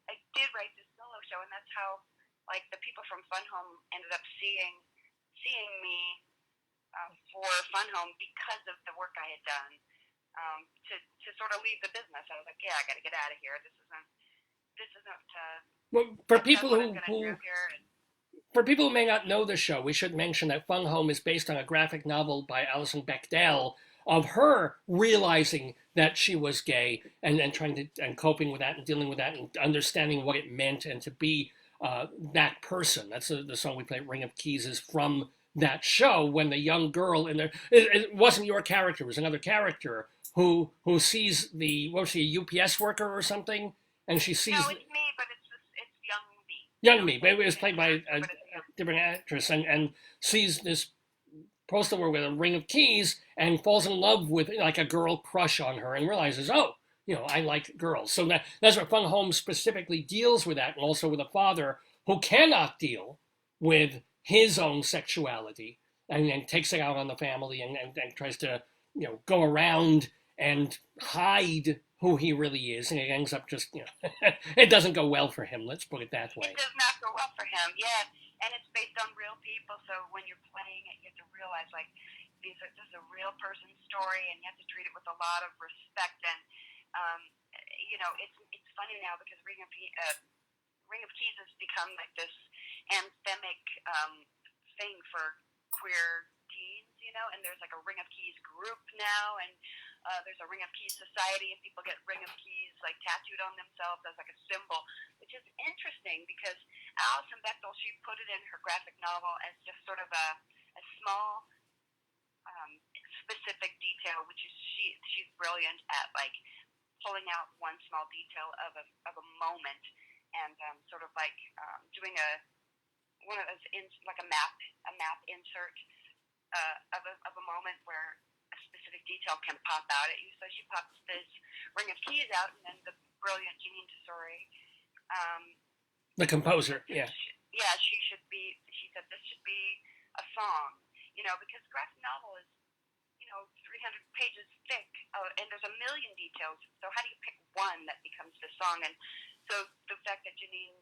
I did write this solo show, and that's how like the people from Fun Home ended up seeing me for Fun Home because of the work I had done to sort of leave the business. I was like, yeah, I got to get out of here. This isn't. Well, for people who may not know the show, we should mention that Fun Home is based on a graphic novel by Alison Bechdel of her realizing that she was gay and trying to and coping with that and dealing with that and understanding what it meant and to be that person. That's the song we play, Ring of Keys, is from that show when the young girl in there, it wasn't your character, it was another character who sees what was she, a UPS worker or something? And she sees... No, it's me, but it's young me. Young me, but it was played by a different actress and sees this poster with a ring of keys and falls in love with like a girl crush on her and realizes, oh, you know, I like girls. So that's what Fun Home specifically deals with, that, and also with a father who cannot deal with his own sexuality and takes it out on the family and tries to, you know, go around and hide who he really is, and it ends up just, you know, it doesn't go well for him, let's put it that way. It does not go well for him, yeah, and it's based on real people, so when you're playing it, you have to realize, like, this is a real person's story, and you have to treat it with a lot of respect, and, you know, it's funny now because Ring of Keys has become like this anthemic thing for queer teens, you know, and there's like a Ring of Keys group now, and there's a Ring of Keys society, and people get Ring of Keys like tattooed on themselves as like a symbol, which is interesting because Alison Bechdel, she put it in her graphic novel as just sort of a small specific detail, which is she's brilliant at like pulling out one small detail of a moment and sort of like doing one of those like a map insert of a moment where a specific detail can pop out at you. So she pops this Ring of Keys out, and then the brilliant Janine Tesori, the composer, yeah. Yeah, she said this should be a song, you know, because graphic novel is, you know, 300 pages thick, and there's a million details. So how do you pick one that becomes the song? And so the fact that Janine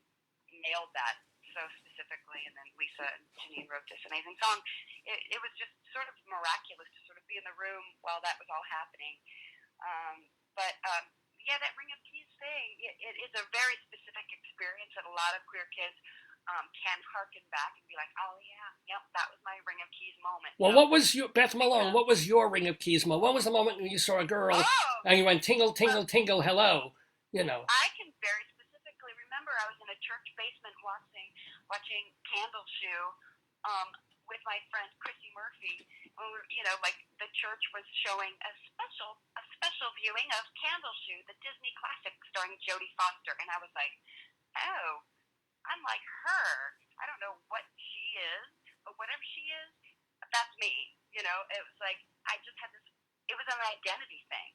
nailed that so specifically, and then Lisa and Janine wrote this amazing song, it was just sort of miraculous to sort of be in the room while that was all happening. Yeah, that Ring of Keys thing, it is a very specific experience that a lot of queer kids can harken back and be like, oh yeah, yep, that was my Ring of Keys moment. Well, what was your, Beth Malone, what was your Ring of Keys moment? What was the moment when you saw a girl and you went tingle, tingle, tingle, hello, you know? I can very specifically remember I was in a church basement watching Candle Shoe with my friend Chrissy Murphy. When we were, like the church was showing a special viewing of Candle Shoe, the Disney classic starring Jodie Foster, and I was like, oh, I'm like her. I don't know what she is, but whatever she is, that's me. It was like I just had this. It was an identity thing.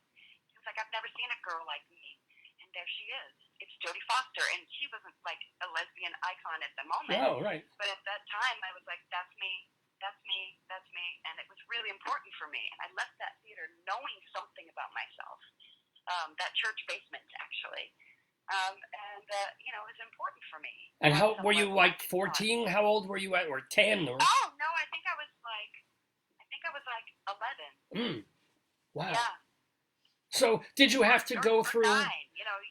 It was like I've never seen a girl like me, and there she is. It's Jodie Foster, and she wasn't like a lesbian icon at the moment. Oh, right. But at that time, I was like, that's me, that's me, that's me, and it was really important for me. And I left that theater knowing something about myself. That church basement, actually. It was important for me. And how were you, like 14? How old were you at, or 10? Or? Oh no, I think I was like 11. Wow. Yeah. So did you have to go through? 9,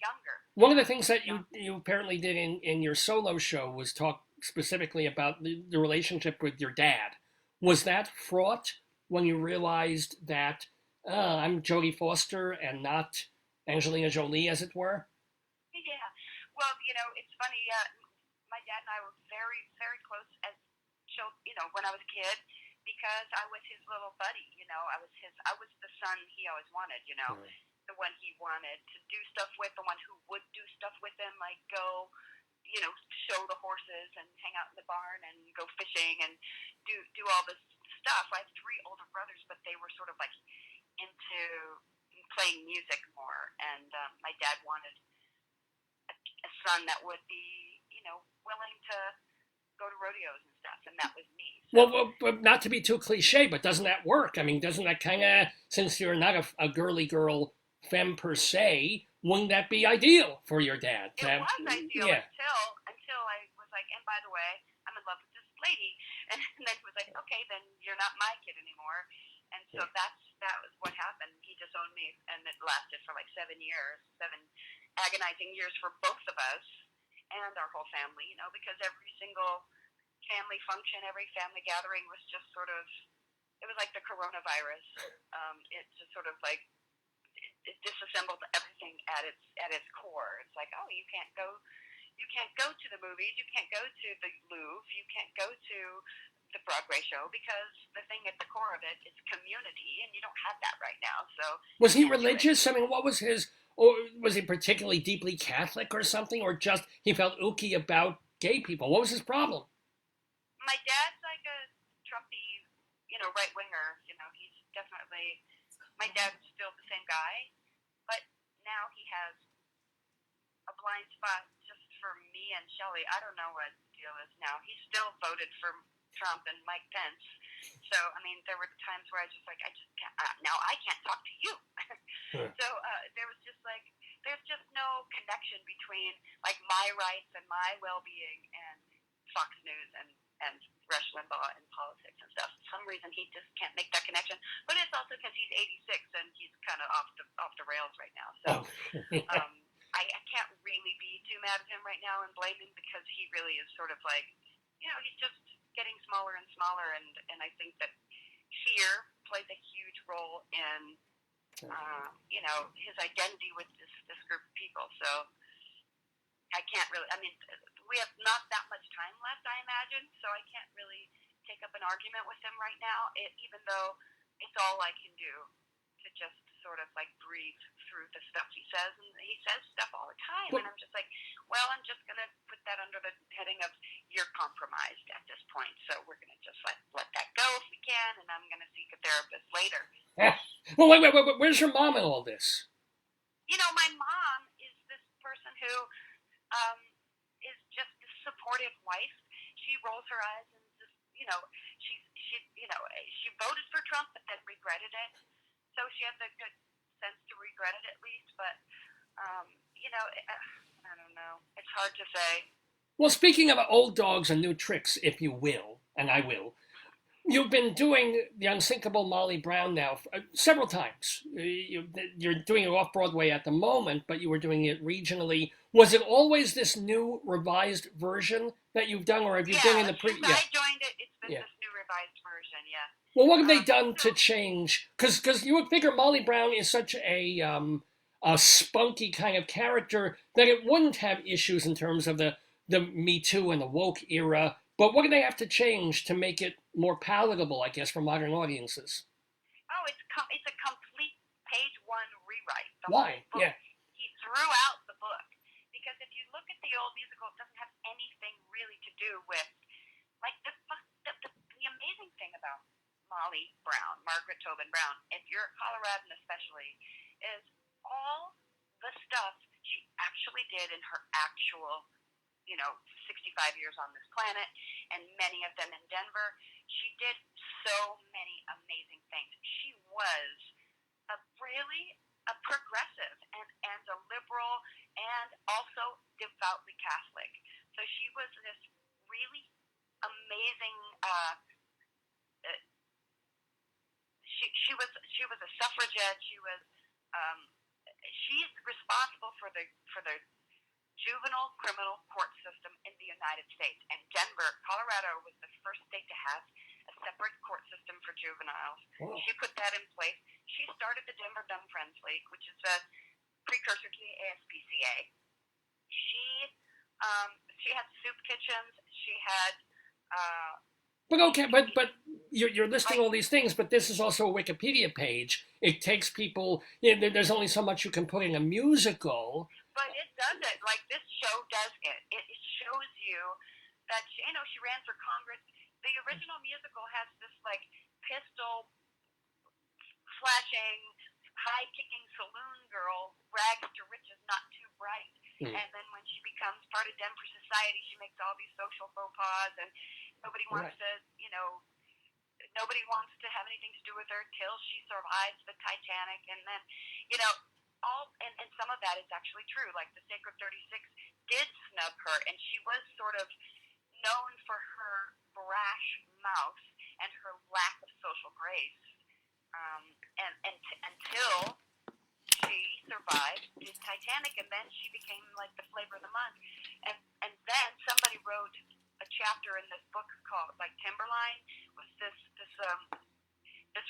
younger. One of the things that you apparently did in your solo show was talk specifically about the relationship with your dad. Was that fraught when you realized that I'm Jodie Foster and not Angelina Jolie, as it were? Yeah. Well, it's funny. My dad and I were very, very close as children, when I was a kid, because I was his little buddy. I was the son he always wanted. The one he wanted to do stuff with, the one who would do stuff with him, like go, show the horses and hang out in the barn and go fishing and do all this stuff. I have 3 older brothers, but they were sort of like into playing music more, and my dad wanted a son that would be, willing to go to rodeos and stuff, and that was me. So, Well, not to be too cliche, but doesn't that work? I mean, doesn't that kind of, since you're not a girly girl femme per se, wouldn't that be ideal for your dad? It was ideal until I was like, and by the way, I'm in love with this lady, and then he was like, okay, then you're not my kid anymore, and so that was what happened. He disowned me, and it lasted for like 7 years, 7 agonizing years for both of us and our whole family, because every single family function, every family gathering was just sort of, it was like the coronavirus. It just sort of like, it disassembled everything at its core. It's like, oh, you can't go to the movies, you can't go to the Louvre, you can't go to the Broadway show, because the thing at the core of it is community, and you don't have that right now. So was he religious? I mean, what was his? Or was he particularly deeply Catholic or something, or just he felt ooky about gay people? What was his problem? My dad's like a Trumpy, right winger. He's definitely. My dad's still the same guy, but now he has a blind spot just for me and Shelley. I don't know what the deal is now. He still voted for Trump and Mike Pence. So, I mean, there were times where I just can't, now I can't talk to you. So, there was just like, there's just no connection between like my rights and my well-being and Fox News and Rush Limbaugh and politics and stuff. For some reason, he just can't make that connection. But it's also because he's 86 and he's kind of off the rails right now. So, I can't really be too mad at him right now and blame him, because he really is sort of like, he's just getting smaller and smaller, and I think that fear plays a huge role in his identity with this group of people. So I can't really, I mean, we have not that much time left, I imagine, so I can't really take up an argument with him right now, even though it's all I can do to just sort of like breathe through the stuff he says, and he says stuff all the time, and I'm just like, well, I'm just going to put that under the heading of you're compromised at this point, so we're going to just let that go if we can, and I'm going to seek a therapist later. Well, wait, where's your mom in all this? My mom is this person who is just a supportive wife. She rolls her eyes and just, she voted for Trump but then regretted it. So she has a good sense to regret it at least, but, I don't know. It's hard to say. Well, speaking of old dogs and new tricks, if you will, and I will, you've been doing the unsinkable Molly Brown now several times. You're doing it off-Broadway at the moment, but you were doing it regionally. Was it always this new revised version that you've done, or have you been in the pre... I joined it. It's been this new revised version, yeah. Well, what have they done to change? Because you would figure Molly Brown is such a a spunky kind of character, that it wouldn't have issues in terms of the Me Too and the woke era. But what do they have to change to make it more palatable, I guess, for modern audiences? Oh, it's a complete page one rewrite. The Why? whole book. Yeah. He threw out the book because if you look at the old musical, it doesn't have anything really to do with like the amazing thing about Molly Brown, Margaret Tobin Brown, if you're a Coloradan especially, is all the stuff she actually did in her actual, 65 years on this planet, and many of them in Denver. She did so many amazing things. She was a progressive and a liberal and also devoutly Catholic. So she was this really amazing. She was a suffragette. She's responsible for the juvenile criminal court system in the United States. And Denver, Colorado, was the first state to have a separate court system for juveniles. Wow. She put that in place. She started the Denver Dumb Friends League, which is a precursor to the ASPCA. She had soup kitchens. She had. But you're listing all these things, but this is also a Wikipedia page. It takes people. There's only so much you can put in a musical. But it does it. Like this show does it. It shows you that she ran for Congress. The original musical has this like pistol flashing, high kicking saloon girl, rags to riches, not too bright. And then when she becomes part of Denver society, she makes all these social faux pas, and nobody wants to, nobody wants to have anything to do with her till she survives the Titanic, and then, and some of that is actually true. Like the Sacred 36 did snub her, and she was sort of known for her brash mouth and her lack of social grace, until she survived the Titanic, and then she became like the flavor of the month. And then somebody wrote a chapter in this book called like Timberline, was this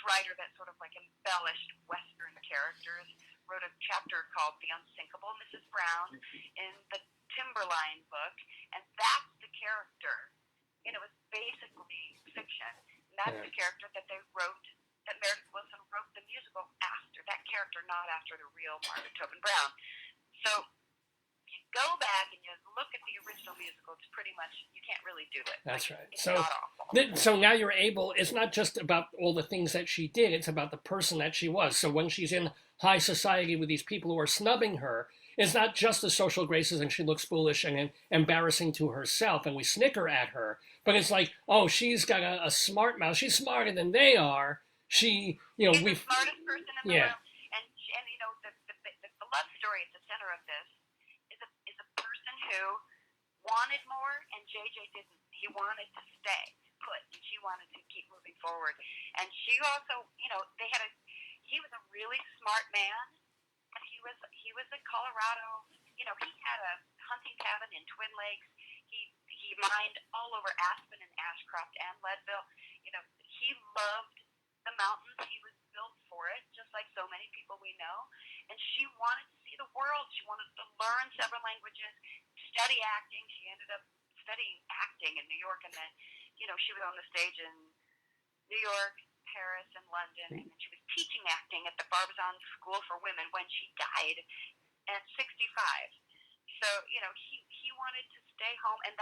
writer that sort of like embellished Western characters, wrote a chapter called The Unsinkable Mrs. Brown in the Timberline book, and that's the character. It was basically fiction. And that's the character that they wrote, that Meredith Willson wrote the musical after. That character, not after the real Margaret Tobin Brown. So you go back and you look at the original musical, it's pretty much, you can't really do it. That's like, right. It's not awful. So now you're able, it's not just about all the things that she did, it's about the person that she was. So when she's in high society with these people who are snubbing her, it's not just the social graces and she looks foolish and embarrassing to herself and we snicker at her, but it's like, oh, she's got a smart mouth. She's smarter than they are. She's the smartest person in the room. And the love story at the center of this is a person who wanted more and JJ didn't. He wanted to stay put and she wanted to keep moving forward. And she also, he was a really smart man, but he was in Colorado. He had a hunting cabin in Twin Lakes. He mined all over Aspen and Ashcroft and Leadville. He loved the mountains. He was built for it, just like so many people we know. And she wanted to see the world. She wanted to learn several languages, study acting. She ended up studying acting in New York, and then, she was on the stage in New York, Paris, and London, and then she was teaching acting at the Barbizon School for Women when she died at 65. So, he wanted to stay home, and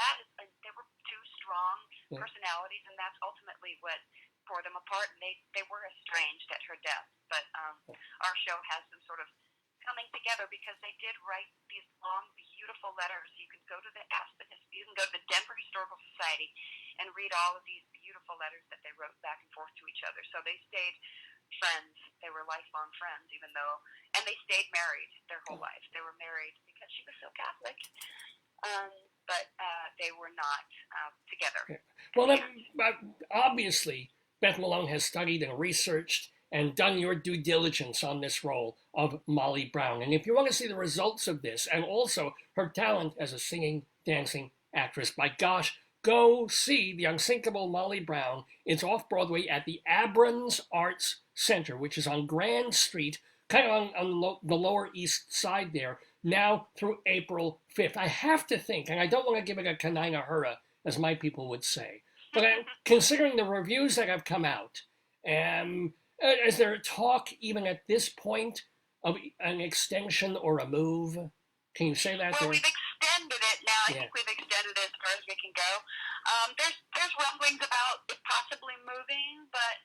they were two strong personalities, and that's ultimately what tore them apart, and they were estranged at her death. But our show has them sort of coming together because they did write these long, beautiful letters. You can go to the Denver Historical Society and read all of these beautiful letters that they wrote back and forth to each other. So they stayed friends. They were lifelong friends, and they stayed married their whole life. They were married because she was so Catholic, but they were not together. Well, obviously, Beth Malone has studied and researched and done your due diligence on this role of Molly Brown. And if you want to see the results of this, and also her talent as a singing, dancing actress, by gosh, go see The Unsinkable Molly Brown. It's off Broadway at the Abrams Arts Center, which is on Grand Street, kind of on the Lower East Side there, now through April 5th. I have to think, and I don't want to give it a kanina hura, as my people would say, but considering the reviews that have come out, is there talk even at this point of an extension or a move? Can you say that? Well, we've extended it now. I think we've extended it as far as we can go. There's rumblings about it possibly moving, but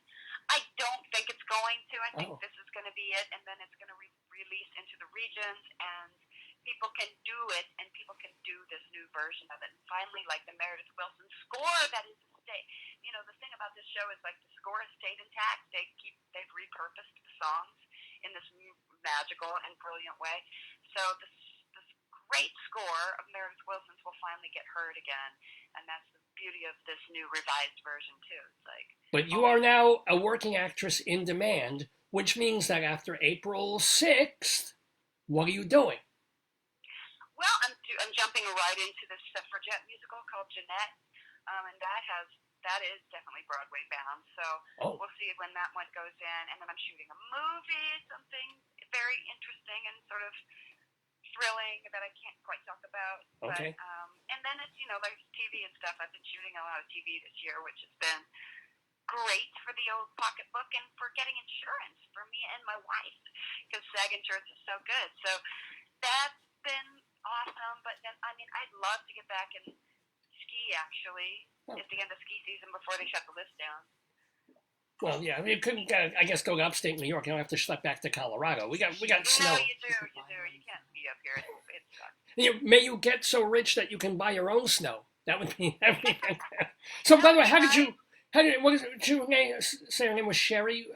I don't think it's going to. I think this is going to be it, and then it's going to release into the regions, and people can do it, and people can do this new version of it. And finally, like the Meredith Willson score, that is the state. You know, the thing about this show is like the score has stayed intact. They've repurposed the songs in this magical and brilliant way. So this great score of Meredith Willson's will finally get heard again, and that's the beauty of this new revised version too. It's like. But you are now a working actress in demand, which means that after April 6th, what are you doing? Well, I'm jumping right into this suffragette musical called Jeanette, and that is definitely Broadway bound. So we'll see when that one goes in, and then I'm shooting a movie, something very interesting and sort of thrilling that I can't quite talk about. Okay. But, and then it's, like TV and stuff. I've been shooting a lot of TV this year, which has been great for the old pocketbook and for getting insurance for me and my wife, because SAG insurance is so good. So that's been awesome. But then, I'd love to get back and ski, actually, at the end of ski season before they shut the list down. Well, yeah, you couldn't, I guess, go to upstate New York. You don't have to schlep back to Colorado. We got snow. No, you do. You can't ski up here. It sucks. May you get so rich that you can buy your own snow. That would be everything. So, by the way, what is it? Your name, say her name was Sherry.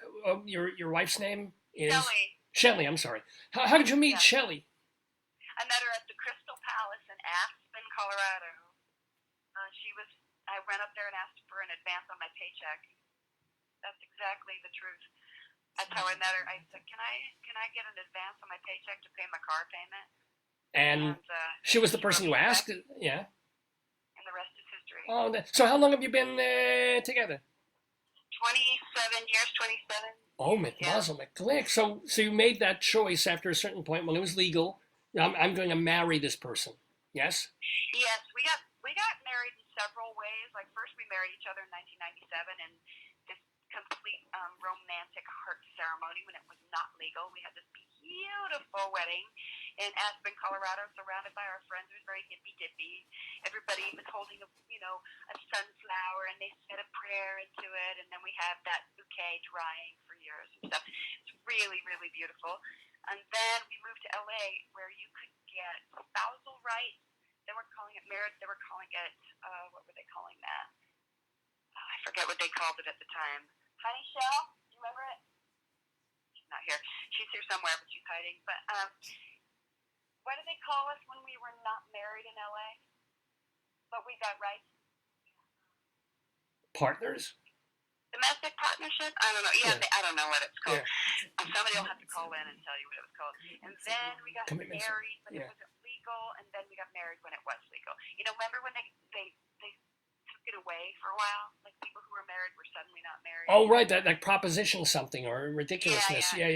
Your wife's name is Shelley. I'm sorry. How did you meet Shelley? I met her at the Crystal Palace in Aspen, Colorado. I went up there and asked for an advance on my paycheck. That's exactly the truth. That's how I met her. I said, "Can I get an advance on my paycheck to pay my car payment?" And she was the person you asked. Yeah. And the rest is history. Oh, so how long have you been together? 27 years. 27. Oh, Mazel Glick. So you made that choice after a certain point when it was legal. I'm going to marry this person. Yes. Yes, we got married in several ways. Like first, we married each other in 1997, and this complete romantic heart ceremony when it was not legal. We had this beautiful wedding in Aspen, Colorado, surrounded by our friends. It was very hippy dippy. Everybody was holding a sunflower, and they said a prayer into it, and then we had that bouquet drying for years and stuff. It's really, really beautiful. And then we moved to LA, where you could get spousal rights. They weren't calling it marriage. They were calling it what were they calling that? I forget what they called it at the time. Honey Shell, do you remember it? She's not here. She's here somewhere, but she's hiding. But what did they call us when we were not married in LA, but we got rights? Partners? Domestic partnership? I don't know. Yeah. I don't know what it's called. Yeah. Somebody will have to call in and tell you what it was called. And then we got married, but it wasn't legal. And then we got married when it was legal. Remember when they took it away for a while? Like people who were married were suddenly not married. Oh, right. That like proposition something or ridiculousness. Yeah.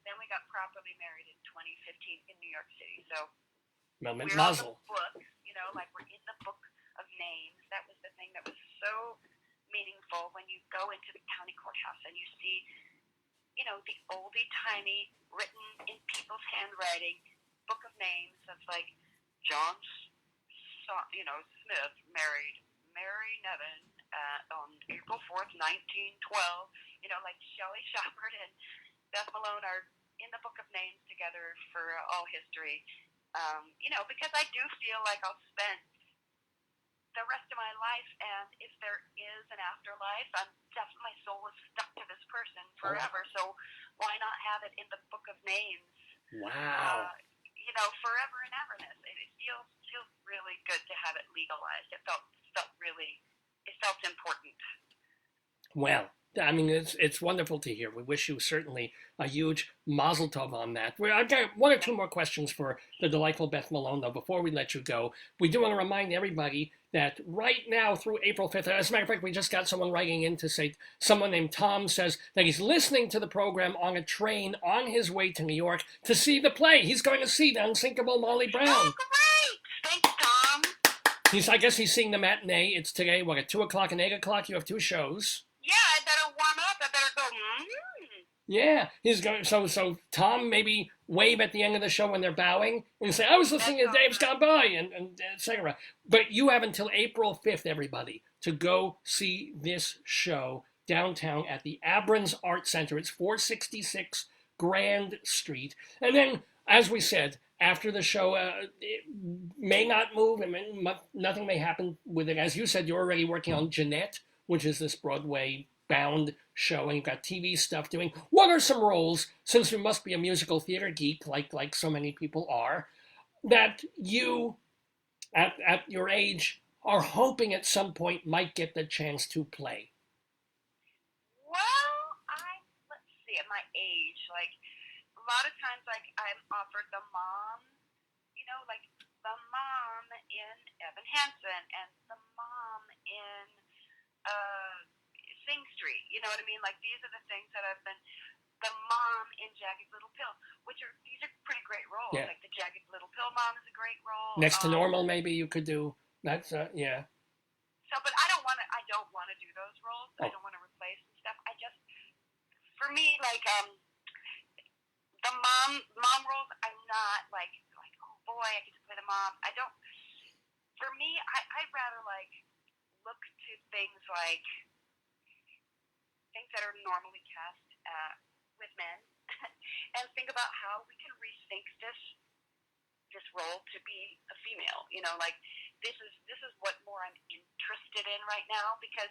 Then we got properly married in 2015 in New York City. So we're in the book, like we're in the book of names. That was the thing that was so meaningful when you go into the county courthouse and you see, the oldie-timey, written in people's handwriting, book of names of like John, Smith married Mary Nevin on April 4th, 1912. Like Shelley Shepard and Beth Malone are in the book of names together for all history. Because I do feel like I'll spend the rest of my life, and if there is an afterlife, my soul is stuck to this person forever. So why not have it in the book of names? Wow. Forever and everness. It feels really good to have it legalized. It felt important. Well, I mean, it's wonderful to hear. We wish you certainly a huge mazel tov on that. I've got one or two more questions for the delightful Beth Malone, though, before we let you go. We do want to remind everybody that right now through April 5th, as a matter of fact, we just got someone writing in to say, someone named Tom says that he's listening to the program on a train on his way to New York to see the play. He's going to see The Unsinkable Molly Brown. Oh, great! Thanks, Tom. I guess he's seeing the matinee. It's today, what, at 2 o'clock and 8 o'clock? You have two shows. Yeah, I better warm up. I better go, Yeah, he's going. So Tom, maybe wave at the end of the show when they're bowing and say, "I was listening to Dave's Gone By," and etc. But you have until April 5th, everybody, to go see this show downtown at the Abrams Art Center. It's 466 Grand Street, and then, as we said, after the show, it may not move, and nothing may happen with it. As you said, you're already working on Jeanette, which is this Broadway bound show, and you've got TV stuff doing. What are some roles, since you must be a musical theater geek, like so many people are, that you, at your age, are hoping at some point might get the chance to play? Well, let's see, at my age, like, a lot of times, like, I'm offered the mom, like, the mom in Evan Hansen, and the mom in, Sing Street, you know what I mean? Like, these are the things that I've been, the mom in Jagged Little Pill, these are pretty great roles. Yeah. Like, the Jagged Little Pill mom is a great role. Next to Normal, maybe you could do. That's, yeah. So, but I don't want to do those roles. Oh. I don't want to replace and stuff. For me, like, the mom roles, I'm not like, oh boy, I get to play the mom. For me, I'd rather, like, look to things like, things that are normally cast with men, and think about how we can rethink this role to be a female. Like, this is what more I'm interested in right now, because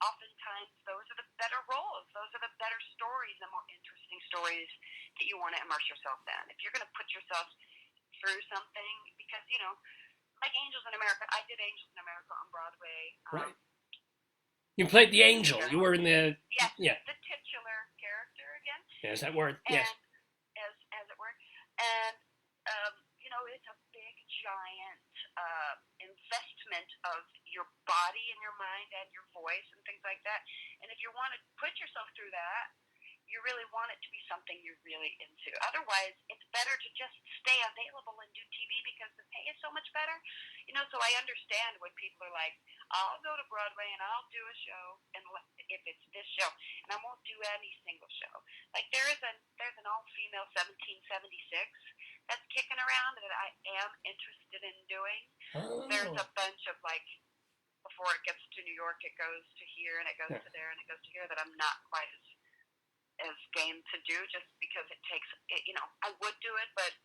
oftentimes those are the better roles, those are the better stories, the more interesting stories that you want to immerse yourself in. If you're going to put yourself through something, because like Angels in America, I did Angels in America on Broadway. Right. You played the angel. You were in the... Yes, yeah. the titular character again. There's that word, And, yes. As it were. And, it's a big, giant investment of your body and your mind and your voice and things like that. And if you want to put yourself through that, you really want it to be something you're really into. Otherwise, it's better to just stay available and do TV because the pay is so much better. So I understand when people are like, I'll go to Broadway and I'll do a show, and if it's this show, and I won't do any single show. Like, there's an all-female 1776 that's kicking around that I am interested in doing. Oh. There's a bunch of, like, before it gets to New York, it goes to here, and it goes to there, and it goes to here, that I'm not quite as game to do, just because it takes, I would do it, but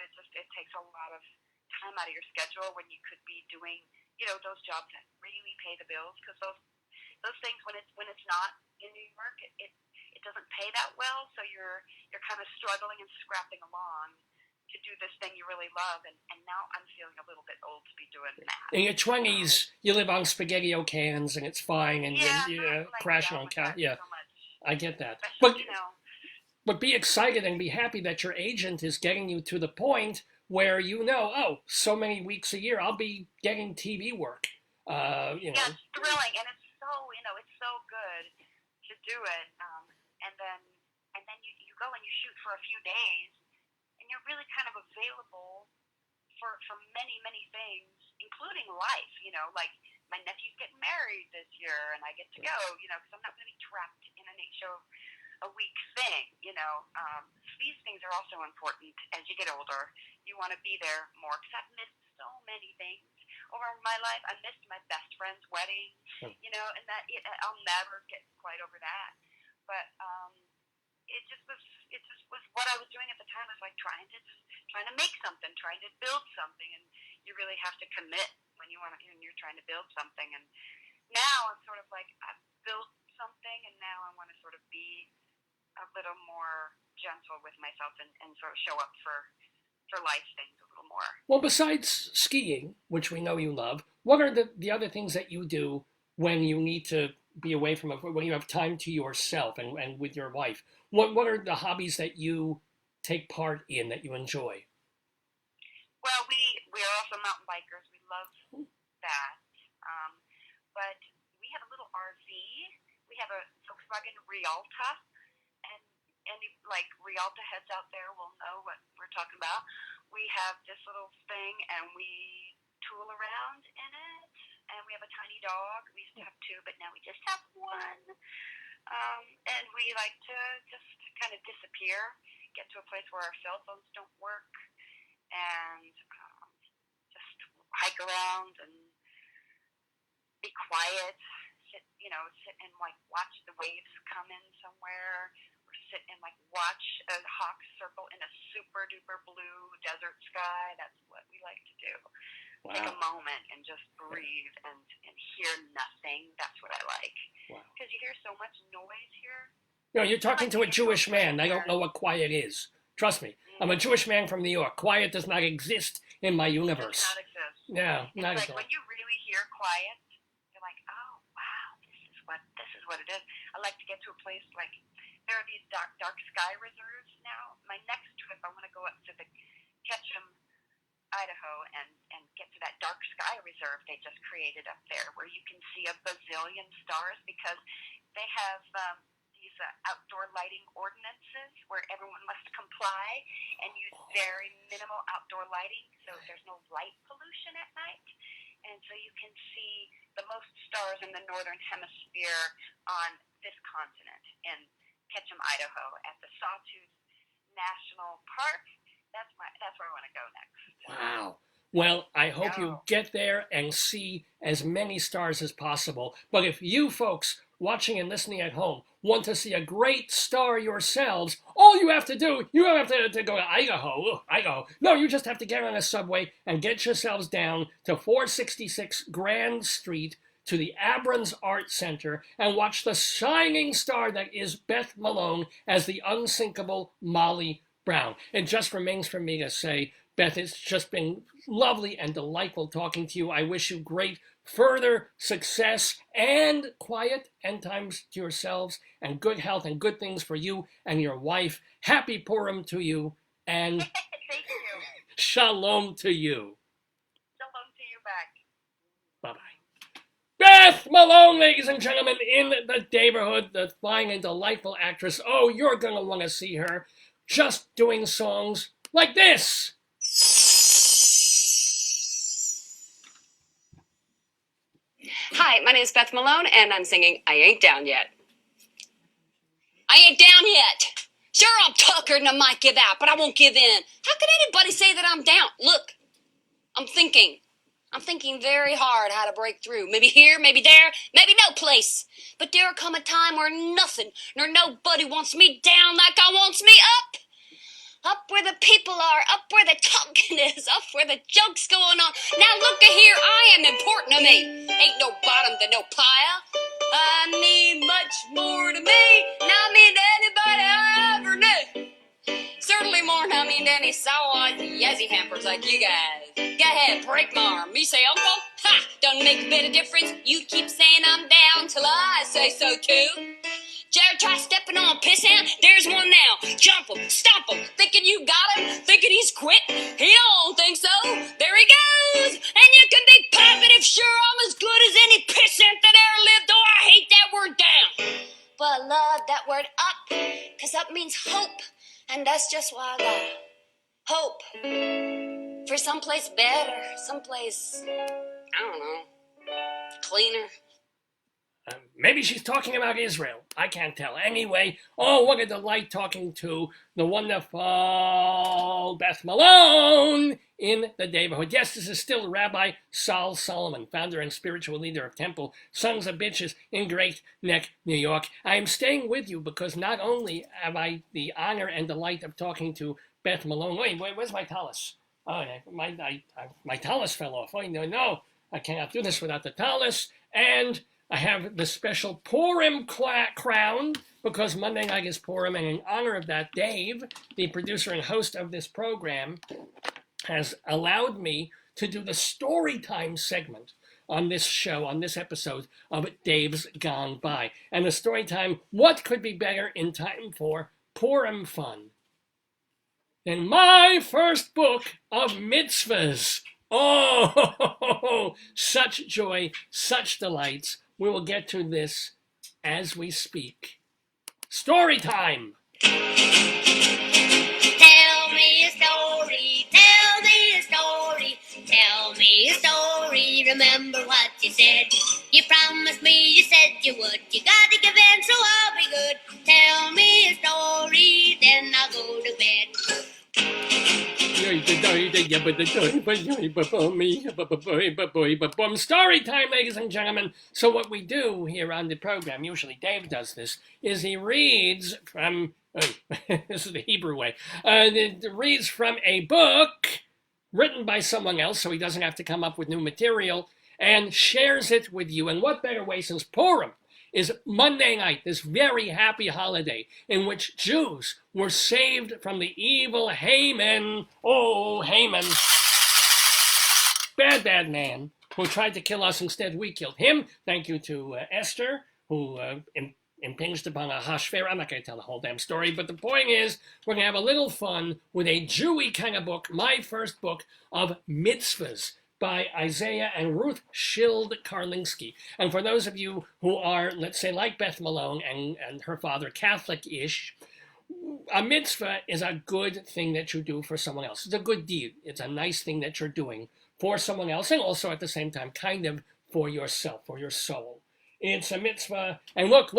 it takes a lot of time out of your schedule when you could be doing, those jobs that really pay the bills, because those things, when it's not in New York, it doesn't pay that well, so you're kind of struggling and scrapping along to do this thing you really love, and now I'm feeling a little bit old to be doing that. In your 20s, you live on SpaghettiO cans, and it's fine, and you're crashing on couch. Yeah, so much. I get that. Especially, But be excited and be happy that your agent is getting you to the point where so many weeks a year I'll be getting TV work. Yeah, it's thrilling, and it's so it's so good to do it. And then you go and you shoot for a few days, and you're really kind of available for many, many things, including life. Like, my nephew's getting married this year, and I get to go. Because I'm not going to be trapped in an 8-show a week thing. These things are also important as you get older. You want to be there more, because I've missed so many things over my life. I missed my best friend's wedding, and that I'll never get quite over that. But it just was what I was doing at the time. I was like trying to make something, trying to build something, and you really have to commit when you're trying to build something. And now I'm sort of like, I've built something, and now I want to sort of be a little more gentle with myself and sort of show up for life things a little more. Well, besides skiing, which we know you love, what are the other things that you do when you need to be away from it, when you have time to yourself and with your wife, what are the hobbies that you take part in that you enjoy? Well, we are also mountain bikers. We love that. But we have a little RV. We have a Volkswagen Rialta, and any like Rialta heads out there will know what we're talking about. We have this little thing, and we tool around in it. And we have a tiny dog. We used to have two, but now we just have one. And we like to just kind of disappear, get to a place where our cell phones don't work, and just hike around and be quiet, sit and like watch the waves come in somewhere, or sit and like watch a hawk circle in a super duper blue desert sky. That's what we like to do. Wow. Take a moment and just breathe and hear nothing. That's what I like. Wow. Because you hear so much noise here. No, you're talking to a Jewish man. I don't know what quiet is. Trust me. I'm a Jewish man from New York. Quiet does not exist in my universe. It does not exist. No, not like at all. When you really hear quiet, you're like, oh wow, this is what it is. I like to get to a place like there are these dark sky reserves now. My next trip, I want to go up to the Ketchum, Idaho, and get to that dark sky reserve they just created up there, where you can see a bazillion stars because they have these outdoor lighting ordinances where everyone must comply and use very minimal outdoor lighting, so there's no light pollution at night. And so you can see the most stars in the northern hemisphere on this continent in Ketchum, Idaho, at the Sawtooth National Park. That's where I want to go next. Wow. Well, I hope you get there and see as many stars as possible. But if you folks watching and listening at home want to see a great star yourselves, all you have to do, you don't have to go to Idaho. No, you just have to get on a subway and get yourselves down to 466 Grand Street to the Abrams Art Center and watch the shining star that is Beth Malone as the unsinkable Molly Brown. It just remains for me to say, Beth, it's just been lovely and delightful talking to you. I wish you great further success and quiet end times to yourselves and good health and good things for you and your wife. Happy Purim to you and Thank you. Shalom to you. Shalom to you back. Bye-bye. Beth Malone, ladies and gentlemen, in the Daverhood, the fine and delightful actress. Oh, you're going to want to see her just doing songs like this. Hi, my name is Beth Malone, and I'm singing I Ain't Down Yet. I ain't down yet. Sure, I'm tuckered and I might give out, but I won't give in. How could anybody say that I'm down? Look, I'm thinking very hard how to break through. Maybe here, maybe there, maybe no place. But there'll come a time where nothing nor nobody wants me down like I wants me up. Up where the people are, up where the talking is, up where the joke's going on. Now look here, I am important to me. Ain't no bottom to no pile. I mean much more to me, not mean to anybody I ever knew. Certainly more than I mean to any sour yazzy hampers like you guys. Go ahead, break my arm. Me say uncle? Ha! Don't make a bit of difference. You keep saying I'm down till I say so too. Jared try stepping on a piss hand? There's one now. Jump him, stomp him, thinking you got him, thinking he's quit. He don't think so. There he goes. And you can be positive sure I'm as good as any pissant that ever lived. Oh, I hate that word down. But I love that word up, because up means hope. And that's just why I love hope. For someplace better, someplace, I don't know, cleaner. Maybe she's talking about Israel. I can't tell. Anyway, oh, what a delight talking to the wonderful Beth Malone in the Daverhood. Yes, this is still Rabbi Sol Solomon, founder and spiritual leader of Temple Sons of Bitches in Great Neck, New York. I am staying with you because not only have I the honor and delight of talking to Beth Malone. Wait, where's my tallis? Oh, my tallis fell off. Oh, no, I cannot do this without the tallis. And I have the special Purim crown because Monday night is Purim, and in honor of that, Dave, the producer and host of this program, has allowed me to do the StoryTime segment on this show, on this episode of Dave's Gone By. And the story time, what could be better in time for Purim fun than my first book of mitzvahs? Oh, such joy, such delights. We will get to this as we speak. Story time! Tell me a story, tell me a story, tell me a story, remember what you said. You promised me, you said you would, you gotta give in, so I'll be good. Tell me a story, then I'll go to bed. Story time, ladies and gentlemen. So what we do here on the program, usually Dave does this, is he reads from, this is the Hebrew way, reads from a book written by someone else so he doesn't have to come up with new material, and shares it with you. And what better way, since Purim is Monday night, this very happy holiday in which Jews were saved from the evil Haman, bad man, who tried to kill us. Instead, we killed him. Thank you to Esther, who impinged upon a Hashver. I'm not going to tell the whole damn story, but the point is, we're going to have a little fun with a Jewy kind of book, my first book of mitzvahs, by Isaiah and Ruth Schild Karlinski. And for those of you who are, let's say, like Beth Malone and her father, Catholic-ish, a mitzvah is a good thing that you do for someone else. It's a good deed. It's a nice thing that you're doing for someone else, and also at the same time, kind of for yourself, for your soul. It's a mitzvah. And look,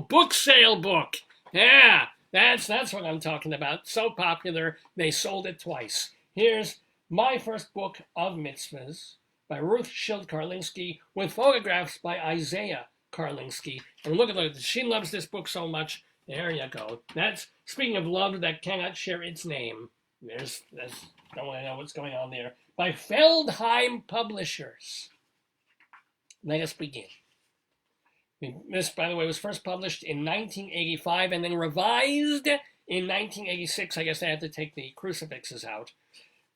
book sale book. Yeah, that's what I'm talking about. So popular, they sold it twice. Here's my first book of mitzvahs by Ruth Schild Karlinski with photographs by Isaiah Karlinski. And look at that. She loves this book so much. There you go. That's, speaking of love that cannot share its name. Don't want to know what's going on there. By Feldheim Publishers. Let us begin. This, by the way, was first published in 1985 and then revised in 1986. I guess they had to take the crucifixes out.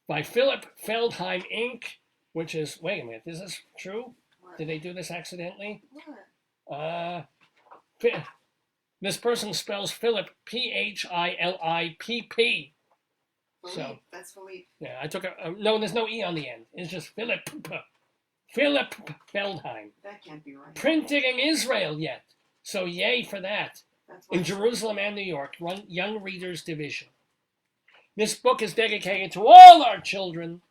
By Philip Feldheim Inc., which is, wait a minute, is this true? What? Did they do this accidentally? What? This person spells Philip Philipp. So That's Philippe. yeah, I took no, there's no E on the end. It's just Philip Feldheim. That can't be right. Printed in Israel yet. So yay for that. That's In Jerusalem and New York, Young Readers Division. This book is dedicated to all our children,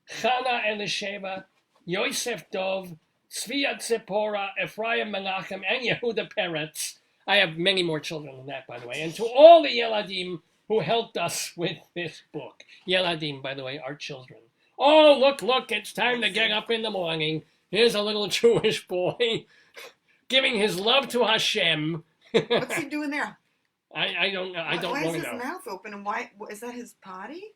Chana Elisheva, Yosef Dov, Tzvia Tzipora, Ephraim Menachem, and Yehuda Peretz. I have many more children than that, by the way. And to all the Yeladim who helped us with this book. Yeladim, by the way, are children. Oh, look, it's time to get up in the morning. Here's a little Jewish boy giving his love to Hashem. What's he doing there? I don't know. I don't Why want is to his know. mouth open, and why is that his potty?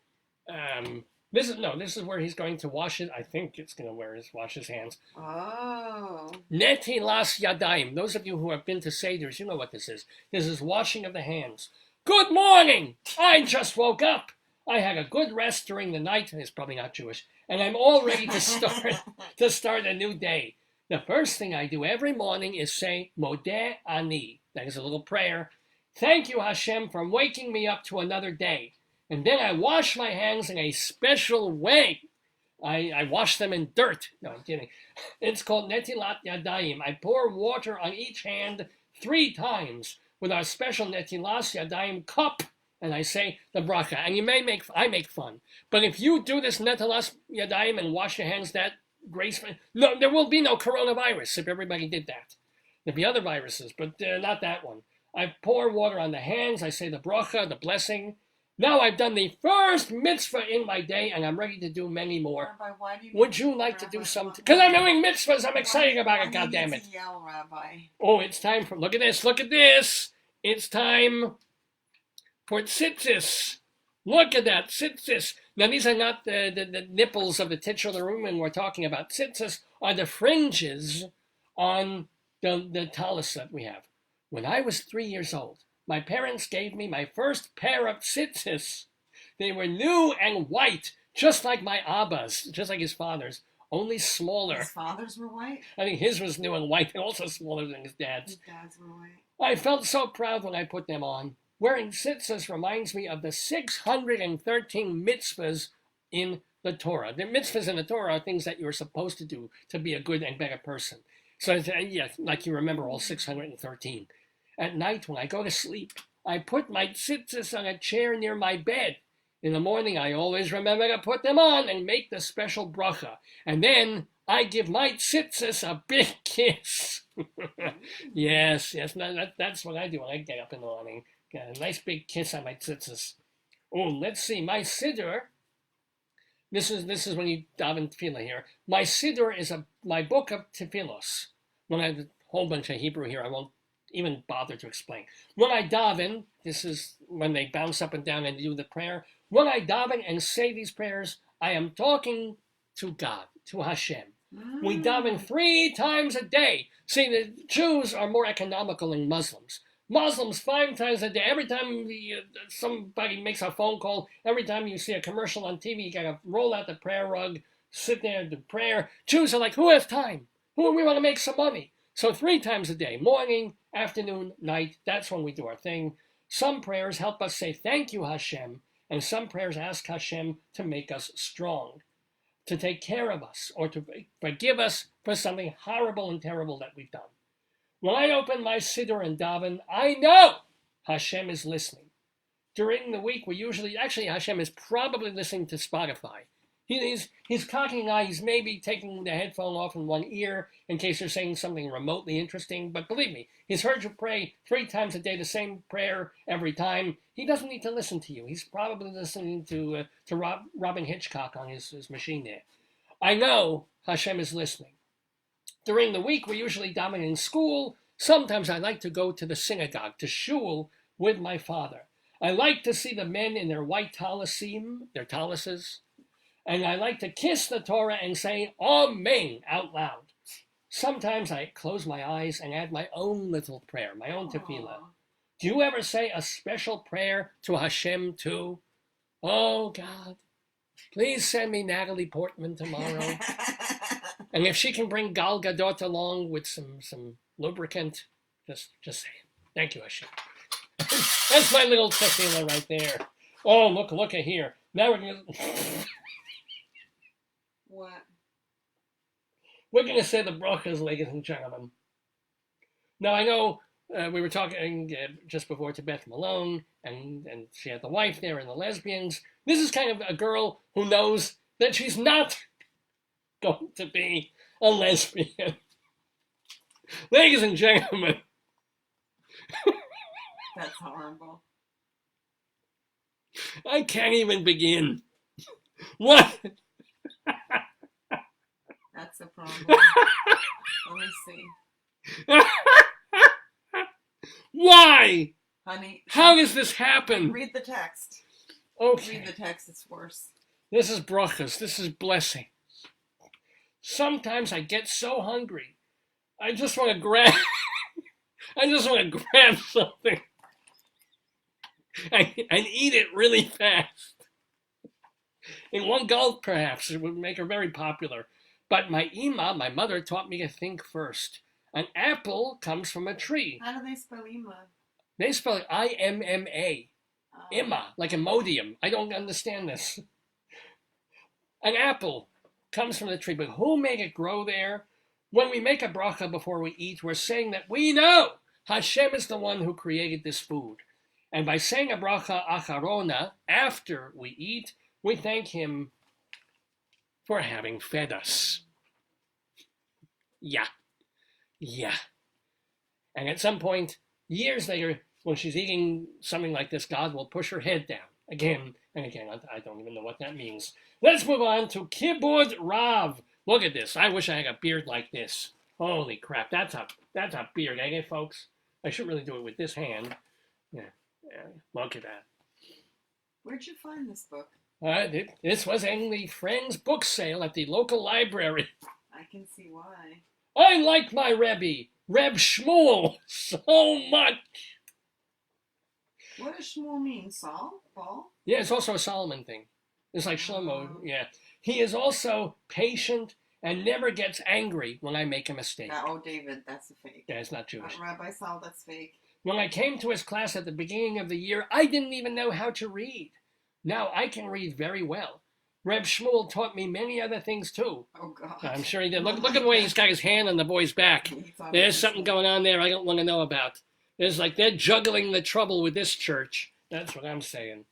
This is where he's going to wash it. I think it's going to wash his hands. Oh. Netilas Yadayim. Those of you who have been to Seder's, you know what this is. This is washing of the hands. Good morning! I just woke up. I had a good rest during the night. It's probably not Jewish. And I'm all ready to start a new day. The first thing I do every morning is say, Modeh Ani. That is a little prayer. Thank you, Hashem, for waking me up to another day. And then I wash my hands in a special way. I wash them in dirt. No, I'm kidding. It's called Netilat Yadayim. I pour water on each hand 3 times with our special Netilas Yadayim cup. And I say the bracha. And I make fun. But if you do this Netilas Yadayim and wash your hands that gracefully, no, there will be no coronavirus if everybody did that. There'll be other viruses, but not that one. I pour water on the hands. I say the bracha, the blessing. Now I've done the first mitzvah in my day, and I'm ready to do many more. Rabbi, why do you Would you like to do something? Because I'm doing mitzvahs. I'm excited about it, goddammit. To yell, Rabbi. Oh, it's time for, look at this. It's time for tzitzis. Look at that, tzitzis. Now, these are not the nipples of the titular women we're talking about. Tzitzis are the fringes on the tallis that we have. When I was 3 years old, my parents gave me my first pair of tzitzis. They were new and white, just like my Abba's, just like his father's, only smaller. His fathers were white? I think his was new and white and also smaller than his dad's. His dads were white. I felt so proud when I put them on. Wearing tzitzis reminds me of the 613 mitzvahs in the Torah. The mitzvahs in the Torah are things that you're supposed to do to be a good and better person. So, yeah, like you remember all 613. At night, when I go to sleep, I put my tzitzis on a chair near my bed. In the morning, I always remember to put them on and make the special bracha. And then I give my tzitzis a big kiss. Yes, that's what I do when I get up in the morning. Get a nice big kiss on my tzitzis. Oh, let's see, my siddur. This is when you daven tefillah here. My siddur is my book of tefillos. When I have a whole bunch of Hebrew here, I won't even bother to explain. When I daven, this is when they bounce up and down and do the prayer. When I daven and say these prayers, I am talking to God, to Hashem. We daven 3 times a day. See, the Jews are more economical than Muslims. Muslims 5 times a day. Every time somebody makes a phone call, every time you see a commercial on TV, you gotta roll out the prayer rug, sit there and do prayer. Jews are like, who has time? We want to make some money. So 3 times a day, morning, afternoon, night, that's when we do our thing. Some prayers help us say thank you, Hashem, and some prayers ask Hashem to make us strong, to take care of us, or to forgive us for something horrible and terrible that we've done. When I open my siddur and daven, I know Hashem is listening. During the week, actually Hashem is probably listening to Spotify. He's cocking an eye, he's maybe taking the headphone off in one ear in case they're saying something remotely interesting, but believe me, he's heard you pray 3 times a day, the same prayer every time. He doesn't need to listen to you. He's probably listening to Robin Hitchcock on his machine there. I know Hashem is listening. During the week, we usually daven in school. Sometimes I like to go to the synagogue, to shul, with my father. I like to see the men in their white talisim, their talises, and I like to kiss the Torah and say Amen out loud. Sometimes I close my eyes and add my own little prayer, my own tefillah. Do you ever say a special prayer to Hashem too? Oh God, please send me Natalie Portman tomorrow. And if she can bring Gal Gadot along with some lubricant, just say it. Thank you, Hashem. That's my little tefillah right there. Oh, look at here. Now we're going to... What? We're going to say the brachas, ladies and gentlemen. Now, I know we were talking just before to Beth Malone, and she had the wife there and the lesbians. This is kind of a girl who knows that she's not going to be a lesbian. Ladies and gentlemen. That's horrible. I can't even begin. What? That's the problem. Let me see. Why? Honey. How does this happen? Read the text. Okay. Read the text, it's worse. This is brachas. This is blessing. Sometimes I get so hungry. I just want to grab something and eat it really fast. In one gulp, perhaps. It would make her very popular. But my mother, taught me to think first. An apple comes from a tree. How do they spell Ima? They spell it I-M-M-A. Imma, like Imodium. I don't understand this. An apple comes from the tree, but who made it grow there? When we make a bracha before we eat, we're saying that we know Hashem is the one who created this food. And by saying a bracha acharona after we eat, we thank him for having fed us. Yeah. And at some point, years later, when she's eating something like this, God will push her head down again and again. I don't even know what that means. Let's move on to Kibud Rav. Look at this. I wish I had a beard like this. Holy crap. That's a beard, ain't it, folks? I should really do it with this hand. Yeah. Look at that. Where'd you find this book? This was in the Friends book sale at the local library. I can see why. I like my Rebbe, Reb Shmuel, so much. What does Shmuel mean? Saul? Paul? Yeah, it's also a Solomon thing. It's like Shlomo, yeah. He is also patient and never gets angry when I make a mistake. Oh, David, that's a fake. Yeah, it's not Jewish. Rabbi Sal, that's fake. When I came to his class at the beginning of the year, I didn't even know how to read. Now I can read very well. Reb Shmuel taught me many other things too. Oh, God. I'm sure he did. Look at the way he's got his hand on the boy's back. There's something going on there I don't want to know about. There's like they're juggling the trouble with this church. That's what I'm saying.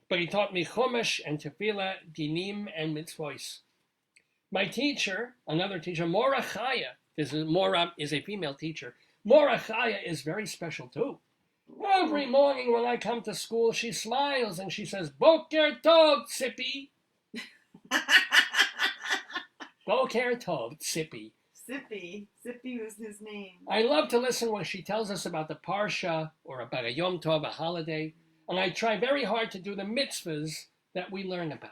But he taught me Chumash and Tefillah, Dinim, and Mitzvos. My teacher, another teacher, Mora Chaya, Mora is a female teacher. Mora Chaya is very special too. Every morning when I come to school, she smiles and she says, Boker Tov, Tzipi. Boker Tov, Tzipi. Zippy was his name. I love to listen when she tells us about the Parsha or about a Yom Tov, a holiday, and I try very hard to do the mitzvahs that we learn about.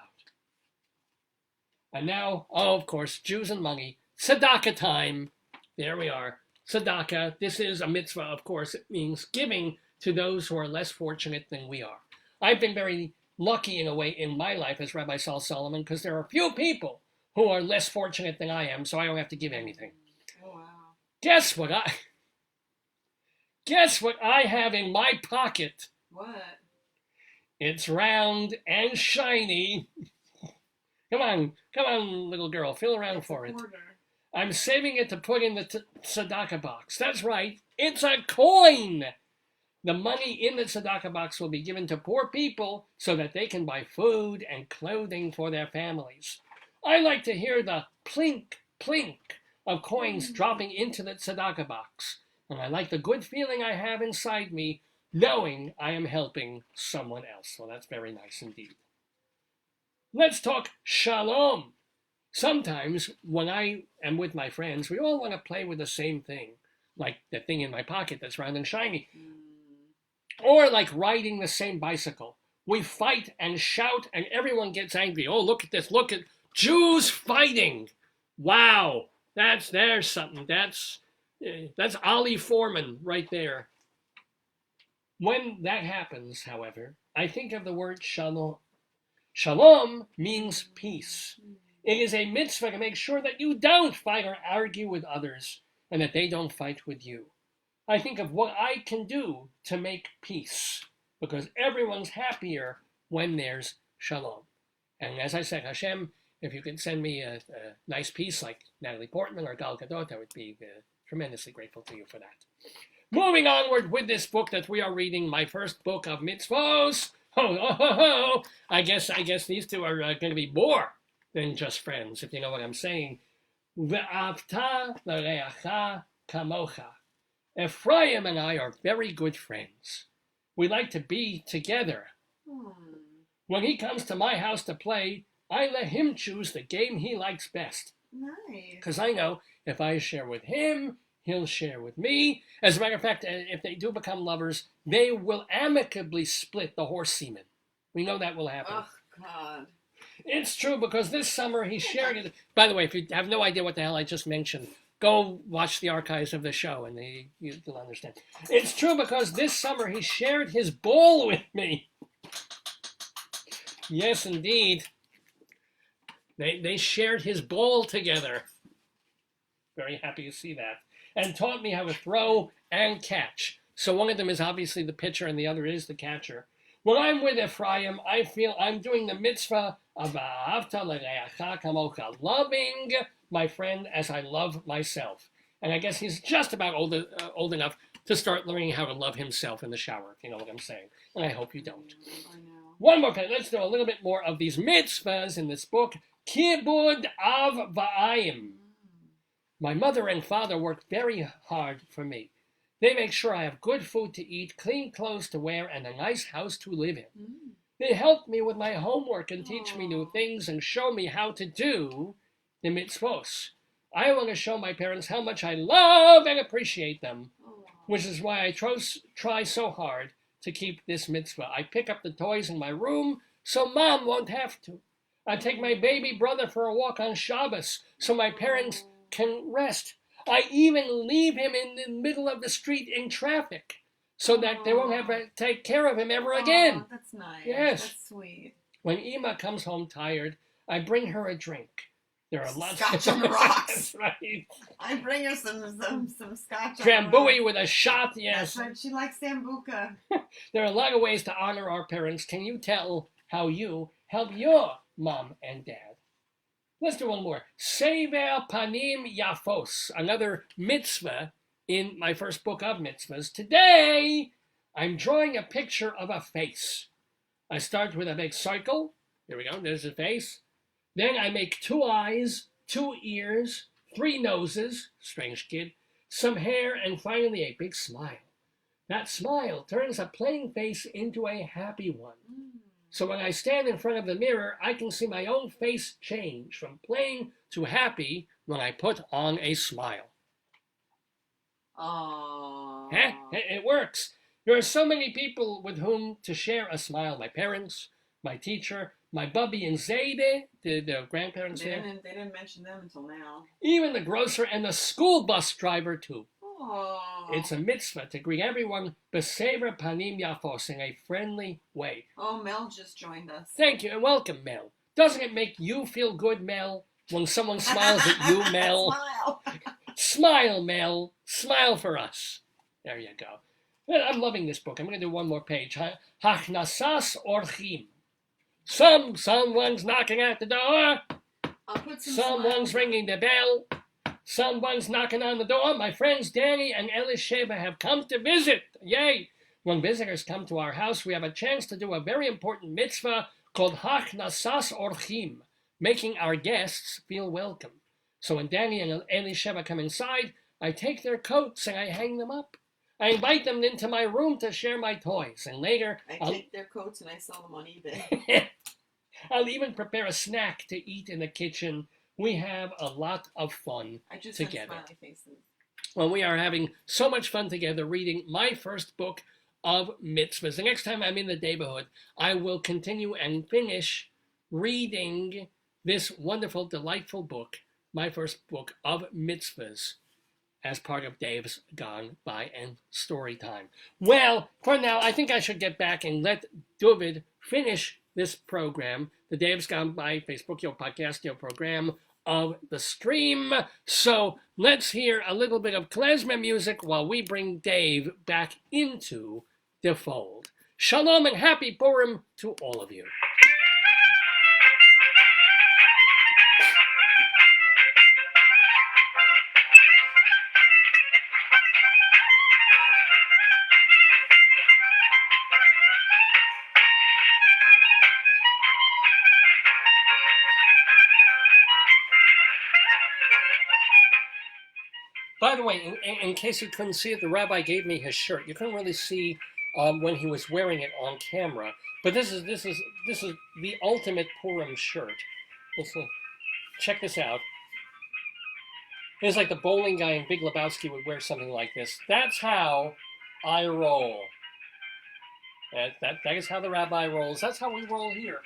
And now, of course, Jews and money, tzedakah time. There we are. Tzedakah, this is a mitzvah, of course. It means giving to those who are less fortunate than we are. I've been very lucky in a way in my life as Rabbi Saul Solomon because there are few people who are less fortunate than I am, so I don't have to give anything. Oh, wow. Guess what I have in my pocket? What? It's round and shiny. Come on, little girl, feel around for it. I'm saving it to put in the tzedakah box. That's right, it's a coin. The money in the tzedakah box will be given to poor people so that they can buy food and clothing for their families. I like to hear the plink, plink of coins dropping into the tzedakah box. And I like the good feeling I have inside me knowing I am helping someone else. Well, that's very nice indeed. Let's talk shalom. Sometimes when I am with my friends, we all want to play with the same thing, like the thing in my pocket that's round and shiny, or like riding the same bicycle. We fight and shout and everyone gets angry. Oh, look at this. Look at Jews fighting. Wow. There's something. That's Ollie Foreman right there. When that happens, however, I think of the word shalom. Shalom means peace. It is a mitzvah to make sure that you don't fight or argue with others and that they don't fight with you. I think of what I can do to make peace because everyone's happier when there's shalom. And as I said, Hashem, if you could send me a nice piece like Natalie Portman or Gal Gadot, I would be tremendously grateful to you for that. Moving onward with this book that we are reading, my first book of Mitzvos. I guess these two are going to be more than just friends, if you know what I'm saying. Ve'avta l'reacha kamocha. Ephraim and I are very good friends. We like to be together. When he comes to my house to play, I let him choose the game he likes best. Nice. Because I know if I share with him, he'll share with me. As a matter of fact, if they do become lovers, they will amicably split the horse semen. We know that will happen. Oh, God. It's true because this summer he shared it. By the way, if you have no idea what the hell I just mentioned, go watch the archives of the show and you'll understand. It's true because this summer he shared his ball with me. Yes, indeed. They shared his ball together. Very happy to see that. And taught me how to throw and catch. So one of them is obviously the pitcher and the other is the catcher. When I'm with Ephraim, I feel I'm doing the mitzvah of Ahavta l'reacha kamocha, loving my friend as I love myself. And I guess he's just about old enough to start learning how to love himself in the shower, if you know what I'm saying. And I hope you don't. I know. One more page. Let's do a little bit more of these mitzvahs in this book. Kibud av va'ayim. My mother and father work very hard for me. They make sure I have good food to eat, clean clothes to wear, and a nice house to live in. They help me with my homework and teach me new things and show me how to do the mitzvos. I want to show my parents how much I love and appreciate them, which is why I try so hard to keep this mitzvah. I pick up the toys in my room so Mom won't have to. I take my baby brother for a walk on Shabbos so my parents can rest. I even leave him in the middle of the street in traffic so that they won't have to take care of him ever again. That's nice. Yes. That's sweet. When Ima comes home tired, I bring her a drink. There are lots Scotch on the rocks. That's right. I bring her some scotch. Drambuie with a shot, yes. That's right. She likes Sambuca. There are a lot of ways to honor our parents. Can you tell how you help your mom and dad? Let's do one more. Sever Panim Yafos, another mitzvah in my first book of mitzvahs. Today, I'm drawing a picture of a face. I start with a big circle. Here we go. There's a face. Then I make 2 eyes, 2 ears, 3 noses, strange kid, some hair, and finally a big smile. That smile turns a plain face into a happy one. So when I stand in front of the mirror, I can see my own face change from plain to happy when I put on a smile. Aww. It works. There are so many people with whom to share a smile. My parents, my teacher, my Bubby and Zayde, the grandparents there. They didn't mention them until now. Even the grocer and the school bus driver, too. Aww. It's a mitzvah to greet everyone besever panim yafos in a friendly way. Oh, Mel just joined us. Thank you and welcome, Mel. Doesn't it make you feel good, Mel, when someone smiles at you, Mel? Smile. Smile, Mel. Smile for us. There you go. I'm loving this book. I'm going to do one more page. Hachnasas orchim. Someone's knocking at the door. Someone's ringing the bell. Someone's knocking on the door. My friends Danny and Elisheva have come to visit. Yay! When visitors come to our house, we have a chance to do a very important mitzvah called Hachnasas orchim, making our guests feel welcome. So when Danny and Elisheva come inside, I take their coats and I hang them up. I invite them into my room to share my toys, and later I take their coats and I sell them on eBay. I'll even prepare a snack to eat in the kitchen. We have a lot of fun I just together. have smiley faces. Well, we are having so much fun together reading my first book of mitzvahs. The next time I'm in the Daverhood, I will continue and finish reading this wonderful, delightful book, my first book of mitzvahs, as part of Dave's Gone By and Storytime. Well, for now, I think I should get back and let David finish this program, the Dave's Gone By Facebook, your podcast, your program of the stream. So let's hear a little bit of klezmer music while we bring Dave back into the fold. Shalom and happy Purim to all of you. By the way, in case you couldn't see it, the rabbi gave me his shirt. You couldn't really see when he was wearing it on camera, but this is the ultimate Purim shirt. Check this out. It's like the bowling guy in Big Lebowski would wear something like this. That's how I roll. That is how the rabbi rolls. That's how we roll here.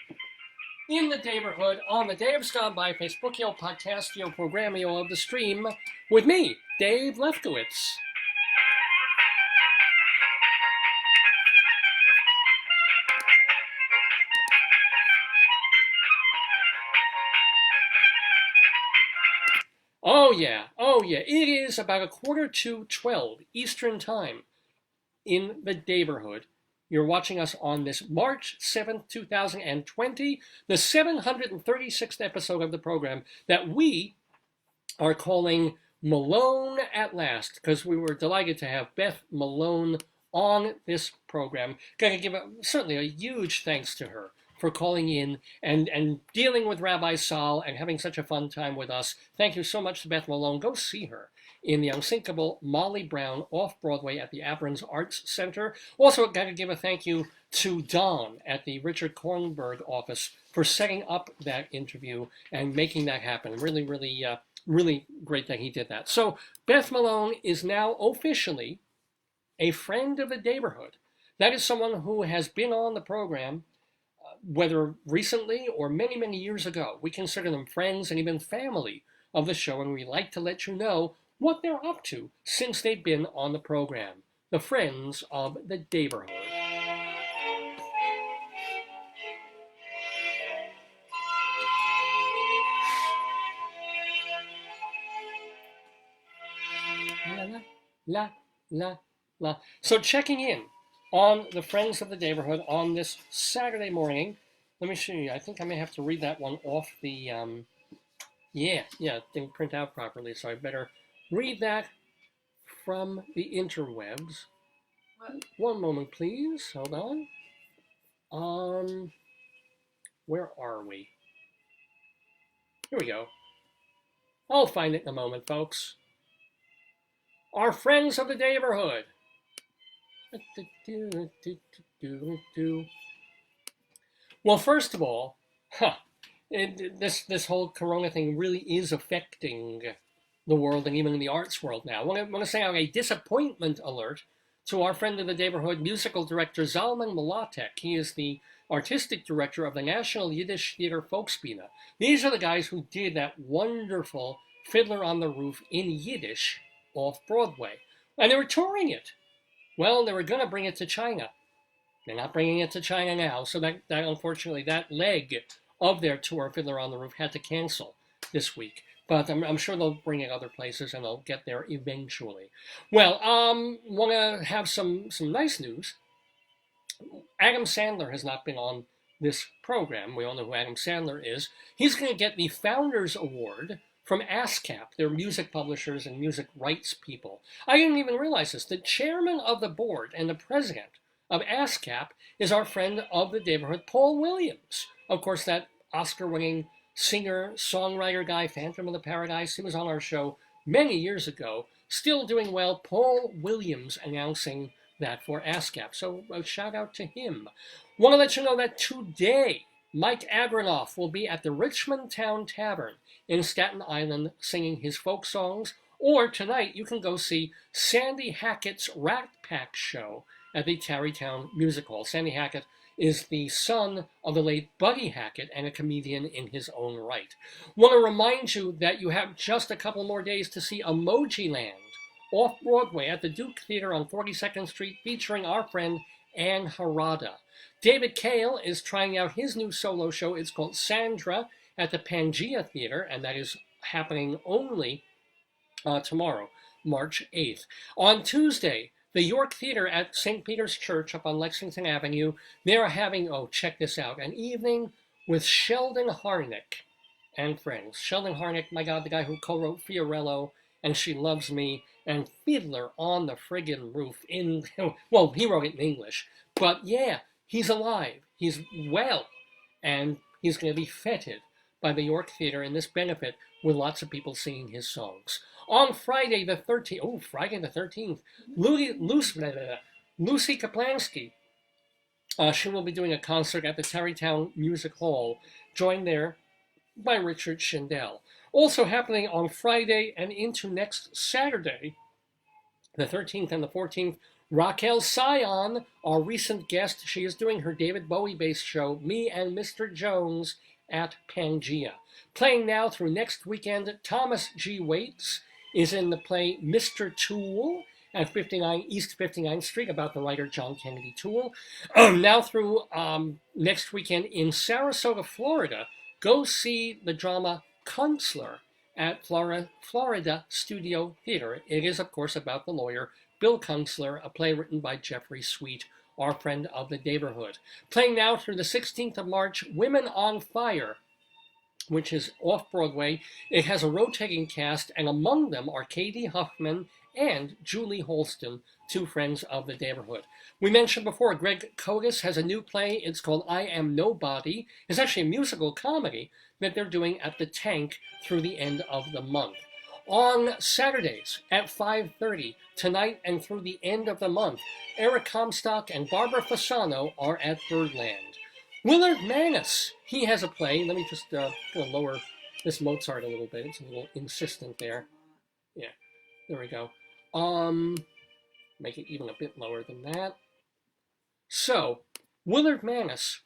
In the Daverhood, on the Dave's Gone By Facebook, your podcast, your program, of the stream, with me, Dave Lefkowitz. Oh yeah, it is about 11:45 Eastern Time in the Daverhood. You're watching us on this March 7th, 2020, the 736th episode of the program that we are calling Malone at Last, because we were delighted to have Beth Malone on this program. Got to give certainly a huge thanks to her for calling in and dealing with Rabbi Saul and having such a fun time with us. Thank you so much to Beth Malone. Go see her in the unsinkable Molly Brown off Broadway at the Abrams Arts Center. Also, got to give a thank you to Don at the Richard Kornberg office for setting up that interview and making that happen. Really great that he did that. So Beth Malone is now officially a friend of the Daverhood. That is someone who has been on the program, whether recently or many, many years ago. We consider them friends and even family of the show, and we like to let you know what they're up to since they've been on the program. The Friends of the Daverhood. la, la, la. So checking in on the Friends of the Daverhood on this Saturday morning. Let me show you. I think I may have to read that one off the, didn't print out properly, so I better read that from the interwebs. One moment, please. Hold on. Where are we? Here we go. I'll find it in a moment, folks. Our Friends of the Daverhood. Well, first of all, this whole corona thing really is affecting the world and even in the arts world now. I want to say a disappointment alert to our friend of the Daverhood, musical director Zalman Mlatek. He is the artistic director of the National Yiddish Theater Folkspiele. These are the guys who did that wonderful Fiddler on the Roof in Yiddish off Broadway. And they were touring it. Well, they were going to bring it to China. They're not bringing it to China now, so that unfortunately, that leg of their tour, Fiddler on the Roof, had to cancel this week. But I'm sure they'll bring it other places and they'll get there eventually. Well, want to have some nice news. Adam Sandler has not been on this program. We all know who Adam Sandler is. He's going to get the Founders Award from ASCAP, their music publishers and music rights people. I didn't even realize this. The chairman of the board and the president of ASCAP is our friend of the Daverhood, Paul Williams. Of course, that Oscar-winning singer, songwriter guy, Phantom of the Paradise. He was on our show many years ago. Still doing well. Paul Williams announcing that for ASCAP. So a shout out to him. Want to let you know that today, Mike Agronoff will be at the Richmond Town Tavern in Staten Island singing his folk songs. Or tonight, you can go see Sandy Hackett's Rat Pack show at the Tarrytown Music Hall. Sandy Hackett is the son of the late Buddy Hackett and a comedian in his own right. Want to remind you that you have just a couple more days to see Emoji Land off-Broadway at the Duke Theater on 42nd Street featuring our friend Ann Harada. David Cale is trying out his new solo show. It's called Sandra at the Pangea Theater, and that is happening only tomorrow, March 8th. On Tuesday, the York Theater at St. Peter's Church up on Lexington Avenue, they're having, check this out, an evening with Sheldon Harnick and friends. Sheldon Harnick, my God, the guy who co-wrote Fiorello and She Loves Me and Fiddler on the Friggin' Roof he wrote it in English. But yeah, he's alive, he's well, and he's going to be feted by the York Theater in this benefit with lots of people singing his songs. On Friday the 13th, Lucy Kaplansky, she will be doing a concert at the Tarrytown Music Hall, joined there by Richard Schindel. Also happening on Friday and into next Saturday, the 13th and the 14th, Raquel Sion, our recent guest, she is doing her David Bowie-based show, Me and Mr. Jones, at Pangea. Playing now through next weekend, Thomas G. Waits is in the play Mr. Toole at 59 East 59th Street, about the writer John Kennedy Toole. Now through next weekend in Sarasota, Florida, go see the drama Kunstler at Florida Studio Theater. It is, of course, about the lawyer Bill Kunstler, a play written by Jeffrey Sweet, our friend of the Daverhood. Playing now through the 16th of March, Women on Fire, which is off-Broadway. It has a rotating cast, and among them are Katie Huffman and Julie Holston, two friends of the Daverhood. We mentioned before, Greg Kotis has a new play. It's called I Am Nobody. It's actually a musical comedy that they're doing at the Tank through the end of the month. On Saturdays at 5:30, tonight and through the end of the month, Eric Comstock and Barbara Fasano are at Birdland. Willard Manus, he has a play. Let me just lower this Mozart a little bit. It's a little insistent there. Yeah, there we go. Make it even a bit lower than that. So, Willard Manus,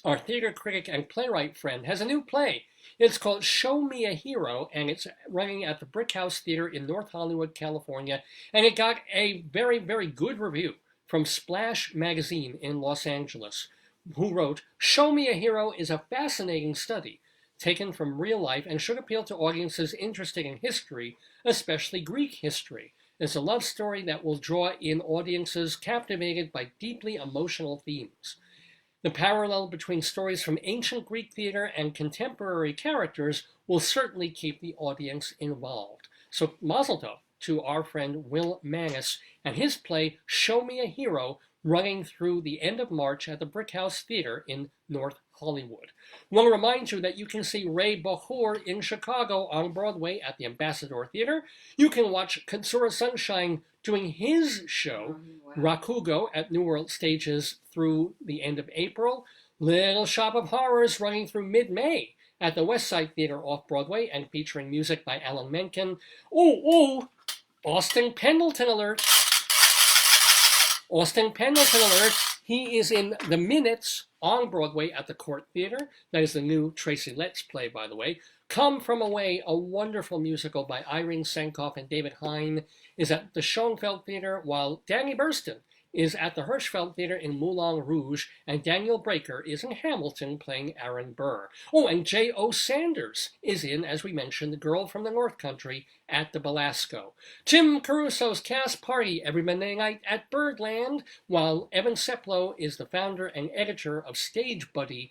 our theater critic and playwright friend, has a new play. It's called Show Me a Hero, and it's running at the Brick House Theater in North Hollywood, California. And it got a very, very good review from Splash Magazine in Los Angeles, who wrote, Show Me a Hero is a fascinating study taken from real life and should appeal to audiences interested in history, especially Greek history. It's a love story that will draw in audiences captivated by deeply emotional themes. The parallel between stories from ancient Greek theater and contemporary characters will certainly keep the audience involved. So mazel tov to our friend Will Mannis and his play Show Me a Hero, running through the end of March at the Brick House Theater in North Hollywood. I want to remind you that you can see Ray Bachor in Chicago on Broadway at the Ambassador Theater. You can watch Katsura Sunshine doing his show, Rakugo, at New World Stages through the end of April. Little Shop of Horrors running through mid-May at the West Side Theater off-Broadway and featuring music by Alan Menken. Austin Pendleton alert. Austin Pendleton alert. He is in The Minutes on Broadway at the Court Theater. That is the new Tracy Letts play, by the way. Come From Away, a wonderful musical by Irene Sankoff and David Hine, is at the Schoenfeld Theater, while Danny Burston is at the Hirschfeld Theater in Moulin Rouge, and Daniel Breaker is in Hamilton playing Aaron Burr. Oh, and J.O. Sanders is in, as we mentioned, The Girl from the North Country at the Belasco. Tim Caruso's Cast Party every Monday night at Birdland, while Evan Seplow is the founder and editor of StageBuddy.com,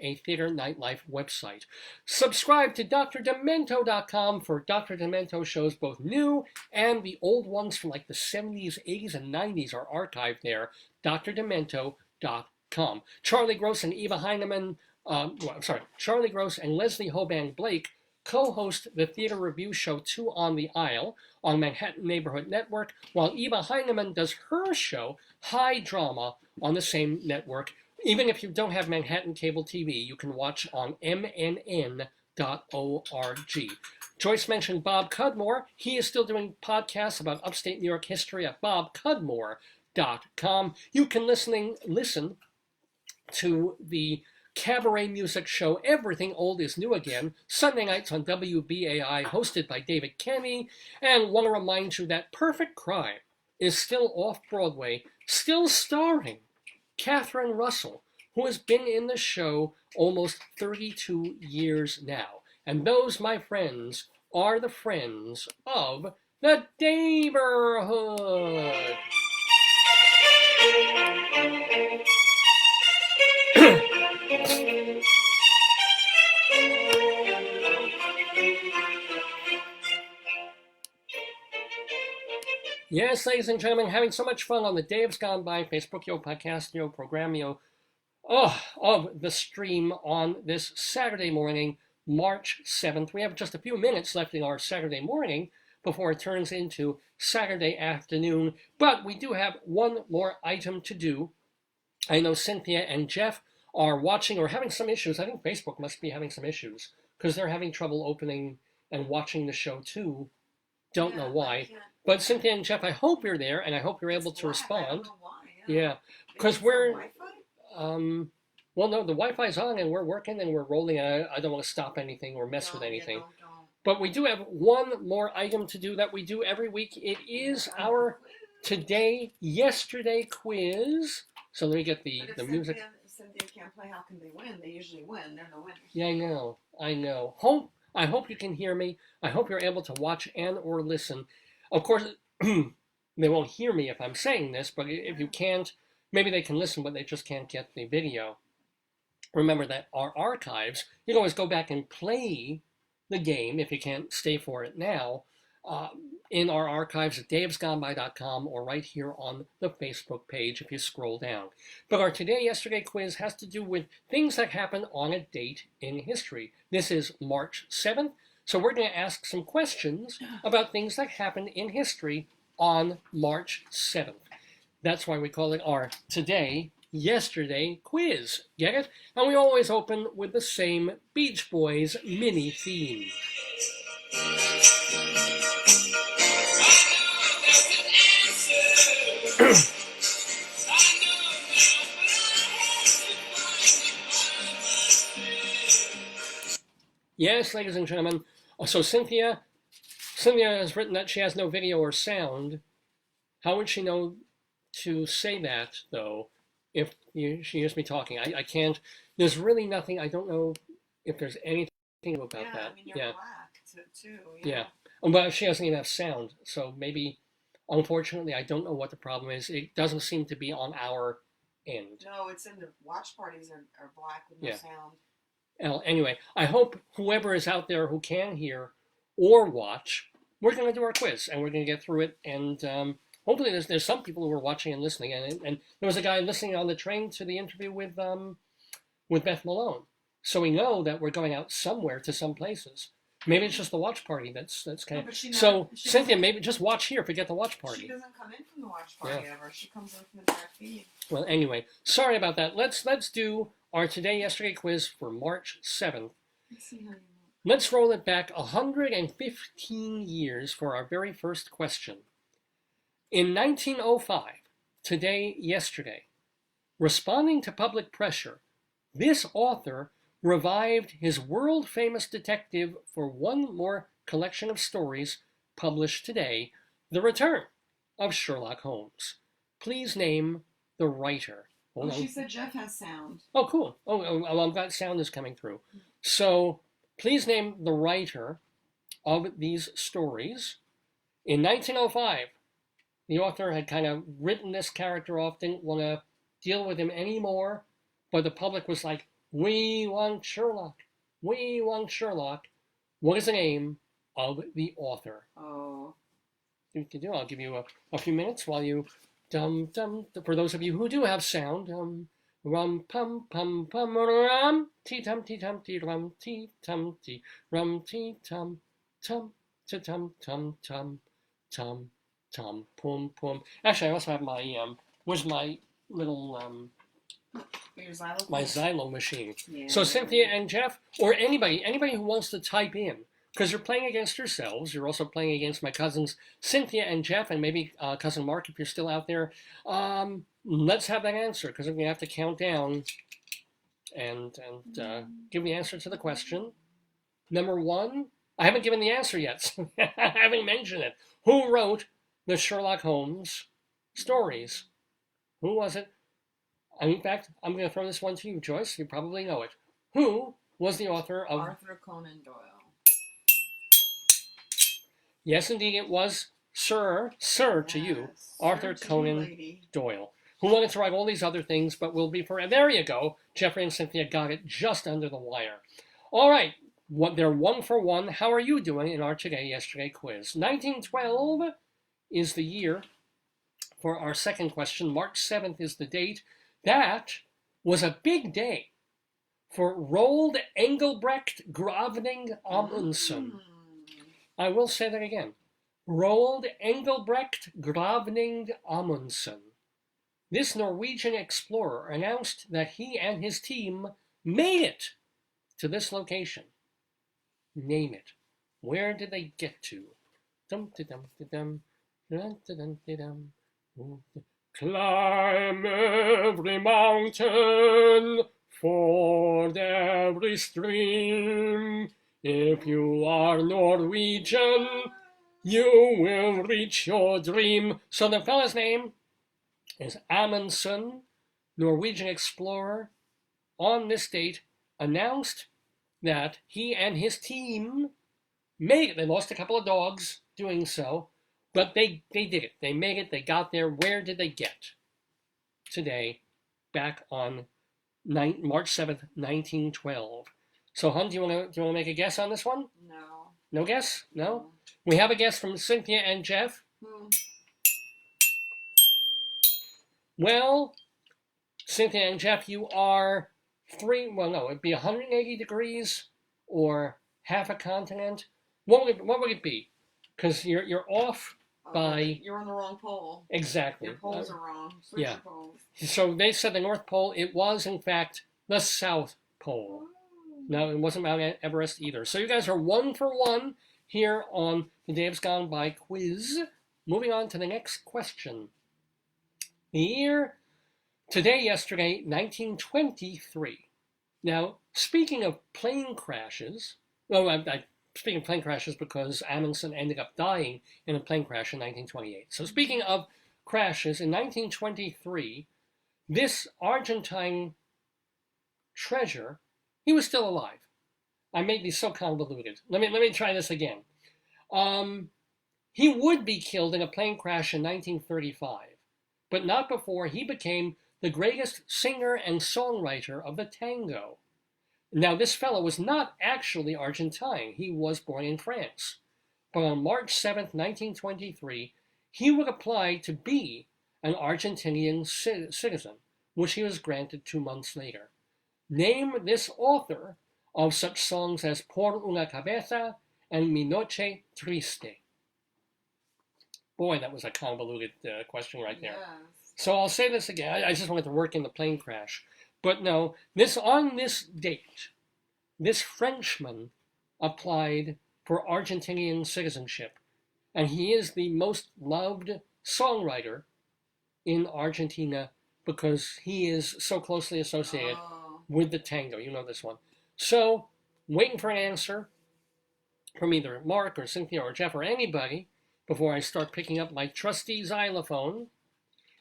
a theater nightlife website. Subscribe to DrDemento.com for Dr. Demento shows, both new and the old ones from like the 70s, 80s, and 90s are archived there. DrDemento.com. Charlie Gross and Eva Heineman, Charlie Gross and Leslie Hoban Blake co-host the theater review show Two on the Aisle on Manhattan Neighborhood Network, while Eva Heineman does her show High Drama on the same network. Even if you don't have Manhattan cable TV, you can watch on mnn.org. Joyce mentioned Bob Cudmore. He is still doing podcasts about upstate New York history at bobcudmore.com. You can listen to the cabaret music show Everything Old is New Again, Sunday nights on WBAI, hosted by David Kenny. And want to remind you that Perfect Crime is still off-Broadway, still starring Catherine Russell, who has been in the show almost 32 years now. And those, my friends, are the friends of the Daverhood. Yes, ladies and gentlemen, having so much fun on the Dave's Gone By Facebook, podcast, program, of the stream on this Saturday morning, March 7th. We have just a few minutes left in our Saturday morning before it turns into Saturday afternoon, but we do have one more item to do. I know Cynthia and Jeff are watching or having some issues. I think Facebook must be having some issues because they're having trouble opening and watching the show too. Don't know why. But Cynthia and Jeff, I hope you're there, and I hope you're able to respond. I don't know why. Yeah, because we're, Wi-Fi? well, no, the Wi-Fi's on, and we're working, and we're rolling, and I don't want to stop anything or mess with anything. Don't. But we do have one more item to do that we do every week. It is our Yesterday quiz. So let me get the music. Cynthia can't play. How can they win? They usually win. They're the winners. Yeah, I know. I hope you can hear me. I hope you're able to watch and or listen. Of course, they won't hear me if I'm saying this, but if you can't, maybe they can listen, but they just can't get the video. Remember that our archives, you can always go back and play the game if you can't stay for it now, in our archives at davesgoneby.com or right here on the Facebook page if you scroll down. But our Yesterday quiz has to do with things that happen on a date in history. This is March 7th, so we're going to ask some questions about things that happened in history on March 7th. That's why we call it our Yesterday quiz. Get it? And we always open with the same Beach Boys mini theme. Yes, ladies and gentlemen. So Cynthia has written that she has no video or sound. How would she know to say that, though, if she hears me talking? I can't. There's really nothing. I don't know if there's anything about that. I mean, you're black, too. Yeah. But she doesn't even have sound, so maybe, unfortunately, I don't know what the problem is. It doesn't seem to be on our end. No, it's in the watch parties are black with no Yeah. sound. Well, anyway, I hope whoever is out there who can hear or watch, we're going to do our quiz, and we're going to get through it, and hopefully there's some people who are watching and listening, and there was a guy listening on the train to the interview with Beth Malone, so we know that we're going out somewhere to some places. Maybe it's just the watch party that's kind of. So Cynthia, maybe just watch here. Forget the watch party. She doesn't come in from the watch party ever. She comes in from the back feed. Well, anyway, sorry about that. Let's do our today yesterday quiz for March 7th. Let's see how you know. Let's roll it back 115 years for our very first question. In 1905, today yesterday, responding to public pressure, this author revived his world-famous detective for one more collection of stories published today, The Return of Sherlock Holmes. Please name the writer. Hold on. She said Jeff has sound. Oh, cool. Oh, I'm glad sound is coming through. So, please name the writer of these stories. In 1905, the author had kind of written this character off, didn't want to deal with him anymore, but the public was like, we want Sherlock. We want Sherlock. What is the name of the author? Oh. I'll give you a few minutes while you for those of you who do have sound, rum pum pum pum rum tee tum rum tee tum tum tum tum tum tum tum pum pum. Actually, I also have my where's my little my xylo machine. Yeah. So Cynthia and Jeff, or anybody who wants to type in, because you're playing against yourselves, you're also playing against my cousins Cynthia and Jeff, and maybe cousin Mark if you're still out there. Let's have that answer, because we're going to have to count down and give the answer to the question. Number one, I haven't given the answer yet, so I haven't mentioned it. Who wrote the Sherlock Holmes stories? Who was it? In fact, I'm going to throw this one to you, Joyce. You probably know it. Who was the author of... Arthur Conan Doyle. Yes, indeed, it was Sir to you, Arthur Conan Doyle, who wanted to write all these other things, but will be for... There you go. Jeffrey and Cynthia got it just under the wire. All right. They're 1 for 1. How are you doing in our Today Yesterday quiz? 1912 is the year for our second question. March 7th is the date. That was a big day for Roald Engelbrecht Gravning Amundsen. I will say that again. Roald Engelbrecht Gravning Amundsen. This Norwegian explorer announced that he and his team made it to this location. Name it. Where did they get to? Climb every mountain, ford every stream. If you are Norwegian, you will reach your dream. So the fella's name is Amundsen, Norwegian explorer, on this date announced that he and his team made it. They lost a couple of dogs doing so, but they did it. They made it. They got there. Where did they get? Today, back on March 7th, 1912. So, Hun, do you want to make a guess on this one? No. No guess? No? We have a guess from Cynthia and Jeff. Well, Cynthia and Jeff, you are it'd be 180 degrees or half a continent. What would it be? Because you're off by... You're on the wrong pole. Exactly. Your poles are wrong. Switch your poles. So they said the North Pole. It was, in fact, the South Pole. No, it wasn't Mount Everest either. So you guys are 1 for 1 here on the Dave's Gone By quiz. Moving on to the next question. The year, yesterday, 1923. Now, speaking of plane crashes, speaking of plane crashes because Amundsen ended up dying in a plane crash in 1928. So speaking of crashes, in 1923, this Argentine treasure, he was still alive. I made these so convoluted. Let me try this again. He would be killed in a plane crash in 1935, but not before he became the greatest singer and songwriter of the tango. Now, this fellow was not actually Argentine. He was born in France. But on March 7th, 1923, he would apply to be an Argentinian citizen, which he was granted 2 months later. Name this author of such songs as Por una cabeza and Mi noche triste. Boy, that was a convoluted question right there. Yes. So I'll say this again. I just wanted to work in the plane crash. But no, on this date, this Frenchman applied for Argentinian citizenship. And he is the most loved songwriter in Argentina because he is so closely associated with the tango. You know this one. So, waiting for an answer from either Mark or Cynthia or Jeff or anybody before I start picking up my trusty xylophone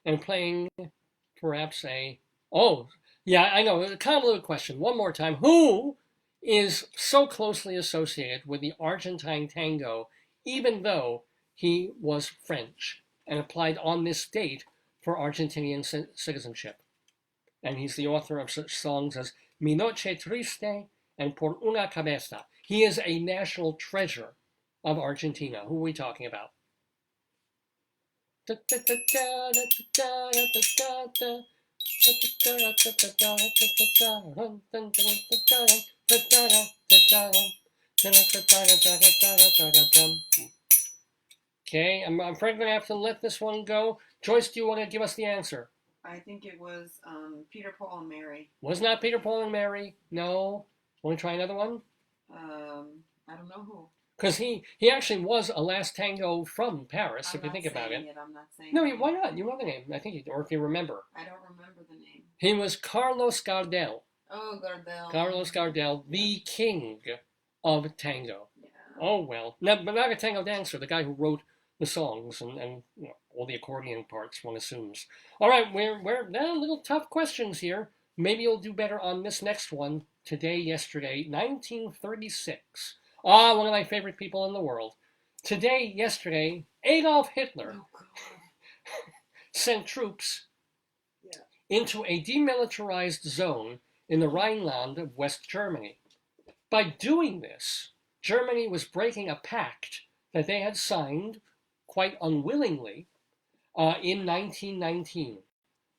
and playing perhaps oh, yeah, I know, a convoluted question. One more time. Who is so closely associated with the Argentine tango, even though he was French and applied on this date for Argentinian citizenship? And he's the author of such songs as Mi noche triste and Por una cabeza. He is a national treasure of Argentina. Who are we talking about? Okay, I'm afraid I'm going to have to let this one go. Joyce, do you want to give us the answer? I think it was Peter, Paul, and Mary. Was not Peter, Paul, and Mary? No. Want to try another one? I don't know who. Because he actually was a last tango from Paris, if you think about it. I'm not saying No, it. why not? You know the name. I think, or if you remember. I don't remember the name. He was Carlos Gardel. Oh, Gardel. Carlos Gardel, the king of tango. Yeah. Oh, well. But not a tango dancer, the guy who wrote the songs and you know, all the accordion parts, one assumes. All right, we're a little tough questions here. Maybe you'll do better on this next one. Today, yesterday, 1936. One of my favorite people in the world. Today, yesterday, Adolf Hitler sent troops into a demilitarized zone in the Rhineland of West Germany. By doing this, Germany was breaking a pact that they had signed, quite unwillingly, in 1919.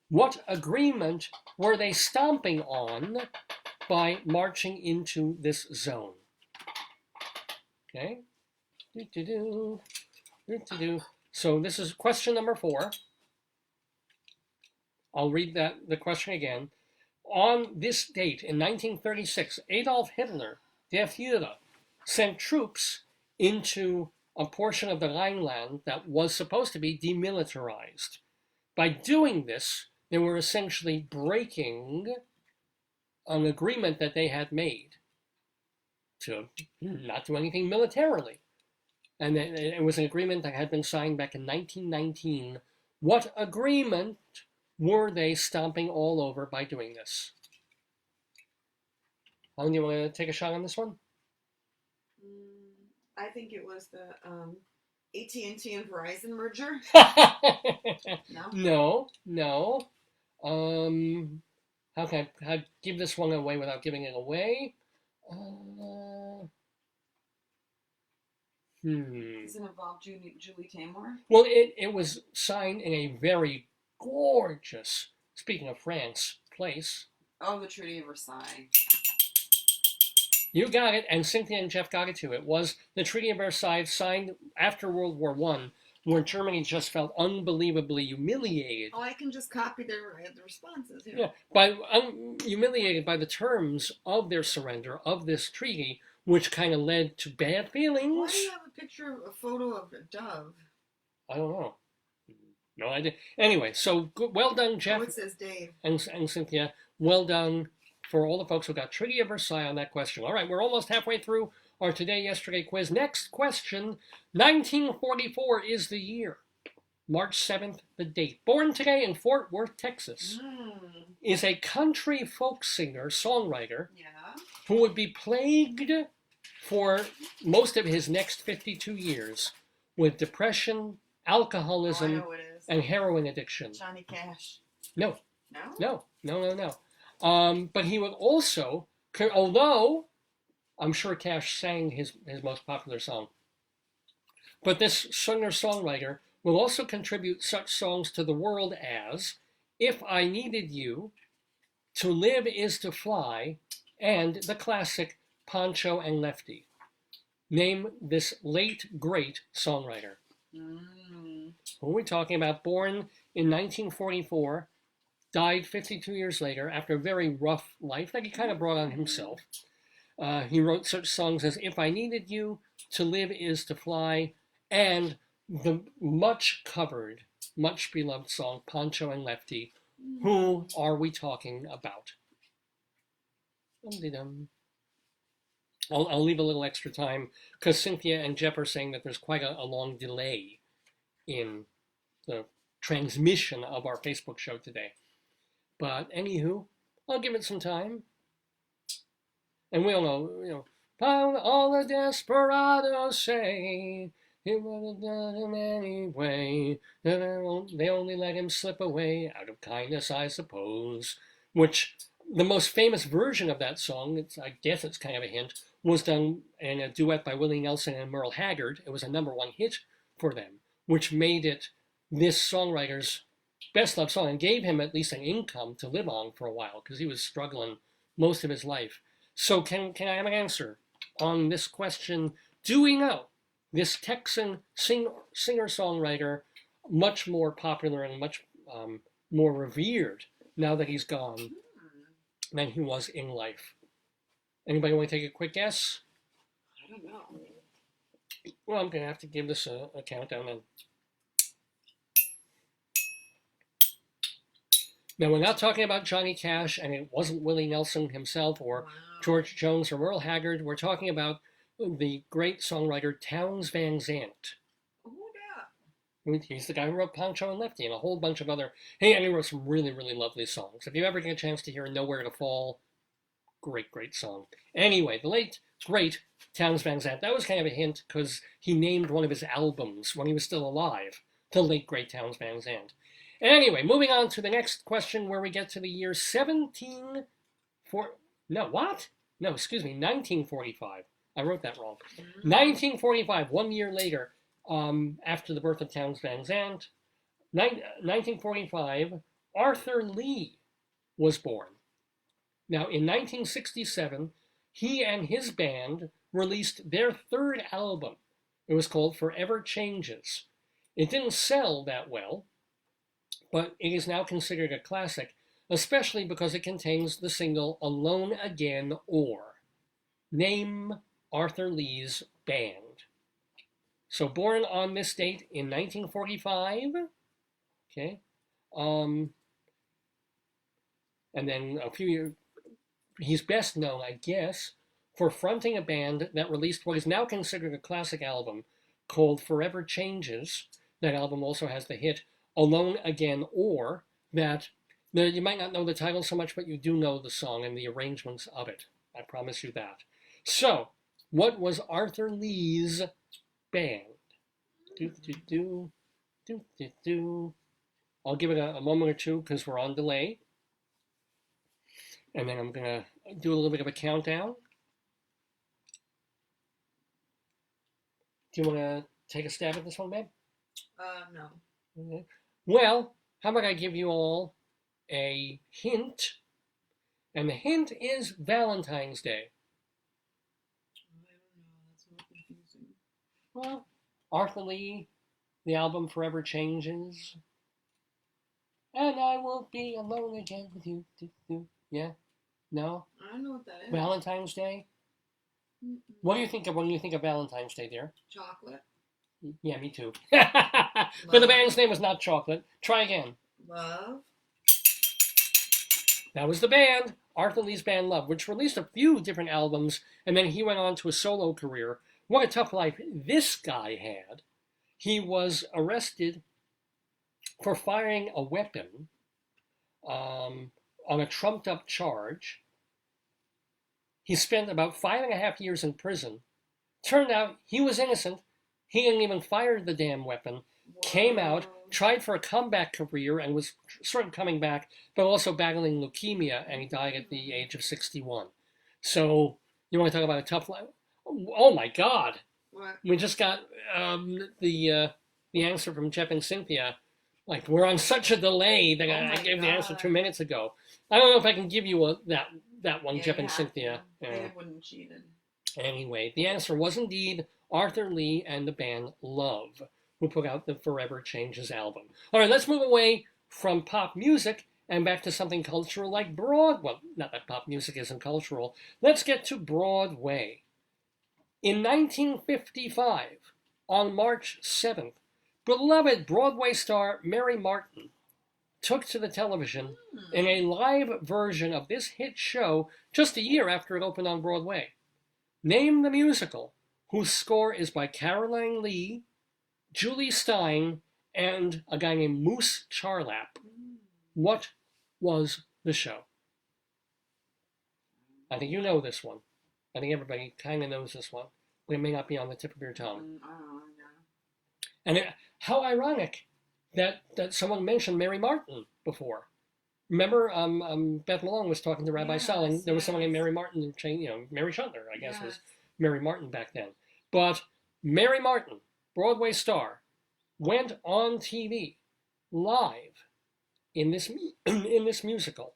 What agreement were they stomping on by marching into this zone? Okay. So this is question number 4. I'll read the question again. On this date in 1936, Adolf Hitler, der Führer, sent troops into a portion of the Rhineland that was supposed to be demilitarized. By doing this, they were essentially breaking an agreement that they had made to not do anything militarily. And it was an agreement that had been signed back in 1919. What agreement were they stomping all over by doing this? Helen, you want to take a shot on this one? I think it was the AT&T and Verizon merger. No. How can I give this one away without giving it away? Does it involve Julie Taymor? Well, it was signed in a very gorgeous, speaking of France, place. Oh, the Treaty of Versailles. You got it, and Cynthia and Jeff got it too. It was the Treaty of Versailles signed after World War I, where Germany just felt unbelievably humiliated. Oh, I can just copy the responses here. Yeah, humiliated by the terms of their surrender, of this treaty, which kind of led to bad feelings. Why do you have a photo of a dove? I don't know. No idea. Anyway, so good, well done, Jeff. Oh, it says Dave. And Cynthia. Well done for all the folks who got Treaty of Versailles on that question. All right, we're almost halfway through our Today-Yesterday quiz. Next question, 1944 is the year. March 7th, the date. Born today in Fort Worth, Texas, is a country folk singer, songwriter, who would be plagued for most of his next 52 years with depression, alcoholism, I know it is. and heroin addiction. Johnny Cash. No. No? No. But he would also, although I'm sure Cash sang his most popular song, but this singer-songwriter will also contribute such songs to the world as If I Needed You, To Live Is to Fly, and the classic Pancho and Lefty. Name this late, great songwriter. Who are we talking about? Born in 1944, died 52 years later after a very rough life that he kind of brought on himself. He wrote such songs as If I Needed You, To Live Is to Fly, and the much covered, much beloved song Pancho and Lefty. Who are we talking about? I'll leave a little extra time because Cynthia and Jeff are saying that there's quite a long delay in the transmission of our Facebook show today. But anywho, I'll give it some time. And we all know, all the desperados say he would have done him anyway. They only let him slip away out of kindness, I suppose. Which, the most famous version of that song, I guess it's kind of a hint, was done in a duet by Willie Nelson and Merle Haggard. It was a #1 hit for them, which made it this songwriter's best loved song and gave him at least an income to live on for a while because he was struggling most of his life. So can I have an answer on this question? Do we know this Texan singer-songwriter, much more popular and much more revered now that he's gone than he was in life? Anybody want to take a quick guess? I don't know. Well, I'm going to have to give this a countdown then. Now, we're not talking about Johnny Cash, and it wasn't Willie Nelson himself or George Jones or Merle Haggard. We're talking about the great songwriter Townes Van Zandt. He's the guy who wrote Pancho and Lefty and a whole bunch of other... Hey, and he wrote some really, really lovely songs. If you ever get a chance to hear Nowhere to Fall, great, great song. Anyway, the late, great Townes Van Zandt. That was kind of a hint because he named one of his albums when he was still alive, the late, great Townes Van Zandt. Anyway, moving on to the next question where we get to the year 1945. I wrote that wrong. 1945, 1 year later, after the birth of Townes Van Zandt, 1945, Arthur Lee was born. Now, in 1967, he and his band released their third album. It was called Forever Changes. It didn't sell that well, but it is now considered a classic, especially because it contains the single Alone Again or. Name Arthur Lee's band. So born on this date in 1945, okay, and then a few years, he's best known, I guess, for fronting a band that released what is now considered a classic album called Forever Changes. That album also has the hit Alone Again or, that you might not know the title so much, but you do know the song and the arrangements of it. I promise you that. So, what was Arthur Lee's band? I'll give it a moment or two because we're on delay. And then I'm going to do a little bit of a countdown. Do you want to take a stab at this one, babe? No. Okay. Well, how about I give you all a hint? And the hint is Valentine's Day. I don't know. That's more confusing. Well, Arthur Lee, the album Forever Changes. And I won't be alone again with you. Yeah? No? I don't know what that is. Valentine's Day? What do you think of when you think of Valentine's Day, dear? Chocolate. Yeah, me too. But the band's name was not Chocolate. Try again. Love. That was the band, Arthur Lee's band Love, which released a few different albums, and then he went on to a solo career. What a tough life this guy had. He was arrested for firing a weapon on a trumped-up charge. He spent about 5.5 years in prison Turned out he was innocent. He didn't even fire the damn weapon. Came out, tried for a comeback career, and was sort of coming back, but also battling leukemia, and he died at the age of 61. So, you want to talk about a tough life? Oh my God! What? We just got the answer from Jeff and Cynthia. Like, we're on such a delay that I gave the answer 2 minutes ago. I don't know if I can give you that one, Yeah, Jeff you and have Cynthia. to. They wouldn't have cheated. Anyway, the answer was indeed Arthur Lee and the band Love, who put out the Forever Changes album. All right, let's move away from pop music and back to something cultural like Broadway. Well, not that pop music isn't cultural. Let's get to Broadway. In 1955, on March 7th, beloved Broadway star Mary Martin took to the television in a live version of this hit show just a year after it opened on Broadway. Name the musical, whose score is by Caroline Lee, Julie Stein, and a guy named Moose Charlap. What was the show? I think you know this one. I think everybody kind of knows this one, but it may not be on the tip of your tongue. And how ironic that someone mentioned Mary Martin before. Remember, Beth Malone was talking to Rabbi Sal, and there was someone named Mary Martin, Mary Shuttler, I guess, was Mary Martin back then. But Mary Martin, Broadway star, went on TV live in this musical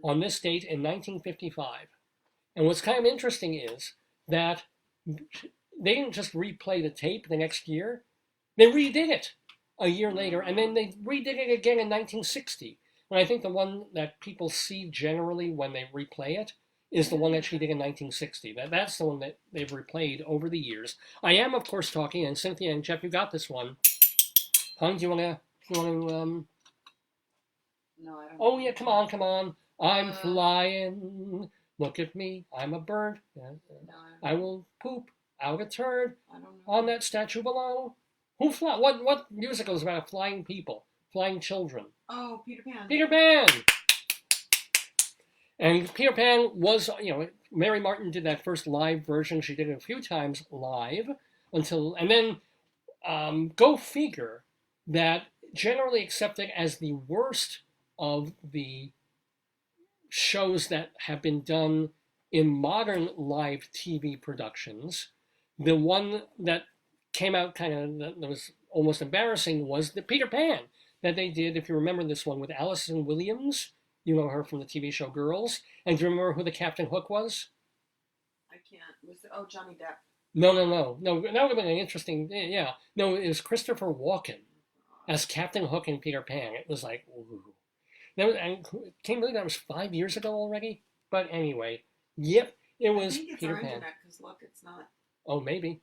on this date in 1955. And what's kind of interesting is that they didn't just replay the tape the next year. They redid it a year later, and then they redid it again in 1960. And I think the one that people see generally when they replay it is the one that she did in 1960. That's the one that they've replayed over the years. I am, of course, talking, and Cynthia and Jeff, you got this one. Hung, do you want to, No, I don't. Oh, yeah, come on. I'm flying. Look at me. I'm a bird. I will poop out a turd on that statue below. Who fly? What musical is about flying people, flying children? Oh, Peter Pan. Peter Pan. And Peter Pan was, Mary Martin did that first live version. She did it a few times live and then go figure, that generally accepted as the worst of the shows that have been done in modern live TV productions. The one that came out that was almost embarrassing was the Peter Pan that they did, if you remember this one, with Allison Williams. You know her from the TV show Girls. And do you remember who the Captain Hook was? I can't. Johnny Depp. No. That would have been an interesting, yeah. No, it was Christopher Walken as Captain Hook in Peter Pan. It was like, ooh. And can you believe that was 5 years ago already? But anyway, yep, it was Peter Pan. Internet, 'cause look, it's not. Oh, maybe.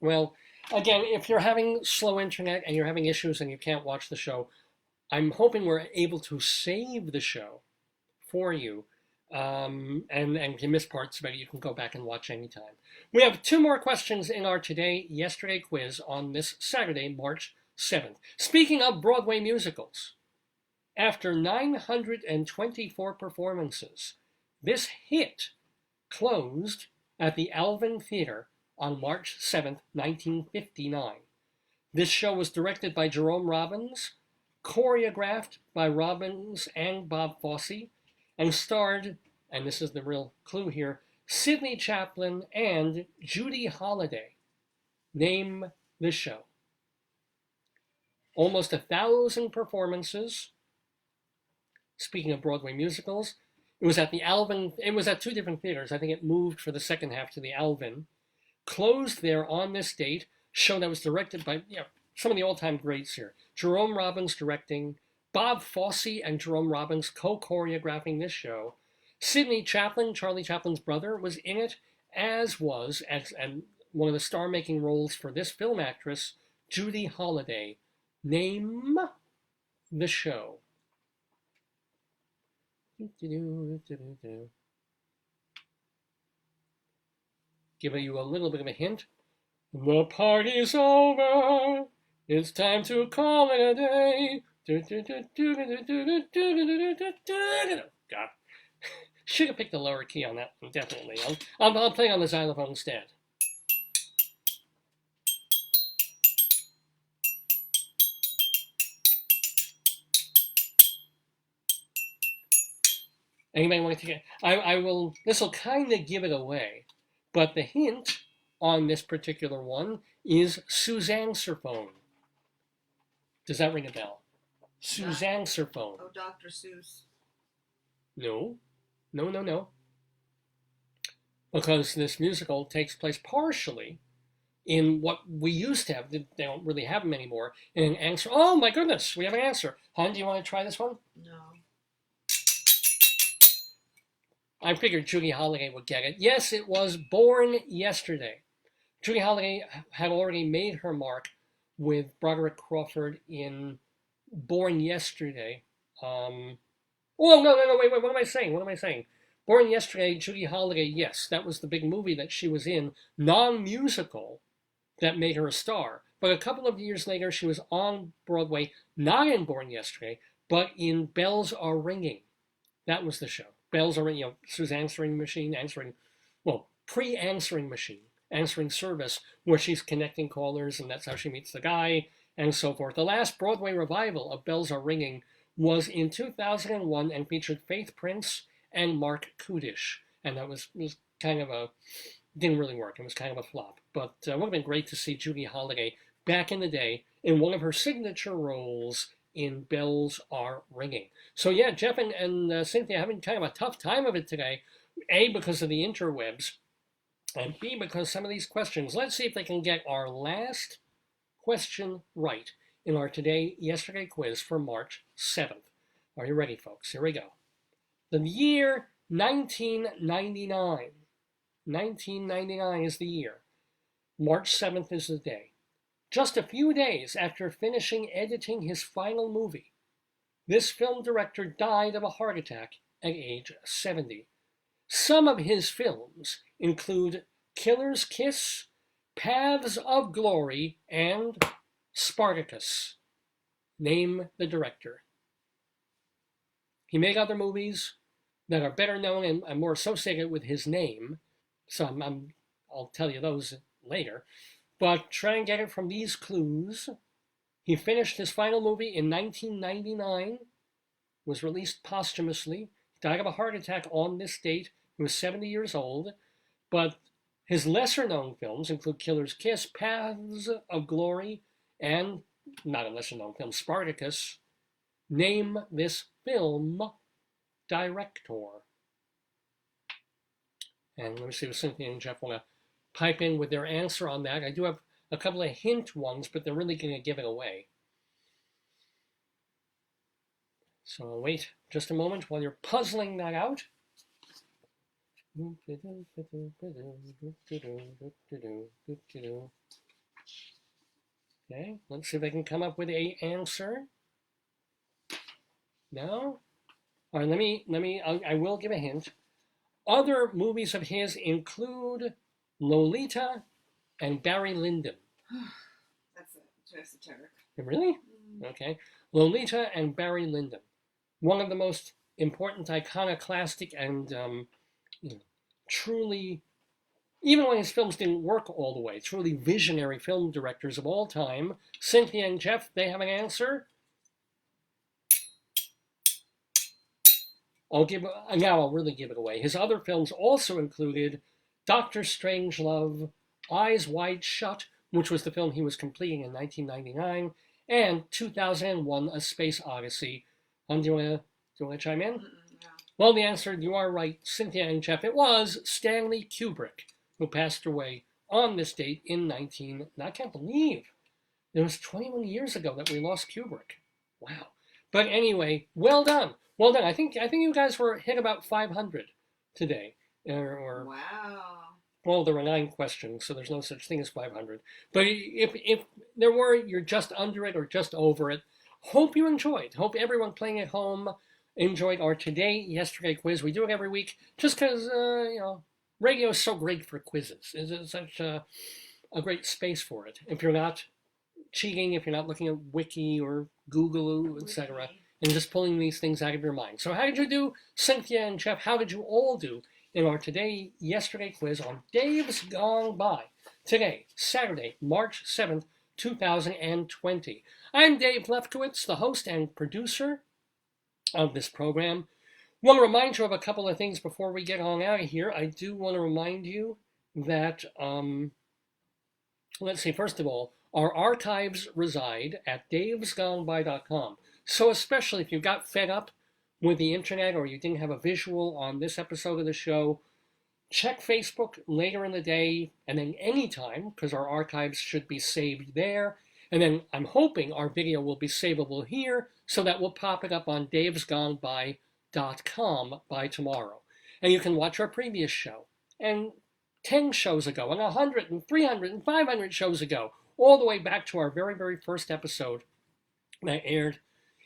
Well, again, if you're having slow internet and you're having issues and you can't watch the show, I'm hoping we're able to save the show for you. And if you miss parts of it, you can go back and watch anytime. We have 2 more questions in our Yesterday quiz on this Saturday, March 7th. Speaking of Broadway musicals, after 924 performances, this hit closed at the Alvin Theater on March 7th, 1959. This show was directed by Jerome Robbins, choreographed by Robbins and Bob Fosse, and starred, and this is the real clue here, Sidney Chaplin and Judy Holliday. Name the show. Almost 1,000 performances. Speaking of Broadway musicals, it was at the Alvin. It was at 2 different theaters. I think it moved for the second half to the Alvin. Closed there on this date. Show that was directed by some of the all-time greats here. Jerome Robbins directing, Bob Fosse and Jerome Robbins co-choreographing this show. Sidney Chaplin, Charlie Chaplin's brother, was in it, as was, and one of the star-making roles for this film actress, Judy Holliday. Name the show. Giving you a little bit of a hint. The party's over. It's time to call it a day. God. Should have picked the lower key on that one, definitely. I'll play on the xylophone instead. Anybody want to take it? I will. This will kind of give it away, but the hint on this particular one is Suzanne's phone. Does that ring a bell? Suzanne's phone. Oh, Dr. Seuss. No. Because this musical takes place partially in what we used to have. They don't really have them anymore. In an answer. Oh my goodness, we have an answer. Hon, do you want to try this one? No. I figured Judy Holliday would get it. Yes, it was Born Yesterday. Judy Holliday had already made her mark with Broderick Crawford in Born Yesterday. Oh, no, wait, what am I saying? Born Yesterday, Judy Holliday, yes, that was the big movie that she was in, non-musical, that made her a star. But a couple of years later, she was on Broadway, not in Born Yesterday, but in Bells Are Ringing. That was the show. Bells Are Ringing, Suzanne's answering machine, pre-answering machine, answering service, where she's connecting callers, and that's how she meets the guy, and so forth. The last Broadway revival of Bells Are Ringing was in 2001 and featured Faith Prince and Mark Kudish. And that was kind of didn't really work. It was kind of a flop. But it would have been great to see Judy Holliday back in the day in one of her signature roles in Bells Are Ringing. So yeah, Jeff and Cynthia having kind of a tough time of it today. A, because of the interwebs, and B, because some of these questions. Let's see if they can get our last question right in our yesterday quiz for March 7th. Are you ready, folks? Here we go. The year 1999. 1999 is the year. March 7th is the day. Just a few days after finishing editing his final movie, this film director died of a heart attack at age 70. Some of his films include Killer's Kiss, Paths of Glory, and Spartacus. Name the director. He made other movies that are better known and more associated with his name. So I'll tell you those later. But try and get it from these clues. He finished his final movie in 1999, was released posthumously, died of a heart attack on this date. He was 70 years old. But his lesser-known films include Killer's Kiss, Paths of Glory, and, not a lesser-known film, Spartacus. Name this film director. And let me see if Cynthia and Jeff want to pipe in with their answer on that. I do have a couple of hint ones, but they're really going to give it away. So I'll wait just a moment while you're puzzling that out. Okay, let's see if they can come up with an answer. No? All right, I will give a hint. Other movies of his include Lolita and Barry Lyndon. That's too esoteric. Really? Okay. Lolita and Barry Lyndon. One of the most important iconoclastic and truly, even when his films didn't work all the way, truly visionary film directors of all time. Cynthia and Jeff, they have an answer? I'll really give it away. His other films also included Dr. Strangelove, Eyes Wide Shut, which was the film he was completing in 1999, and 2001, A Space Odyssey. Do you want to chime in? No. Well, the answer, you are right, Cynthia and Jeff. It was Stanley Kubrick, who passed away on this date in I can't believe it was 21 years ago that we lost Kubrick. Wow. But anyway, well done. Well done. I think you guys hit about 500 today. Wow. Well, there were 9 questions, so there's no such thing as 500. But if there were, you're just under it or just over it. Hope you enjoyed. Hope everyone playing at home enjoyed our yesterday quiz. We do it every week just because, radio is so great for quizzes. It's such a great space for it. If you're not cheating, if you're not looking at Wiki or Google, etc., and just pulling these things out of your mind. So how did you do, Cynthia and Jeff? How did you all do in our yesterday quiz on Dave's Gone By? Today, Saturday, March 7th, 2020. I'm Dave Lefkowitz, the host and producer of this program. Want to remind you of a couple of things before we get on out of here. I do want to remind you that, let's see, first of all, our archives reside at davesgoneby.com. So especially if you got fed up with the internet or you didn't have a visual on this episode of the show, check Facebook later in the day and then anytime, because our archives should be saved there. And then I'm hoping our video will be savable here so that we'll pop it up on davesgoneby.com by tomorrow. And you can watch our previous show, and 10 shows ago, and 100, and 300, and 500 shows ago, all the way back to our very, very first episode that aired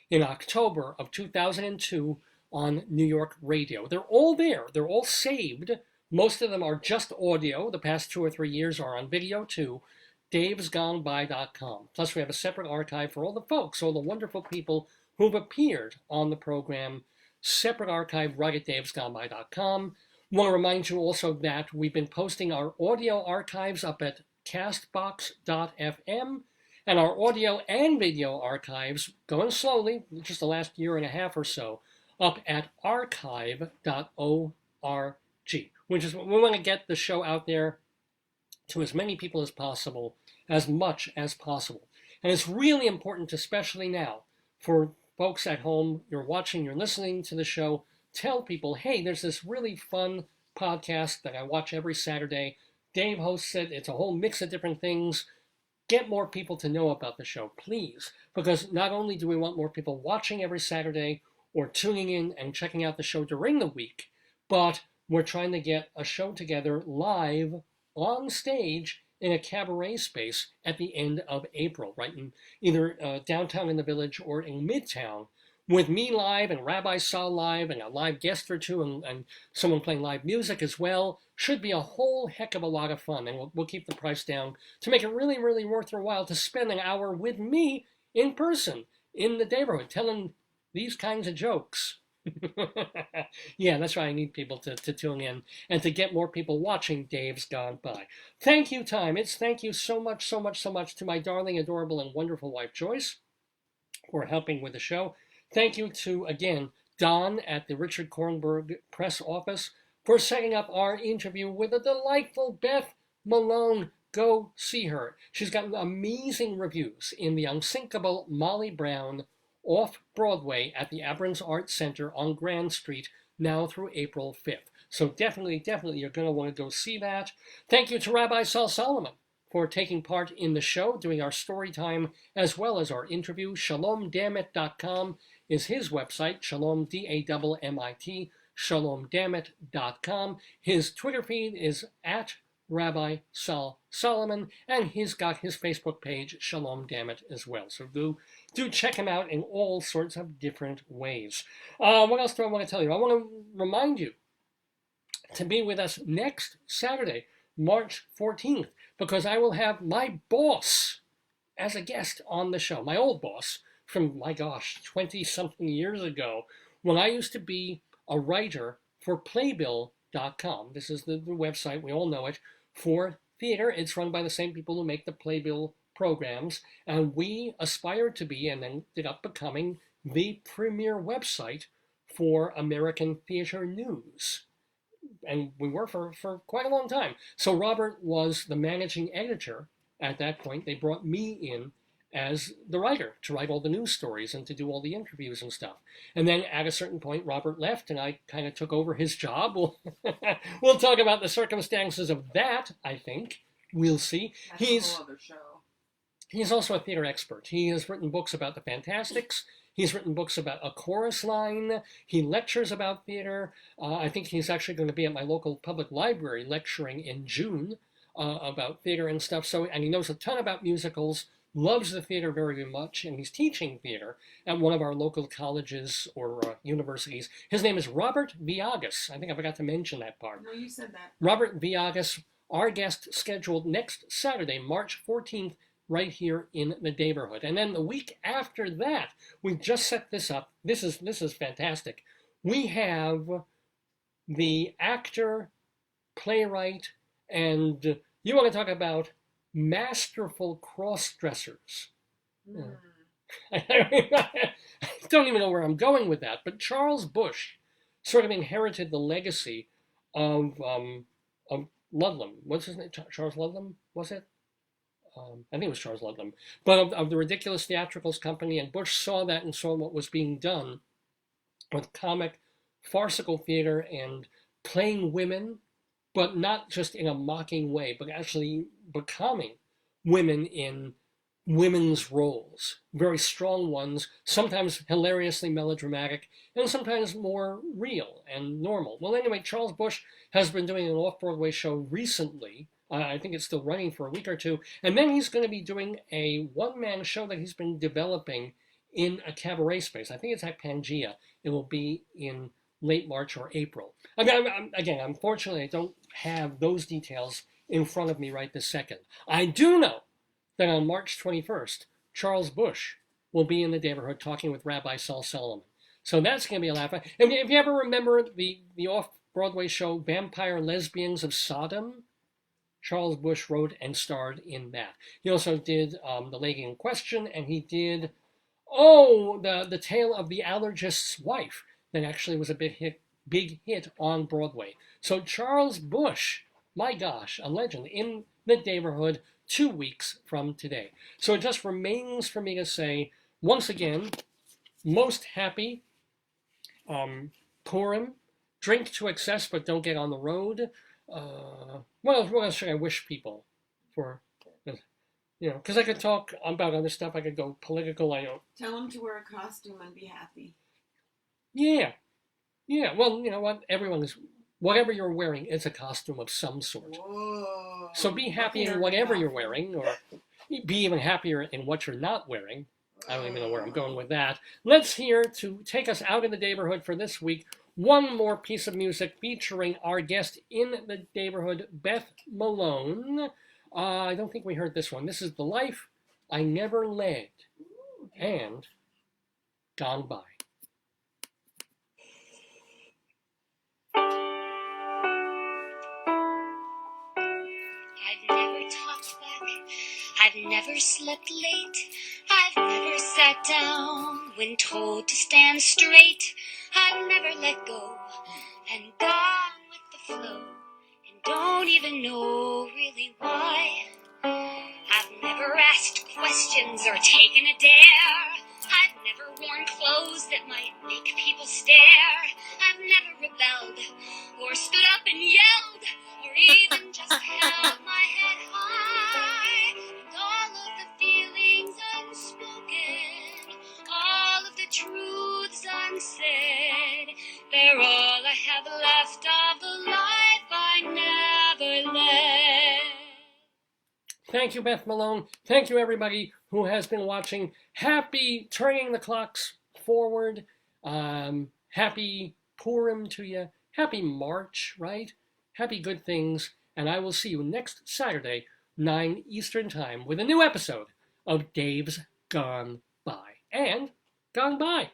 in October of 2002 on New York radio. They're all there. They're all saved. Most of them are just audio. The past 2 or 3 years are on video too. davesgoneby.com. Plus we have a separate archive for all the folks, all the wonderful people who've appeared on the program. Separate archive right at davesgoneby.com. Want to remind you also that we've been posting our audio archives up at castbox.fm, and our audio and video archives, going slowly, just the last year and a half or so, up at archive.org, which is what we want to get the show out there to as many people as possible, as much as possible. And it's really important, especially now, for folks at home, you're watching, you're listening to the show, tell people, hey, there's this really fun podcast that I watch every Saturday. Dave hosts it. It's a whole mix of different things. Get more people to know about the show, please. Because not only do we want more people watching every Saturday or tuning in and checking out the show during the week, but we're trying to get a show together live on stage in a cabaret space at the end of April, right in either downtown in the Village or in Midtown, with me live and Rabbi Sal live and a live guest or two and someone playing live music as well. Should be a whole heck of a lot of fun, and we'll keep the price down to make it really, really worth your while to spend an hour with me in person in the Daverhood telling these kinds of jokes. Yeah, that's right. I need people to tune in and to get more people watching Dave's Gone By. Thank you, Time. Thank you so much, so much, so much to my darling, adorable, and wonderful wife, Joyce, for helping with the show. Thank you to, again, Don at the Richard Kornberg Press Office for setting up our interview with the delightful Beth Malone. Go see her. She's gotten amazing reviews in the unsinkable Molly Brown off Broadway at the Abrams Art Center on Grand Street now through April 5th. So definitely you're going to want to go see that. Thank you to Rabbi Sal Solomon for taking part in the show, doing our story time as well as our interview. ShalomDammit.com is his website, Shalom, D-A-M-M-I-T, ShalomDammit.com. His Twitter feed is at Rabbi Sal Solomon, and he's got his Facebook page, Shalom Dammit, as well. So do check him out in all sorts of different ways. What else do I want to tell you? I want to remind you to be with us next Saturday, March 14th, because I will have my boss as a guest on the show. My old boss from, my gosh, 20-something years ago, when I used to be a writer for Playbill.com. This is the website, we all know it, for theater. It's run by the same people who make the Playbill programs, and we aspired to be, and then ended up becoming, the premier website for American theater news. And we were for quite a long time. So Robert was the managing editor at that point. They brought me in as the writer to write all the news stories and to do all the interviews and stuff. And then at a certain point, Robert left, and I kind of took over his job. We'll talk about the circumstances of that, I think. We'll see. That's a whole other show. He's also a theater expert. He has written books about the Fantastics. He's written books about A Chorus Line. He lectures about theater. I think he's actually going to be at my local public library lecturing in June about theater and stuff. So, and he knows a ton about musicals, loves the theater very, very much, and he's teaching theater at one of our local colleges or universities. His name is Robert Viagas. I think I forgot to mention that part. No, you said that. Robert Viagas, our guest scheduled next Saturday, March 14th, right here in the Daverhood. And then the week after that, we just set this up. This is fantastic. We have the actor, playwright, and you want to talk about masterful cross-dressers. I don't even know where I'm going with that, but Charles Bush sort of inherited the legacy of Ludlam. What's his name? Charles Ludlam, was it? I think it was Charles Ludlam. But of the Ridiculous Theatricals Company, and Bush saw that and saw what was being done with comic, farcical theater and playing women, but not just in a mocking way, but actually becoming women in women's roles, very strong ones, sometimes hilariously melodramatic, and sometimes more real and normal. Well, anyway, Charles Bush has been doing an off-Broadway show recently. I think it's still running for a week or two, and then he's going to be doing a one-man show that he's been developing in a cabaret space. I think it's at Pangea. It will be in late March or April. Again, unfortunately, I don't have those details in front of me right this second. I do know that on March 21st, Charles Bush will be in the Daverhood talking with Rabbi Saul Solomon. So that's going to be a laugh. And if you ever remember the off-Broadway show Vampire Lesbians of Sodom, Charles Bush wrote and starred in that. He also did The Lady in Question, and he did, the Tale of the Allergist's Wife, that actually was a big hit on Broadway. So Charles Bush, my gosh, a legend, in the Daverhood 2 weeks from today. So it just remains for me to say, once again, most happy Purim. Drink to excess, but don't get on the road. What else should I wish people for? Because I could talk about other stuff. I could go political. I don't. Tell them to wear a costume and be happy. Yeah. Well, you know what? Whatever you're wearing is a costume of some sort. Whoa. So be happy in whatever you're wearing, or be even happier in what you're not wearing. I don't even know where I'm going with that. Let's hear, to take us out of the Daverhood for this week, one more piece of music featuring our guest in the Daverhood, Beth Malone. I don't think we heard this one. This is The Life I Never Led and Gone By. I've never talked back, I've never slept late, I've never sat down when told to stand straight, I've never let go and gone with the flow, and don't even know really why. I've never asked questions or taken a dare, I've never worn clothes that might make people stare, I've never rebelled or stood up and yelled, or even just held my head high, and all of the feelings unspoken, all of the truths unsaid, they're all I have left of the life I never led. Thank you, Beth Malone. Thank you, everybody who has been watching. Happy turning the clocks forward. Happy Purim to you. Happy March, right? Happy good things. And I will see you next Saturday, 9 Eastern Time, with a new episode of Dave's Gone By. And Gone By.